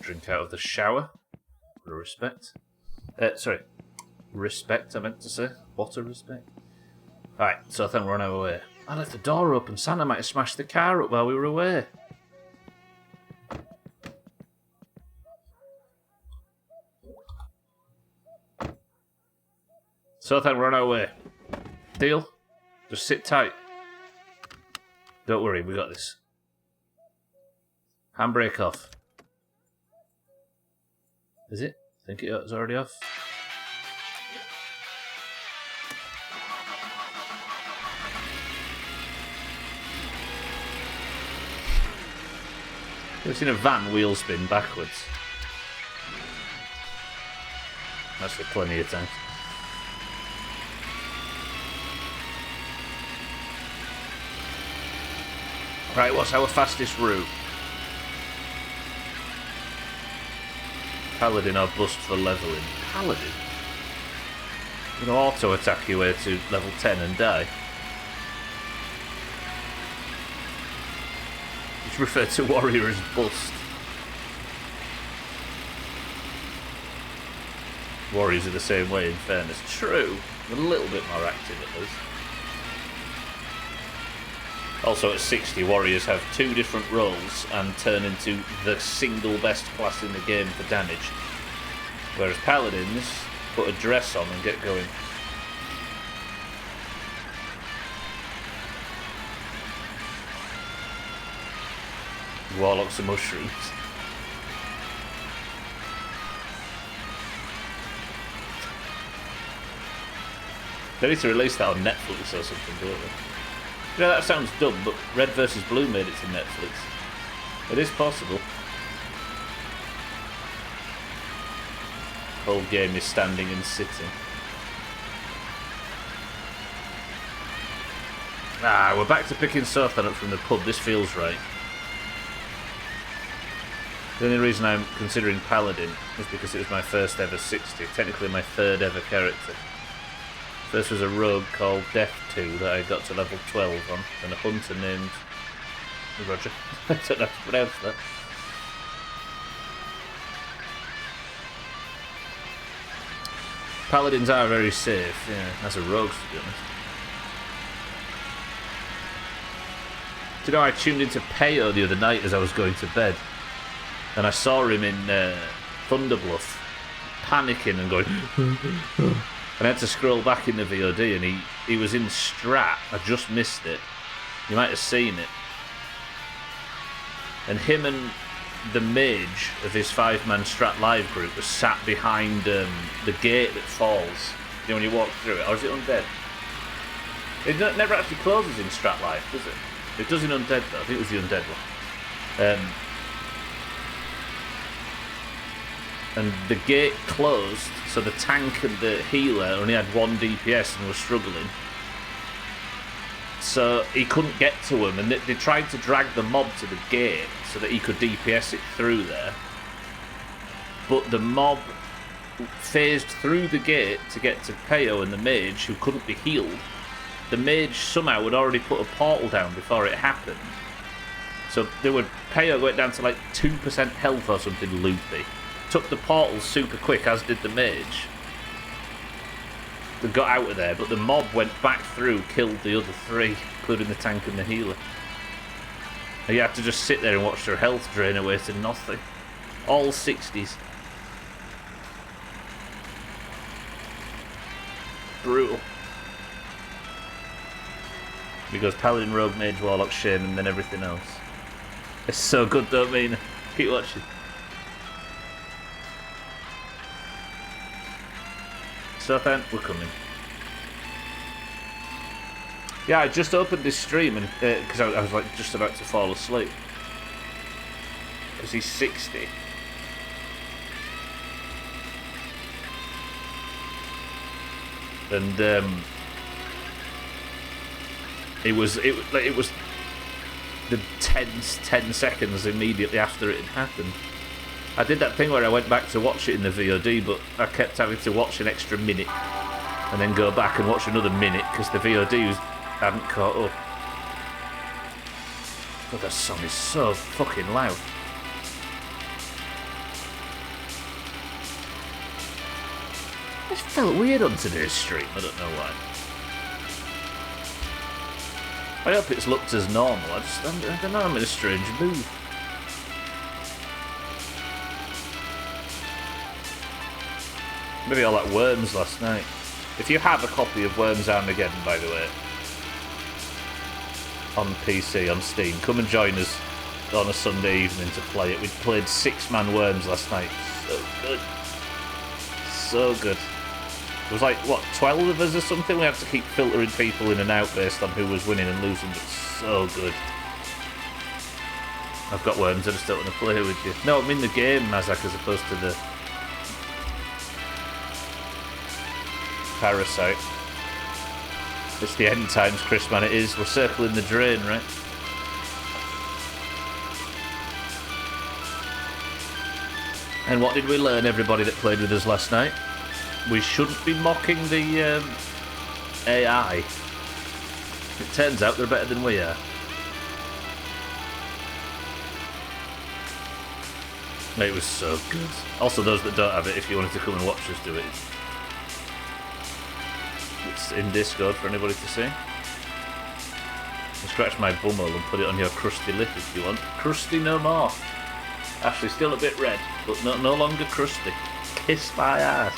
Drink out of the shower. What a respect. Sorry. Respect, I meant to say. What a respect. Right, so I think we're on our way. I left the door open. Santa might have smashed the car up while we were away. So I think we're on our way. Deal? Just sit tight. Don't worry, we got this. Handbrake off. Is it? I think it's already off. I've seen a van wheel spin backwards. That's for plenty of times. Right, what's our fastest route? Paladin or bust for leveling? Paladin? You know, auto attack your way to level 10 and die. It's referred to warrior as bust. Warriors are the same way, in fairness. True. A little bit more active at least. Also at 60, warriors have 2 different roles and turn into the single best class in the game for damage. Whereas paladins put a dress on and get going. Warlocks and mushrooms. They need to release that on Netflix or something, don't they? You know, that sounds dumb, but Red vs. Blue made it to Netflix. It is possible. The whole game is standing and sitting. Ah, we're back to picking Sothan up from the pub. This feels right. The only reason I'm considering Paladin is because it was my first ever 60. Technically my third ever character. First was a rogue called Death 2 that I got to level 12 on, and a hunter named Roger. I don't know how to pronounce that. Paladins are very safe, yeah, as a rogue to be honest. Do you know, I tuned into Peo the other night as I was going to bed, and I saw him in Thunderbluff, panicking and going... And I had to scroll back in the VOD, and he was in Strat. I just missed it. You might have seen it. And him and the mage of his 5-man Strat live group was sat behind the gate that falls. You know, when you walk through it. Or is it Undead? It never actually closes in Strat live, does it? It does in Undead, though. I think it was the Undead one. And the gate closed, so the tank and the healer only had 1 DPS and were struggling. So he couldn't get to him, and they tried to drag the mob to the gate so that he could DPS it through there. But the mob phased through the gate to get to Peo and the mage, who couldn't be healed. The mage somehow had already put a portal down before it happened. So Peo went down to like 2% health or something loopy. Took the portal super quick, as did the mage. They got out of there, but the mob went back through, killed the other 3, including the tank and the healer. And you had to just sit there and watch their health drain away to nothing. All 60s. Brutal. Because Paladin, Rogue, Mage, Warlock, Shaman, and then everything else. It's so good, don't mean. Keep watching. So then, we're coming. Yeah, I just opened this stream and because I was like just about to fall asleep. Because he's 60. And It was the tense 10 seconds immediately after it had happened. I did that thing where I went back to watch it in the VOD, but I kept having to watch an extra minute and then go back and watch another minute because the VOD hadn't caught up. God, that song is so fucking loud. It felt weird on today's stream, I don't know why. I hope it's looked as normal, I don't know, I'm in a strange mood. Maybe I like Worms last night. If you have a copy of Worms Armageddon, by the way, on PC, on Steam, come and join us on a Sunday evening to play it. We played 6-man Worms last night. So good. So good. It was like, what, 12 of us or something? We had to keep filtering people in and out based on who was winning and losing, but so good. I've got Worms, I just don't want to play with you. No, I'm in the game, Mazak, as opposed to the Parasite. It's the end times, Chris, man, it is. We're circling the drain, right? And what did we learn, everybody that played with us last night? We shouldn't be mocking the AI. It turns out they're better than we are. It was so good. Also, those that don't have it, if you wanted to come and watch us do it, it's in Discord for anybody to see. You scratch my bumhole and put it on your crusty lip if you want. Crusty no more. Actually, still a bit red, but no longer crusty. Kiss my ass.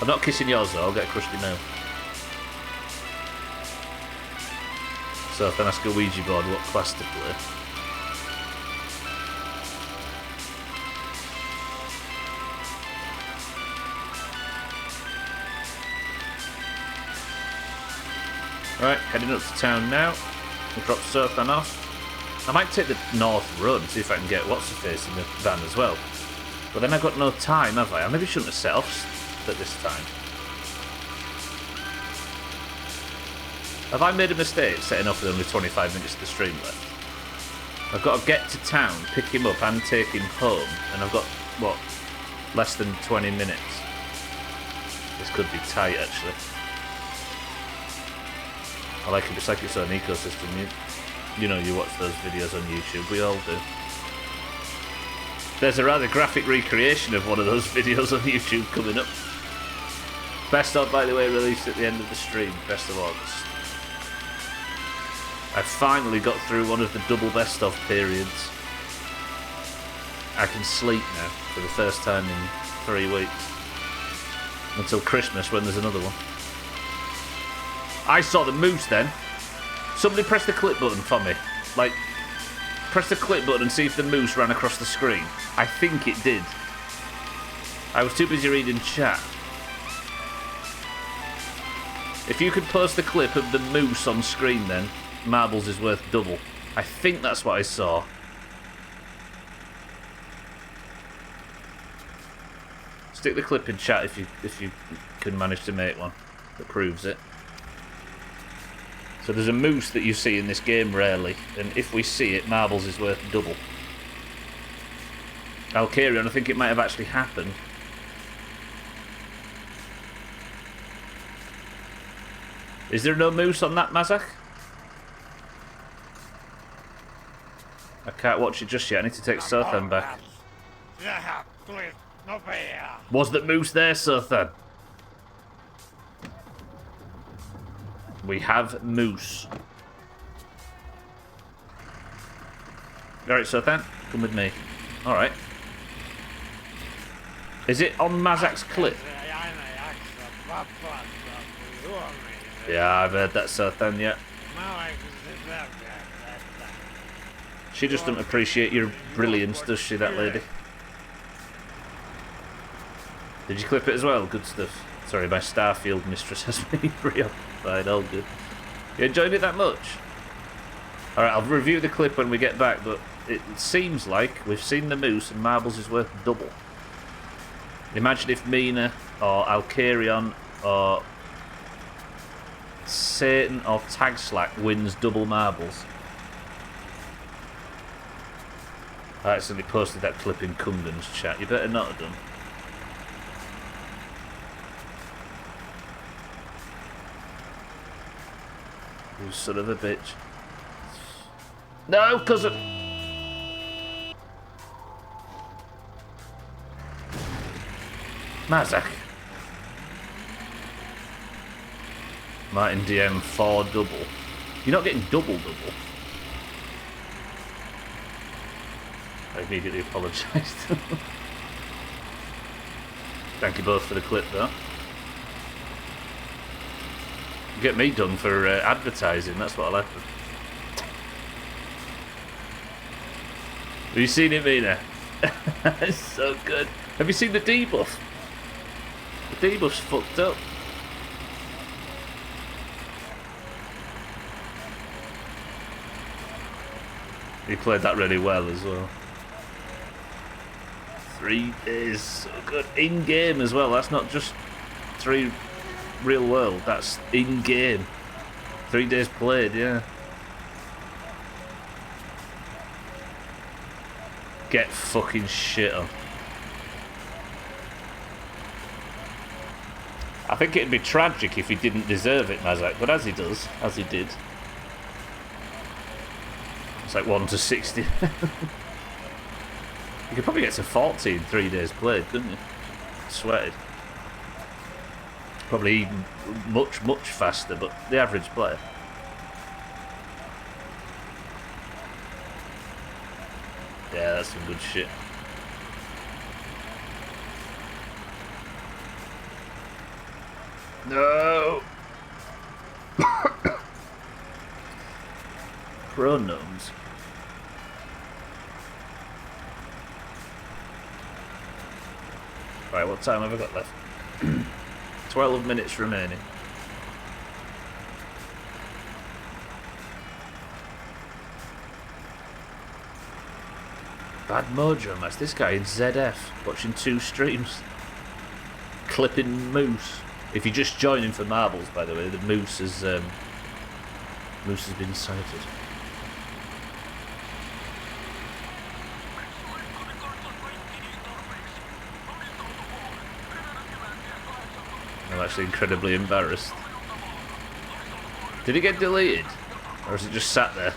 I'm not kissing yours though, I'll get crusty now. So then ask a Ouija board what class to play. Right, heading up to town now. We'll drop Sothan off. I might take the north run, see if I can get what's-her-face in the van as well. But then I've got no time, have I? I maybe shouldn't have set off at this time. Have I made a mistake setting off with only 25 minutes to stream left? I've got to get to town, pick him up and take him home, and I've got, what, less than 20 minutes. This could be tight, actually. I like it, it's like its own ecosystem. You know you watch those videos on YouTube, we all do. There's a rather graphic recreation of one of those videos on YouTube coming up. Best of, by the way, released at the end of the stream, best of August. I finally got through one of the double best of periods. I can sleep now for the first time in 3 weeks. Until Christmas when there's another one. I saw the moose then. Somebody press the clip button for me. Like, press the clip button and see if the moose ran across the screen. I think it did. I was too busy reading chat. If you could post the clip of the moose on screen then, marbles is worth double. I think that's what I saw. Stick the clip in chat if you can manage to make one that proves it. So there's a moose that you see in this game rarely, and if we see it, marbles is worth double. Alcarion, I think it might have actually happened. Is there no moose on that, Mazak? I can't watch it just yet, I need to take Sothan back. Was that moose there, Sothan? We have moose. Alright, Sothan, come with me. Alright. Is it on Mazak's clip? Yeah, I've heard that, Sothan, yeah. She just doesn't appreciate your brilliance, does she, that lady? Did you clip it as well? Good stuff. Sorry, my Starfield mistress has been preoccupied. All good. You enjoyed it that much? Alright, I'll review the clip when we get back, but it seems like we've seen the moose and marbles is worth double. Imagine if Mina or Alcarion or Satan of Tag Slack wins double marbles. I accidentally posted that clip in Kundan's chat. You better not have done. You son of a bitch. No, cousin! Mazak. Martin DM 4 double. You're not getting double. I immediately apologised. Thank you both for the clip though. Get me done for advertising, that's what'll happen. Have you seen it, Mina? It's so good. Have you seen the debuff? The debuff's fucked up. He played that really well as well. 3 days, so good. In-game as well, that's not just 3 real world, that's in-game. 3 days played, yeah. Get fucking shit on. I think it'd be tragic if he didn't deserve it, Mazak, but as he does, as he did. It's like 1 to 60. You could probably get to 40 in 3 days played, couldn't you? Sweated. Probably even much faster, but the average player. Yeah, that's some good shit. No! Pronomes. Right, what time have I got left? 12 minutes remaining. Bad mojo, man. This guy in ZF watching 2 streams. Clipping Moose. If you're just joining for marbles, by the way, the Moose has been sighted. I'm actually incredibly embarrassed. Did it get deleted? Or is it just sat there?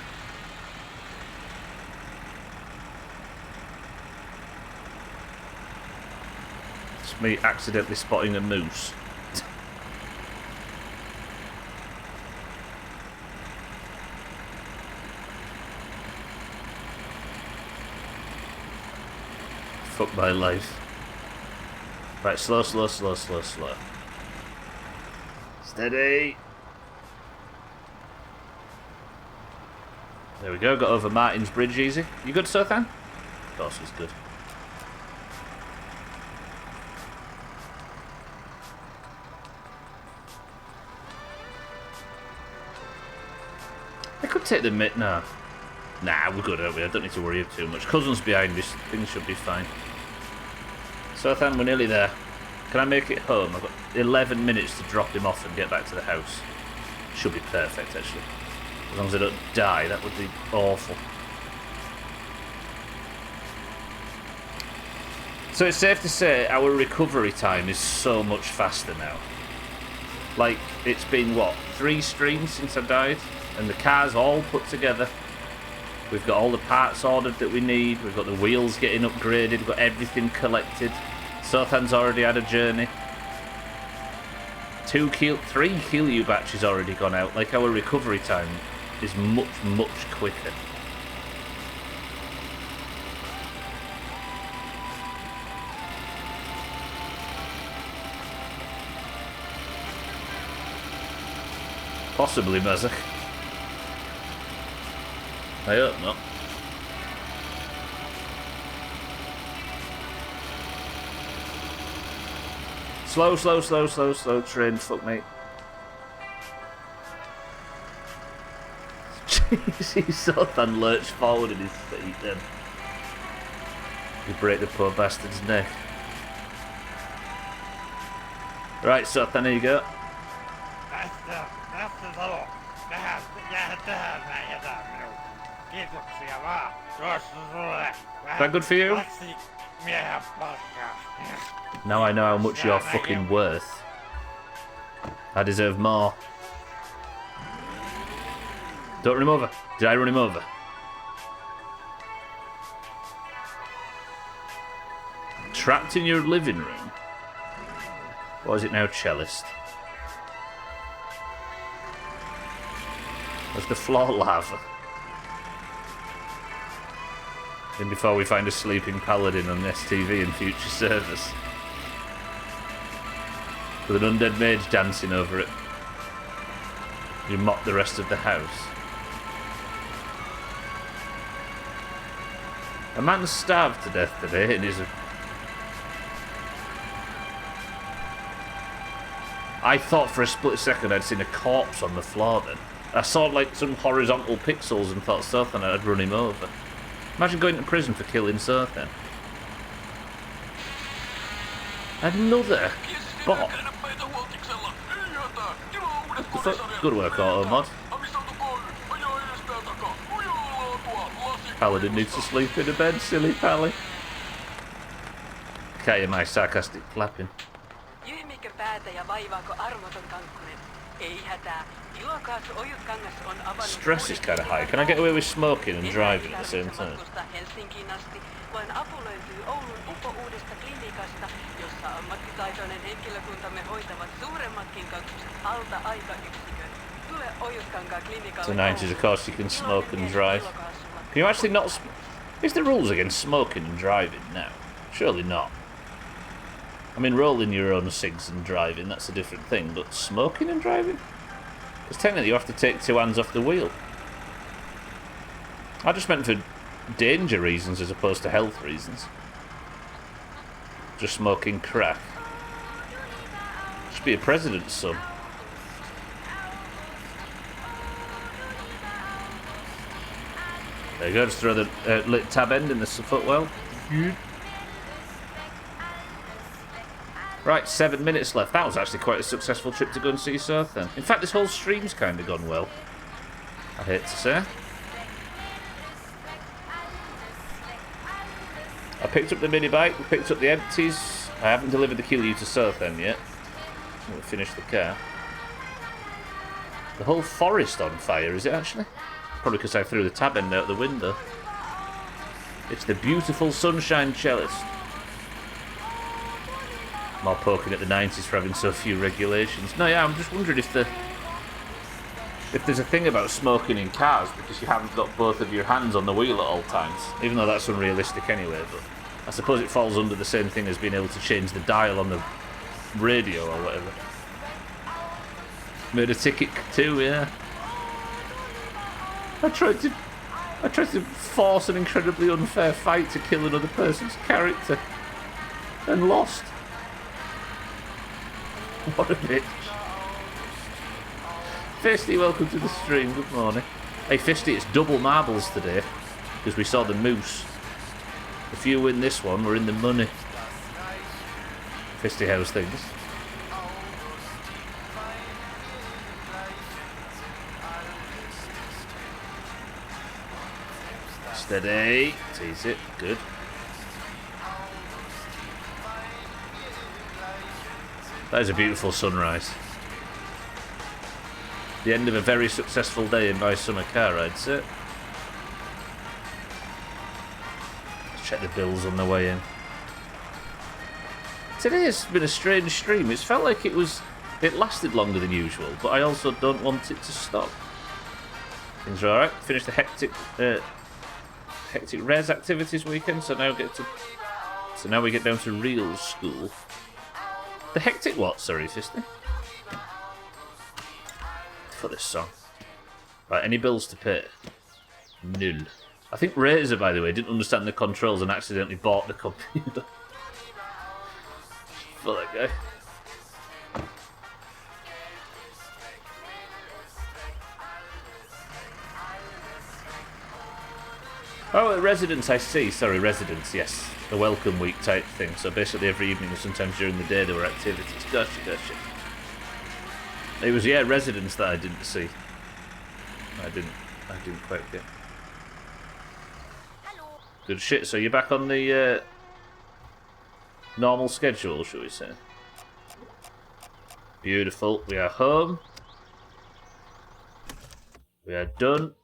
It's me accidentally spotting a moose. Fuck my life. Right, slow. Steady. There we go, got over Martin's Bridge easy. You good, Sothan? Of course he's good. I could take the mid. Nah, we're good, aren't we? I don't need to worry too much. Cousin's behind me, things should be fine. Sothan, we're nearly there. Can I make it home? I've got 11 minutes to drop him off and get back to the house. Should be perfect, actually. As long as I don't die, that would be awful. So it's safe to say our recovery time is so much faster now. Like, it's been, what, 3 streams since I died? And the car's all put together. We've got all the parts ordered that we need. We've got the wheels getting upgraded. We've got everything collected. Sothan's already had a journey. 3 Kilyu batches already gone out. Like, our recovery time is much quicker. Possibly, Mazak. I hope not. Slow, train, fuck me. Jeez, he Sothan lurched forward in his feet then. You break the poor bastard's neck. Right, Sothan, here you go. tässä talo. Jää tähän näin jätä minun. Kiitoksia vaan. Tuossa sulle. That good for you? Miehen palkkaa. Now I know how much you're fucking worth. I deserve more. Don't run him over. Did I run him over? Trapped in your living room? Or is it now cellist? Was the floor lava? Then before we find a sleeping paladin on STV in future service. With an undead mage dancing over it. You mock the rest of the house. A man starved to death today and is a... I thought for a split second I'd seen a corpse on the floor then. I saw like some horizontal pixels and thought Sothan had run him over. Imagine going to prison for killing Sothan. Another bot. Good work, Auto Mod. Paladin needs to sleep in a bed, silly pally. Okay, my sarcastic flapping. Jyhmikö päätä ja vaivaako armoton kankkunen? Ei hätää. Ilokaasu ojut kangas on avannut... Stress is kind of high. Can I get away with smoking and driving at the same time? Helsinkiin asti, vaan apu löytyy Oulun uudesta klinikasta, jossa ammattitaitoinen henkilökuntamme hoitavat suuremmatkin kakkukset alta aikayksikön. Tule Ojutkankaan klinikalle. The 90s, of course, you can smoke and drive. Can you actually not... Is there rules against smoking and driving now? Surely not. I mean, rolling your own cigs and driving, that's a different thing, but smoking and driving? Because technically you have to take two hands off the wheel. I just meant for danger reasons as opposed to health reasons. Just smoking crack. Should be a president's son. There you go, just throw the lit tab end in the footwell. Right, 7 minutes left. That was actually quite a successful trip to go and see South then. In fact, this whole stream's kind of gone well. I hate to say. I picked up the mini bike, we picked up the empties. I haven't delivered the Kill You to South End yet. I'm going to finish the car. The whole forest on fire, is it actually? Probably because I threw the tab end out the window. It's the beautiful Sunshine Cellist. More poking at the 90s for having so few regulations. No, yeah, I'm just wondering if there's a thing about smoking in cars because you haven't got both of your hands on the wheel at all times. Even though that's unrealistic anyway, but I suppose it falls under the same thing as being able to change the dial on the radio or whatever. Made a ticket too, yeah. I tried to force an incredibly unfair fight to kill another person's character and lost. What a bitch. Fisty, welcome to the stream, good morning. Hey Fisty, it's double marbles today because we saw the moose. If you win this one, we're in the money. Fisty, how's things? Steady. Tease it. Good. That is a beautiful sunrise. The end of a very successful day in my summer car, I'd say. Let's check the bills on the way in. Today has been a strange stream. It's felt like it lasted longer than usual, but I also don't want it to stop. Things are alright. Finished the hectic res activities weekend, so now we get down to real school. The hectic what? Sorry, Fisty. For this song. Right, any bills to pay? Nil. I think Razor, by the way, didn't understand the controls and accidentally bought the computer. For that guy. Oh, residence, I see. Sorry, residence, yes. The welcome week type thing. So basically every evening or sometimes during the day there were activities. Gotcha, gotcha. It was, yeah, Residence that I didn't see. I didn't quite get. Good shit, so you're back on the normal schedule, shall we say? Beautiful. We are home. We are done.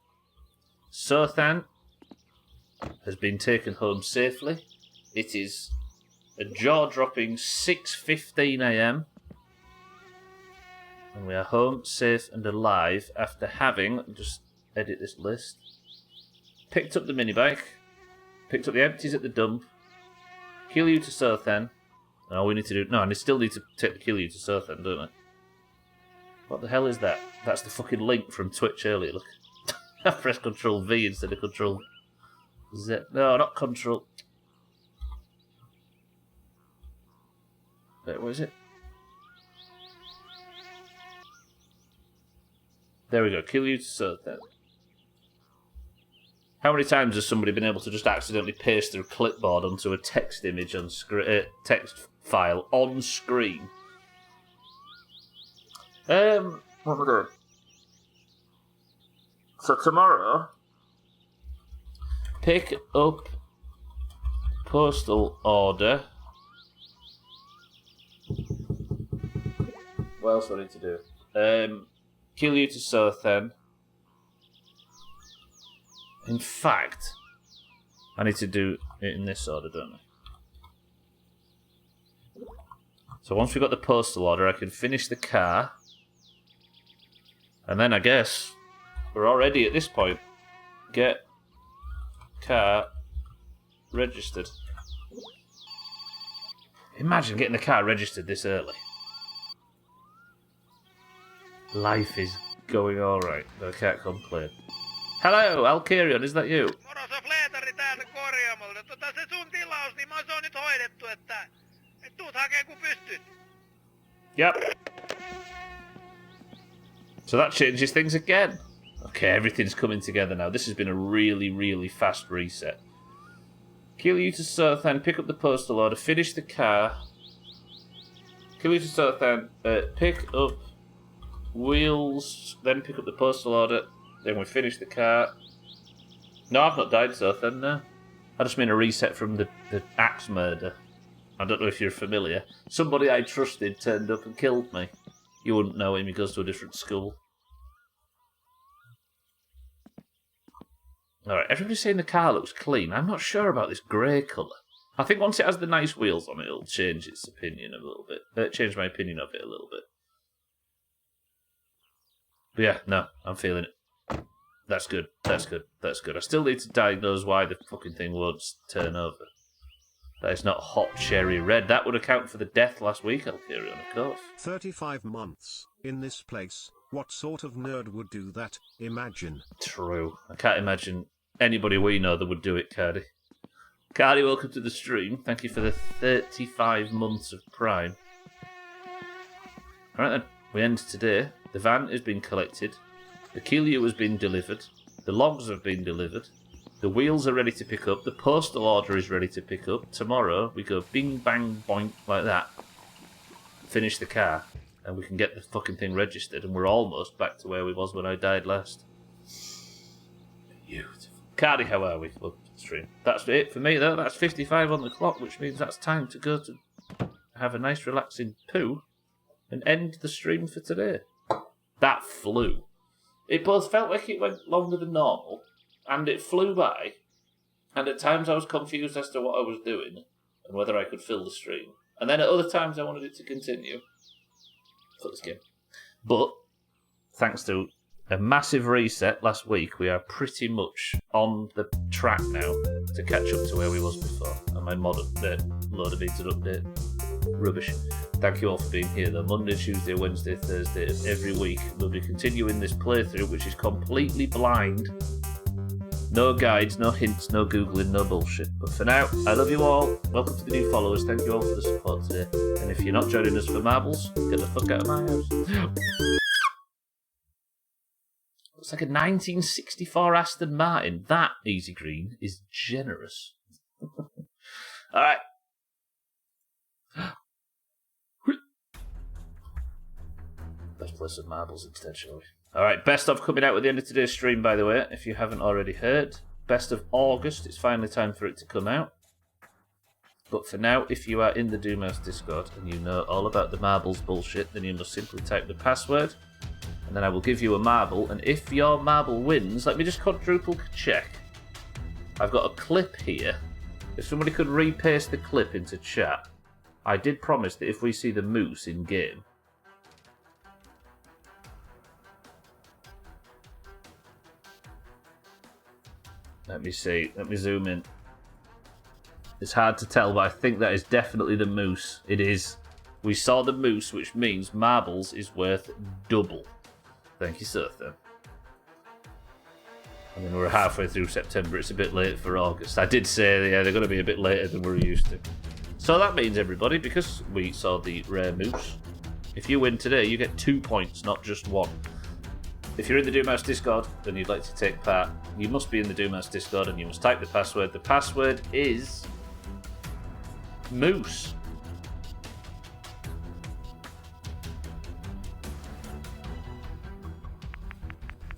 Sothan has been taken home safely. It is a jaw-dropping 6:15 AM. And we are home, safe and alive after having, let me just edit this list, picked up the minibike, picked up the empties at the dump, kill you to Sothan, and all we need to do... No, I still need to take the kill you to Sothan, don't I? What the hell is that? That's the fucking link from Twitch earlier, look. I pressed Control V instead of Control Z. No, not Control... Wait, what is it? There we go, kill you to Sothan. How many times has somebody been able to just accidentally paste their clipboard onto a text image on text file on screen? What am I doing? So tomorrow, pick up postal order. What else do I need to do? Kill you to Sothan. In fact, I need to do it in this order, don't I? So once we've got the postal order, I can finish the car. And then I guess we're already at this point. Get car registered. Imagine getting the car registered this early. Life is going alright, but I can't complain. Hello, Alkerion, is that you? Moroso Fleetari täältä korjaamolta. Se sun tilaus, niin se on nyt hoidettu, että tuut hakee kun pystyt. Yep. So that changes things again. Okay, everything's coming together now. This has been a really, really fast reset. Kill you to Sothan, pick up the postal order, finish the car. Kill you to Sothan, pick up wheels, then pick up the postal order, then we finish the car. No, I've not died, Sothan, no. I just mean a reset from the axe murder. I don't know if you're familiar. Somebody I trusted turned up and killed me. You wouldn't know him, he goes to a different school. Alright, everybody's saying the car looks clean. I'm not sure about this grey colour. I think once it has the nice wheels on it, it'll change its opinion a little bit. Change my opinion of it a little bit. But yeah, no, I'm feeling it. That's good, that's good, that's good. I still need to diagnose why the fucking thing won't turn over. That is not hot cherry red. That would account for the death last week, Alkerion, of course. 35 months in this place. What sort of nerd would do that? Imagine. True. I can't imagine anybody we know that would do it, Cardi. Cardi, welcome to the stream. Thank you for the 35 months of Prime. Alright then, we end today. The van has been collected. The Kilyu has been delivered. The logs have been delivered. The wheels are ready to pick up. The postal order is ready to pick up. Tomorrow, we go bing, bang, boink, like that. Finish the car. And we can get the fucking thing registered. And we're almost back to where we was when I died last. Beautiful. Cardi, how are we? Welcome to the stream. That's it for me, though. That's 55 on the clock, which means that's time to go to have a nice relaxing poo and end the stream for today. That flew. It both felt like it went longer than normal, and it flew by, and at times I was confused as to what I was doing, and whether I could fill the stream. And then at other times I wanted it to continue. For this game. But, thanks to a massive reset last week, we are pretty much on the track now to catch up to where we was before. And my mod update, load of needed update. Rubbish. Thank you all for being here though. Monday, Tuesday, Wednesday, Thursday, every week. We'll be continuing this playthrough, which is completely blind. No guides, no hints, no googling, no bullshit. But for now, I love you all. Welcome to the new followers. Thank you all for the support today. And if you're not joining us for marbles, get the fuck out of my house. Looks like a 1964 Aston Martin. That, Easy Green, is generous. Alright. Let's play some marbles instead, shall we? Alright, best of coming out at the end of today's stream, by the way, if you haven't already heard. Best of August, it's finally time for it to come out. But for now, if you are in the Doomhaus Discord and you know all about the marbles bullshit, then you must simply type the password, and then I will give you a marble, and if your marble wins, let me just quadruple check. I've got a clip here. If somebody could repaste the clip into chat, I did promise that if we see the moose in game, let me see, let me zoom in. It's hard to tell, but I think that is definitely the moose. It is. We saw the moose, which means marbles is worth double. Thank you, sir. I mean, we're halfway through September. It's a bit late for August. I did say, yeah, they're going to be a bit later than we're used to. So that means, everybody, because we saw the rare moose, if you win today, you get 2 points, not just 1. If you're in the Doomhaus Discord and you'd like to take part, you must be in the Doomhaus Discord and you must type the password. The password is moose.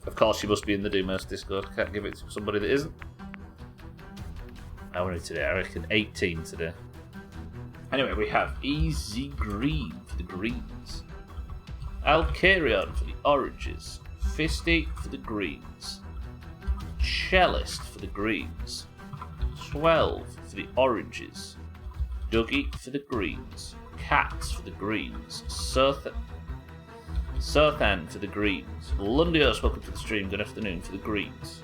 Of course, you must be in the Doomhaus Discord. Can't give it to somebody that isn't. How many today? I reckon 18 today. Anyway, we have Easy Green for the greens, Alcarion for the oranges, Fisty for the greens, Cellist for the greens, 12 for the oranges, Dougie for the greens, Cats for the greens, Sothan for the greens, Lundios, welcome to the stream, good afternoon, for the greens,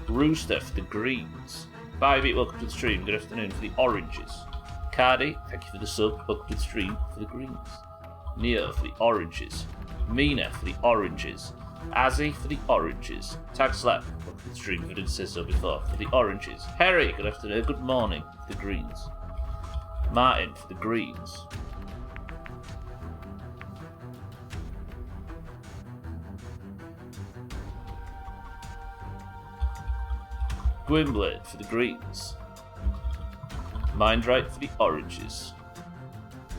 Rooster for the greens, Bybit, welcome to the stream, good afternoon, for the oranges, Cardi, thank you for the sub, welcome to the stream, for the greens, Neo for the oranges, Mina for the oranges, Azzy for the oranges, Tag Slap, welcome to the stream, if I didn't say so before, for the oranges, Harry, good afternoon, good morning, for the greens, Martin for the greens, Gwynblade for the greens, Mindright for the oranges,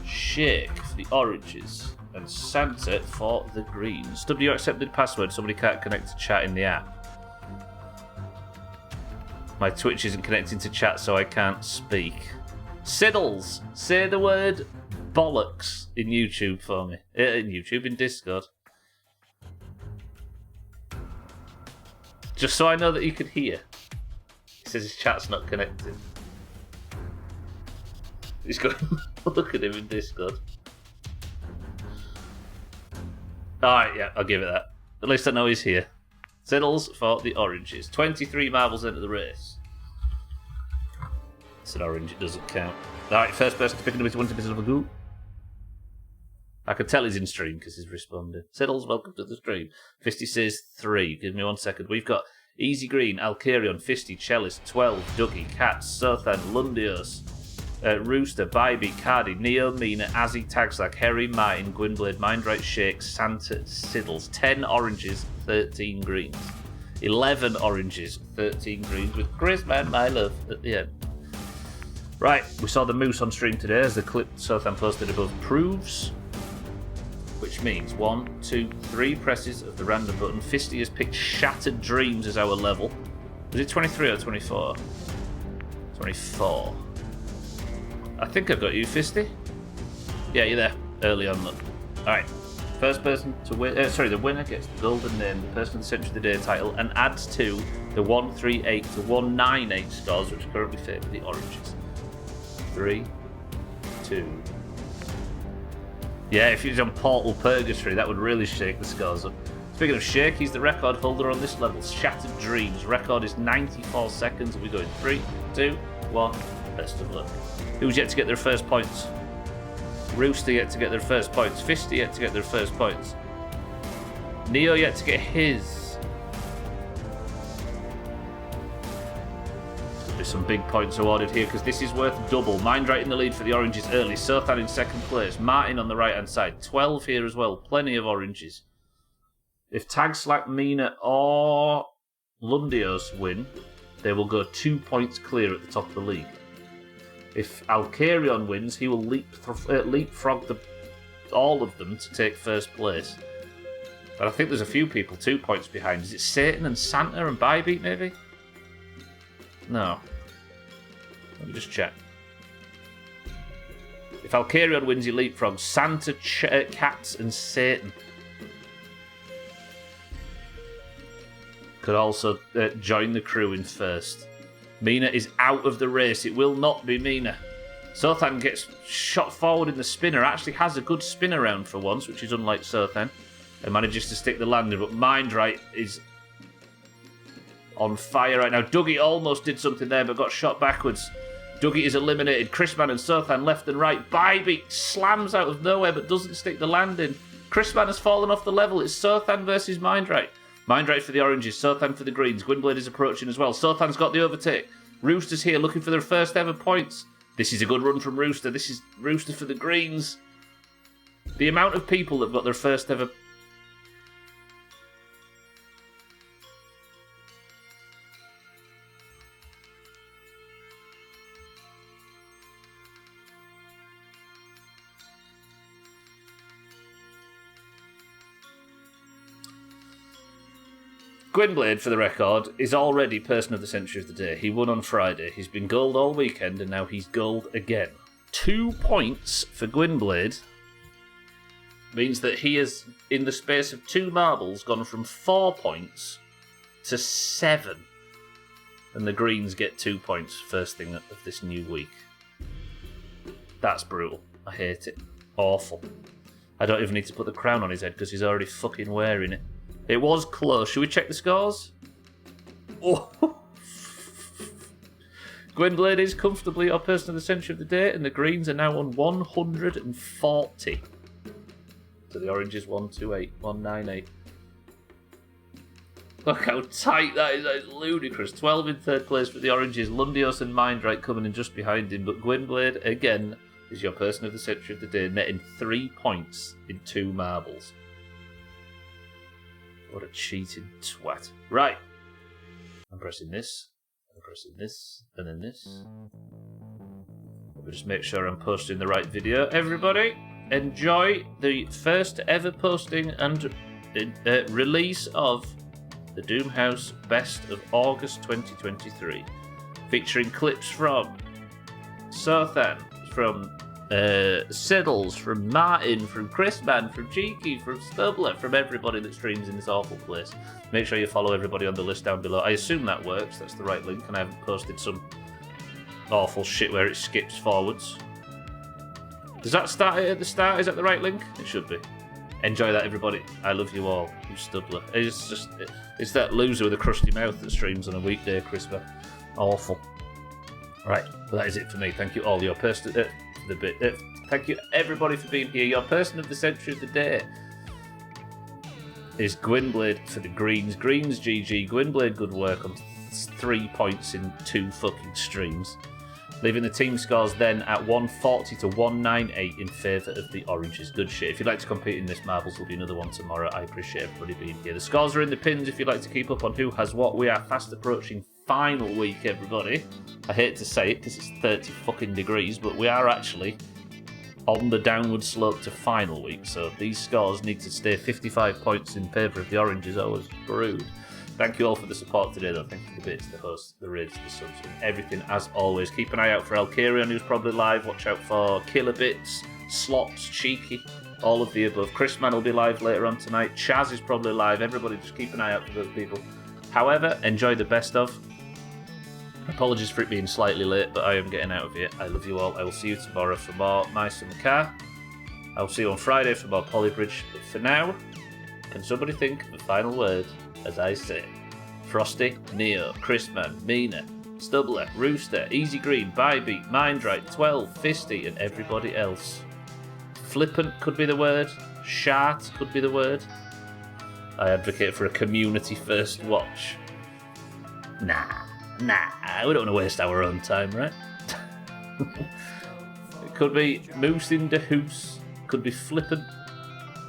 Shake for the oranges, and Santa for the greens. W accepted password, somebody can't connect to chat in the app. My Twitch isn't connecting to chat, so I can't speak. Siddles, say the word bollocks in YouTube for me. In Discord. Just so I know that you can hear. He says his chat's not connected. He's going, look at him in Discord. Alright, yeah, I'll give it that. At least I know he's here. Siddles for the oranges. 23 marbles into the race. It's an orange, it doesn't count. Alright, first person to pick number 20 of a go. I can tell he's in stream because he's responded. Siddles, welcome to the stream. Fisty says 3. Give me 1 second. We've got Easy Green, Alcarion, Fisty, Cellist, 12, Dougie, Cats, Sothan, Lundios, Rooster, Bybee, Cardi, Neo, Mina, Azzy, Tagslack, Harry, Martin, Gwynblade, Mindright, Shake, Santa, Siddles. 10 oranges, 13 greens. 11 oranges, 13 greens with Chris Man, my love, at the end. Right, we saw the moose on stream today, as the clip Sothan posted above proves. Which means 1, 2, 3 presses of the random button. Fisty has picked Shattered Dreams as our level. Was it 23 or 24? 24. I think I've got you, Fisty. Yeah, you're there. Early on, look. Alright. First person to win... the winner gets the golden name, the person of the Century of the Day title, and adds to the 138 to 198 scores, which currently favour the oranges. 3, 2... Yeah, if he was on Portal Purgatory, that would really shake the scores up. Speaking of shake, he's the record holder on this level. Shattered Dreams. Record is 94 seconds. We're going 3, 2, 1. Best of luck. Who's yet to get their first points? Rooster yet to get their first points. Fisty yet to get their first points. Neo yet to get his. There's some big points awarded here because this is worth double. Mindright in the lead for the oranges early. Sothan in second place. Martin on the right hand side. 12 here as well. Plenty of oranges. If Tagslack, Mina or Lundios win, they will go 2 points clear at the top of the league. If Alcarion wins, he will leapfrog all of them to take first place. But I think there's a few people 2 points behind. Is it Satan and Santa and Bybeat, maybe? No. Let me just check. If Alcarion wins, he leapfrogs Santa, Cats, and Satan. Could also join the crew in first. Mina is out of the race. It will not be Mina. Sothan gets shot forward in the spinner. Actually has a good spin around for once, which is unlike Sothan. And manages to stick the landing. But Mindright is on fire right now. Dougie almost did something there, but got shot backwards. Dougie is eliminated. Chrisman and Sothan left and right. Bybeat slams out of nowhere, but doesn't stick the landing. Chrisman has fallen off the level. It's Sothan versus Mindright. Mindright for the oranges, Sothan for the greens. Gwynblade is approaching as well. Sothan's got the overtake. Rooster's here looking for their first ever points. This is a good run from Rooster. This is Rooster for the greens. The amount of people that have got their first ever... Gwynblade, for the record, is already Person of the Century of the Day. He won on Friday. He's been gold all weekend, and now he's gold again. 2 points for Gwynblade means that he has, in the space of 2 marbles, gone from 4 points to 7. And the greens get 2 points first thing of this new week. That's brutal. I hate it. Awful. I don't even need to put the crown on his head because he's already fucking wearing it. It was close. Should we check the scores? Oh. Gwynblade is comfortably our Person of the Century of the Day, and the greens are now on 140. So the oranges 128, 198. Look how tight that is. That is ludicrous. 12 in third place for the oranges. Lundios and Mindright coming in just behind him, but Gwynblade again is your Person of the Century of the Day, netting 3 points in 2 marbles. What a cheating twat. Right. I'm pressing this, and then this. Let me just make sure I'm posting the right video. Everybody, enjoy the first ever posting and release of the Doomhaus Best of August 2023. Featuring clips from Sothan, from Siddles, from Martin, from Chrisman, from Cheeky, from Stubbler, from everybody that streams in this awful place. Make sure you follow everybody on the list down below. I assume that works, that's the right link, and I haven't posted some awful shit where it skips forwards. Does that start at the start? Is that the right link? It should be. Enjoy that, everybody. I love you all. You Stubbler. It's that loser with a crusty mouth that streams on a weekday, Chrisman. Awful. Right, well, that is it for me. Thank you all. Your person... thank you everybody for being here. Your Person of the Century of the Day is Gwynblade for the greens. Greens GG. Gwynblade, good work on 3 points in 2 fucking streams. Leaving the team scores then at 140 to 198 in favour of the oranges. Good shit. If you'd like to compete in this marbles, there'll be another one tomorrow. I appreciate everybody being here. The scores are in the pins if you'd like to keep up on who has what. We are fast approaching final week, everybody. I hate to say it because it's 30 fucking degrees, but we are actually on the downward slope to final week, so these scores need to stay 55 points in favour of the oranges. I was brewed. Thank you all for the support today, though. Thank you for the bits, the hosts, the raids, the subs, and everything as always. Keep an eye out for Alcarion, who's probably live. Watch out for Killer Bits, Slops, Cheeky, all of the above. Chrisman will be live later on tonight. Chaz is probably live. Everybody just keep an eye out for those people. However, enjoy the best of. Apologies for it being slightly late, but I am getting out of here. I love you all. I will see you tomorrow for more Mice and Car. I will see you on Friday for more Polybridge. But for now, can somebody think of a final word as I say? Frosty, Neo, Chrisman, Mina, Stubbler, Rooster, Easy Green, Bybeat, Mindright, 12, Fisty, and everybody else. Flippant could be the word. Shart could be the word. I advocate for a community first watch. Nah, we don't want to waste our own time, right? It could be Moose in the Hoose. Could be Flippant.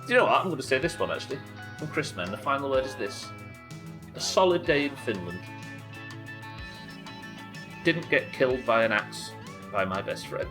Do you know what? I'm going to say this one actually. From Chrisman, the final word is this. A solid day in Finland. Didn't get killed by an axe by my best friend.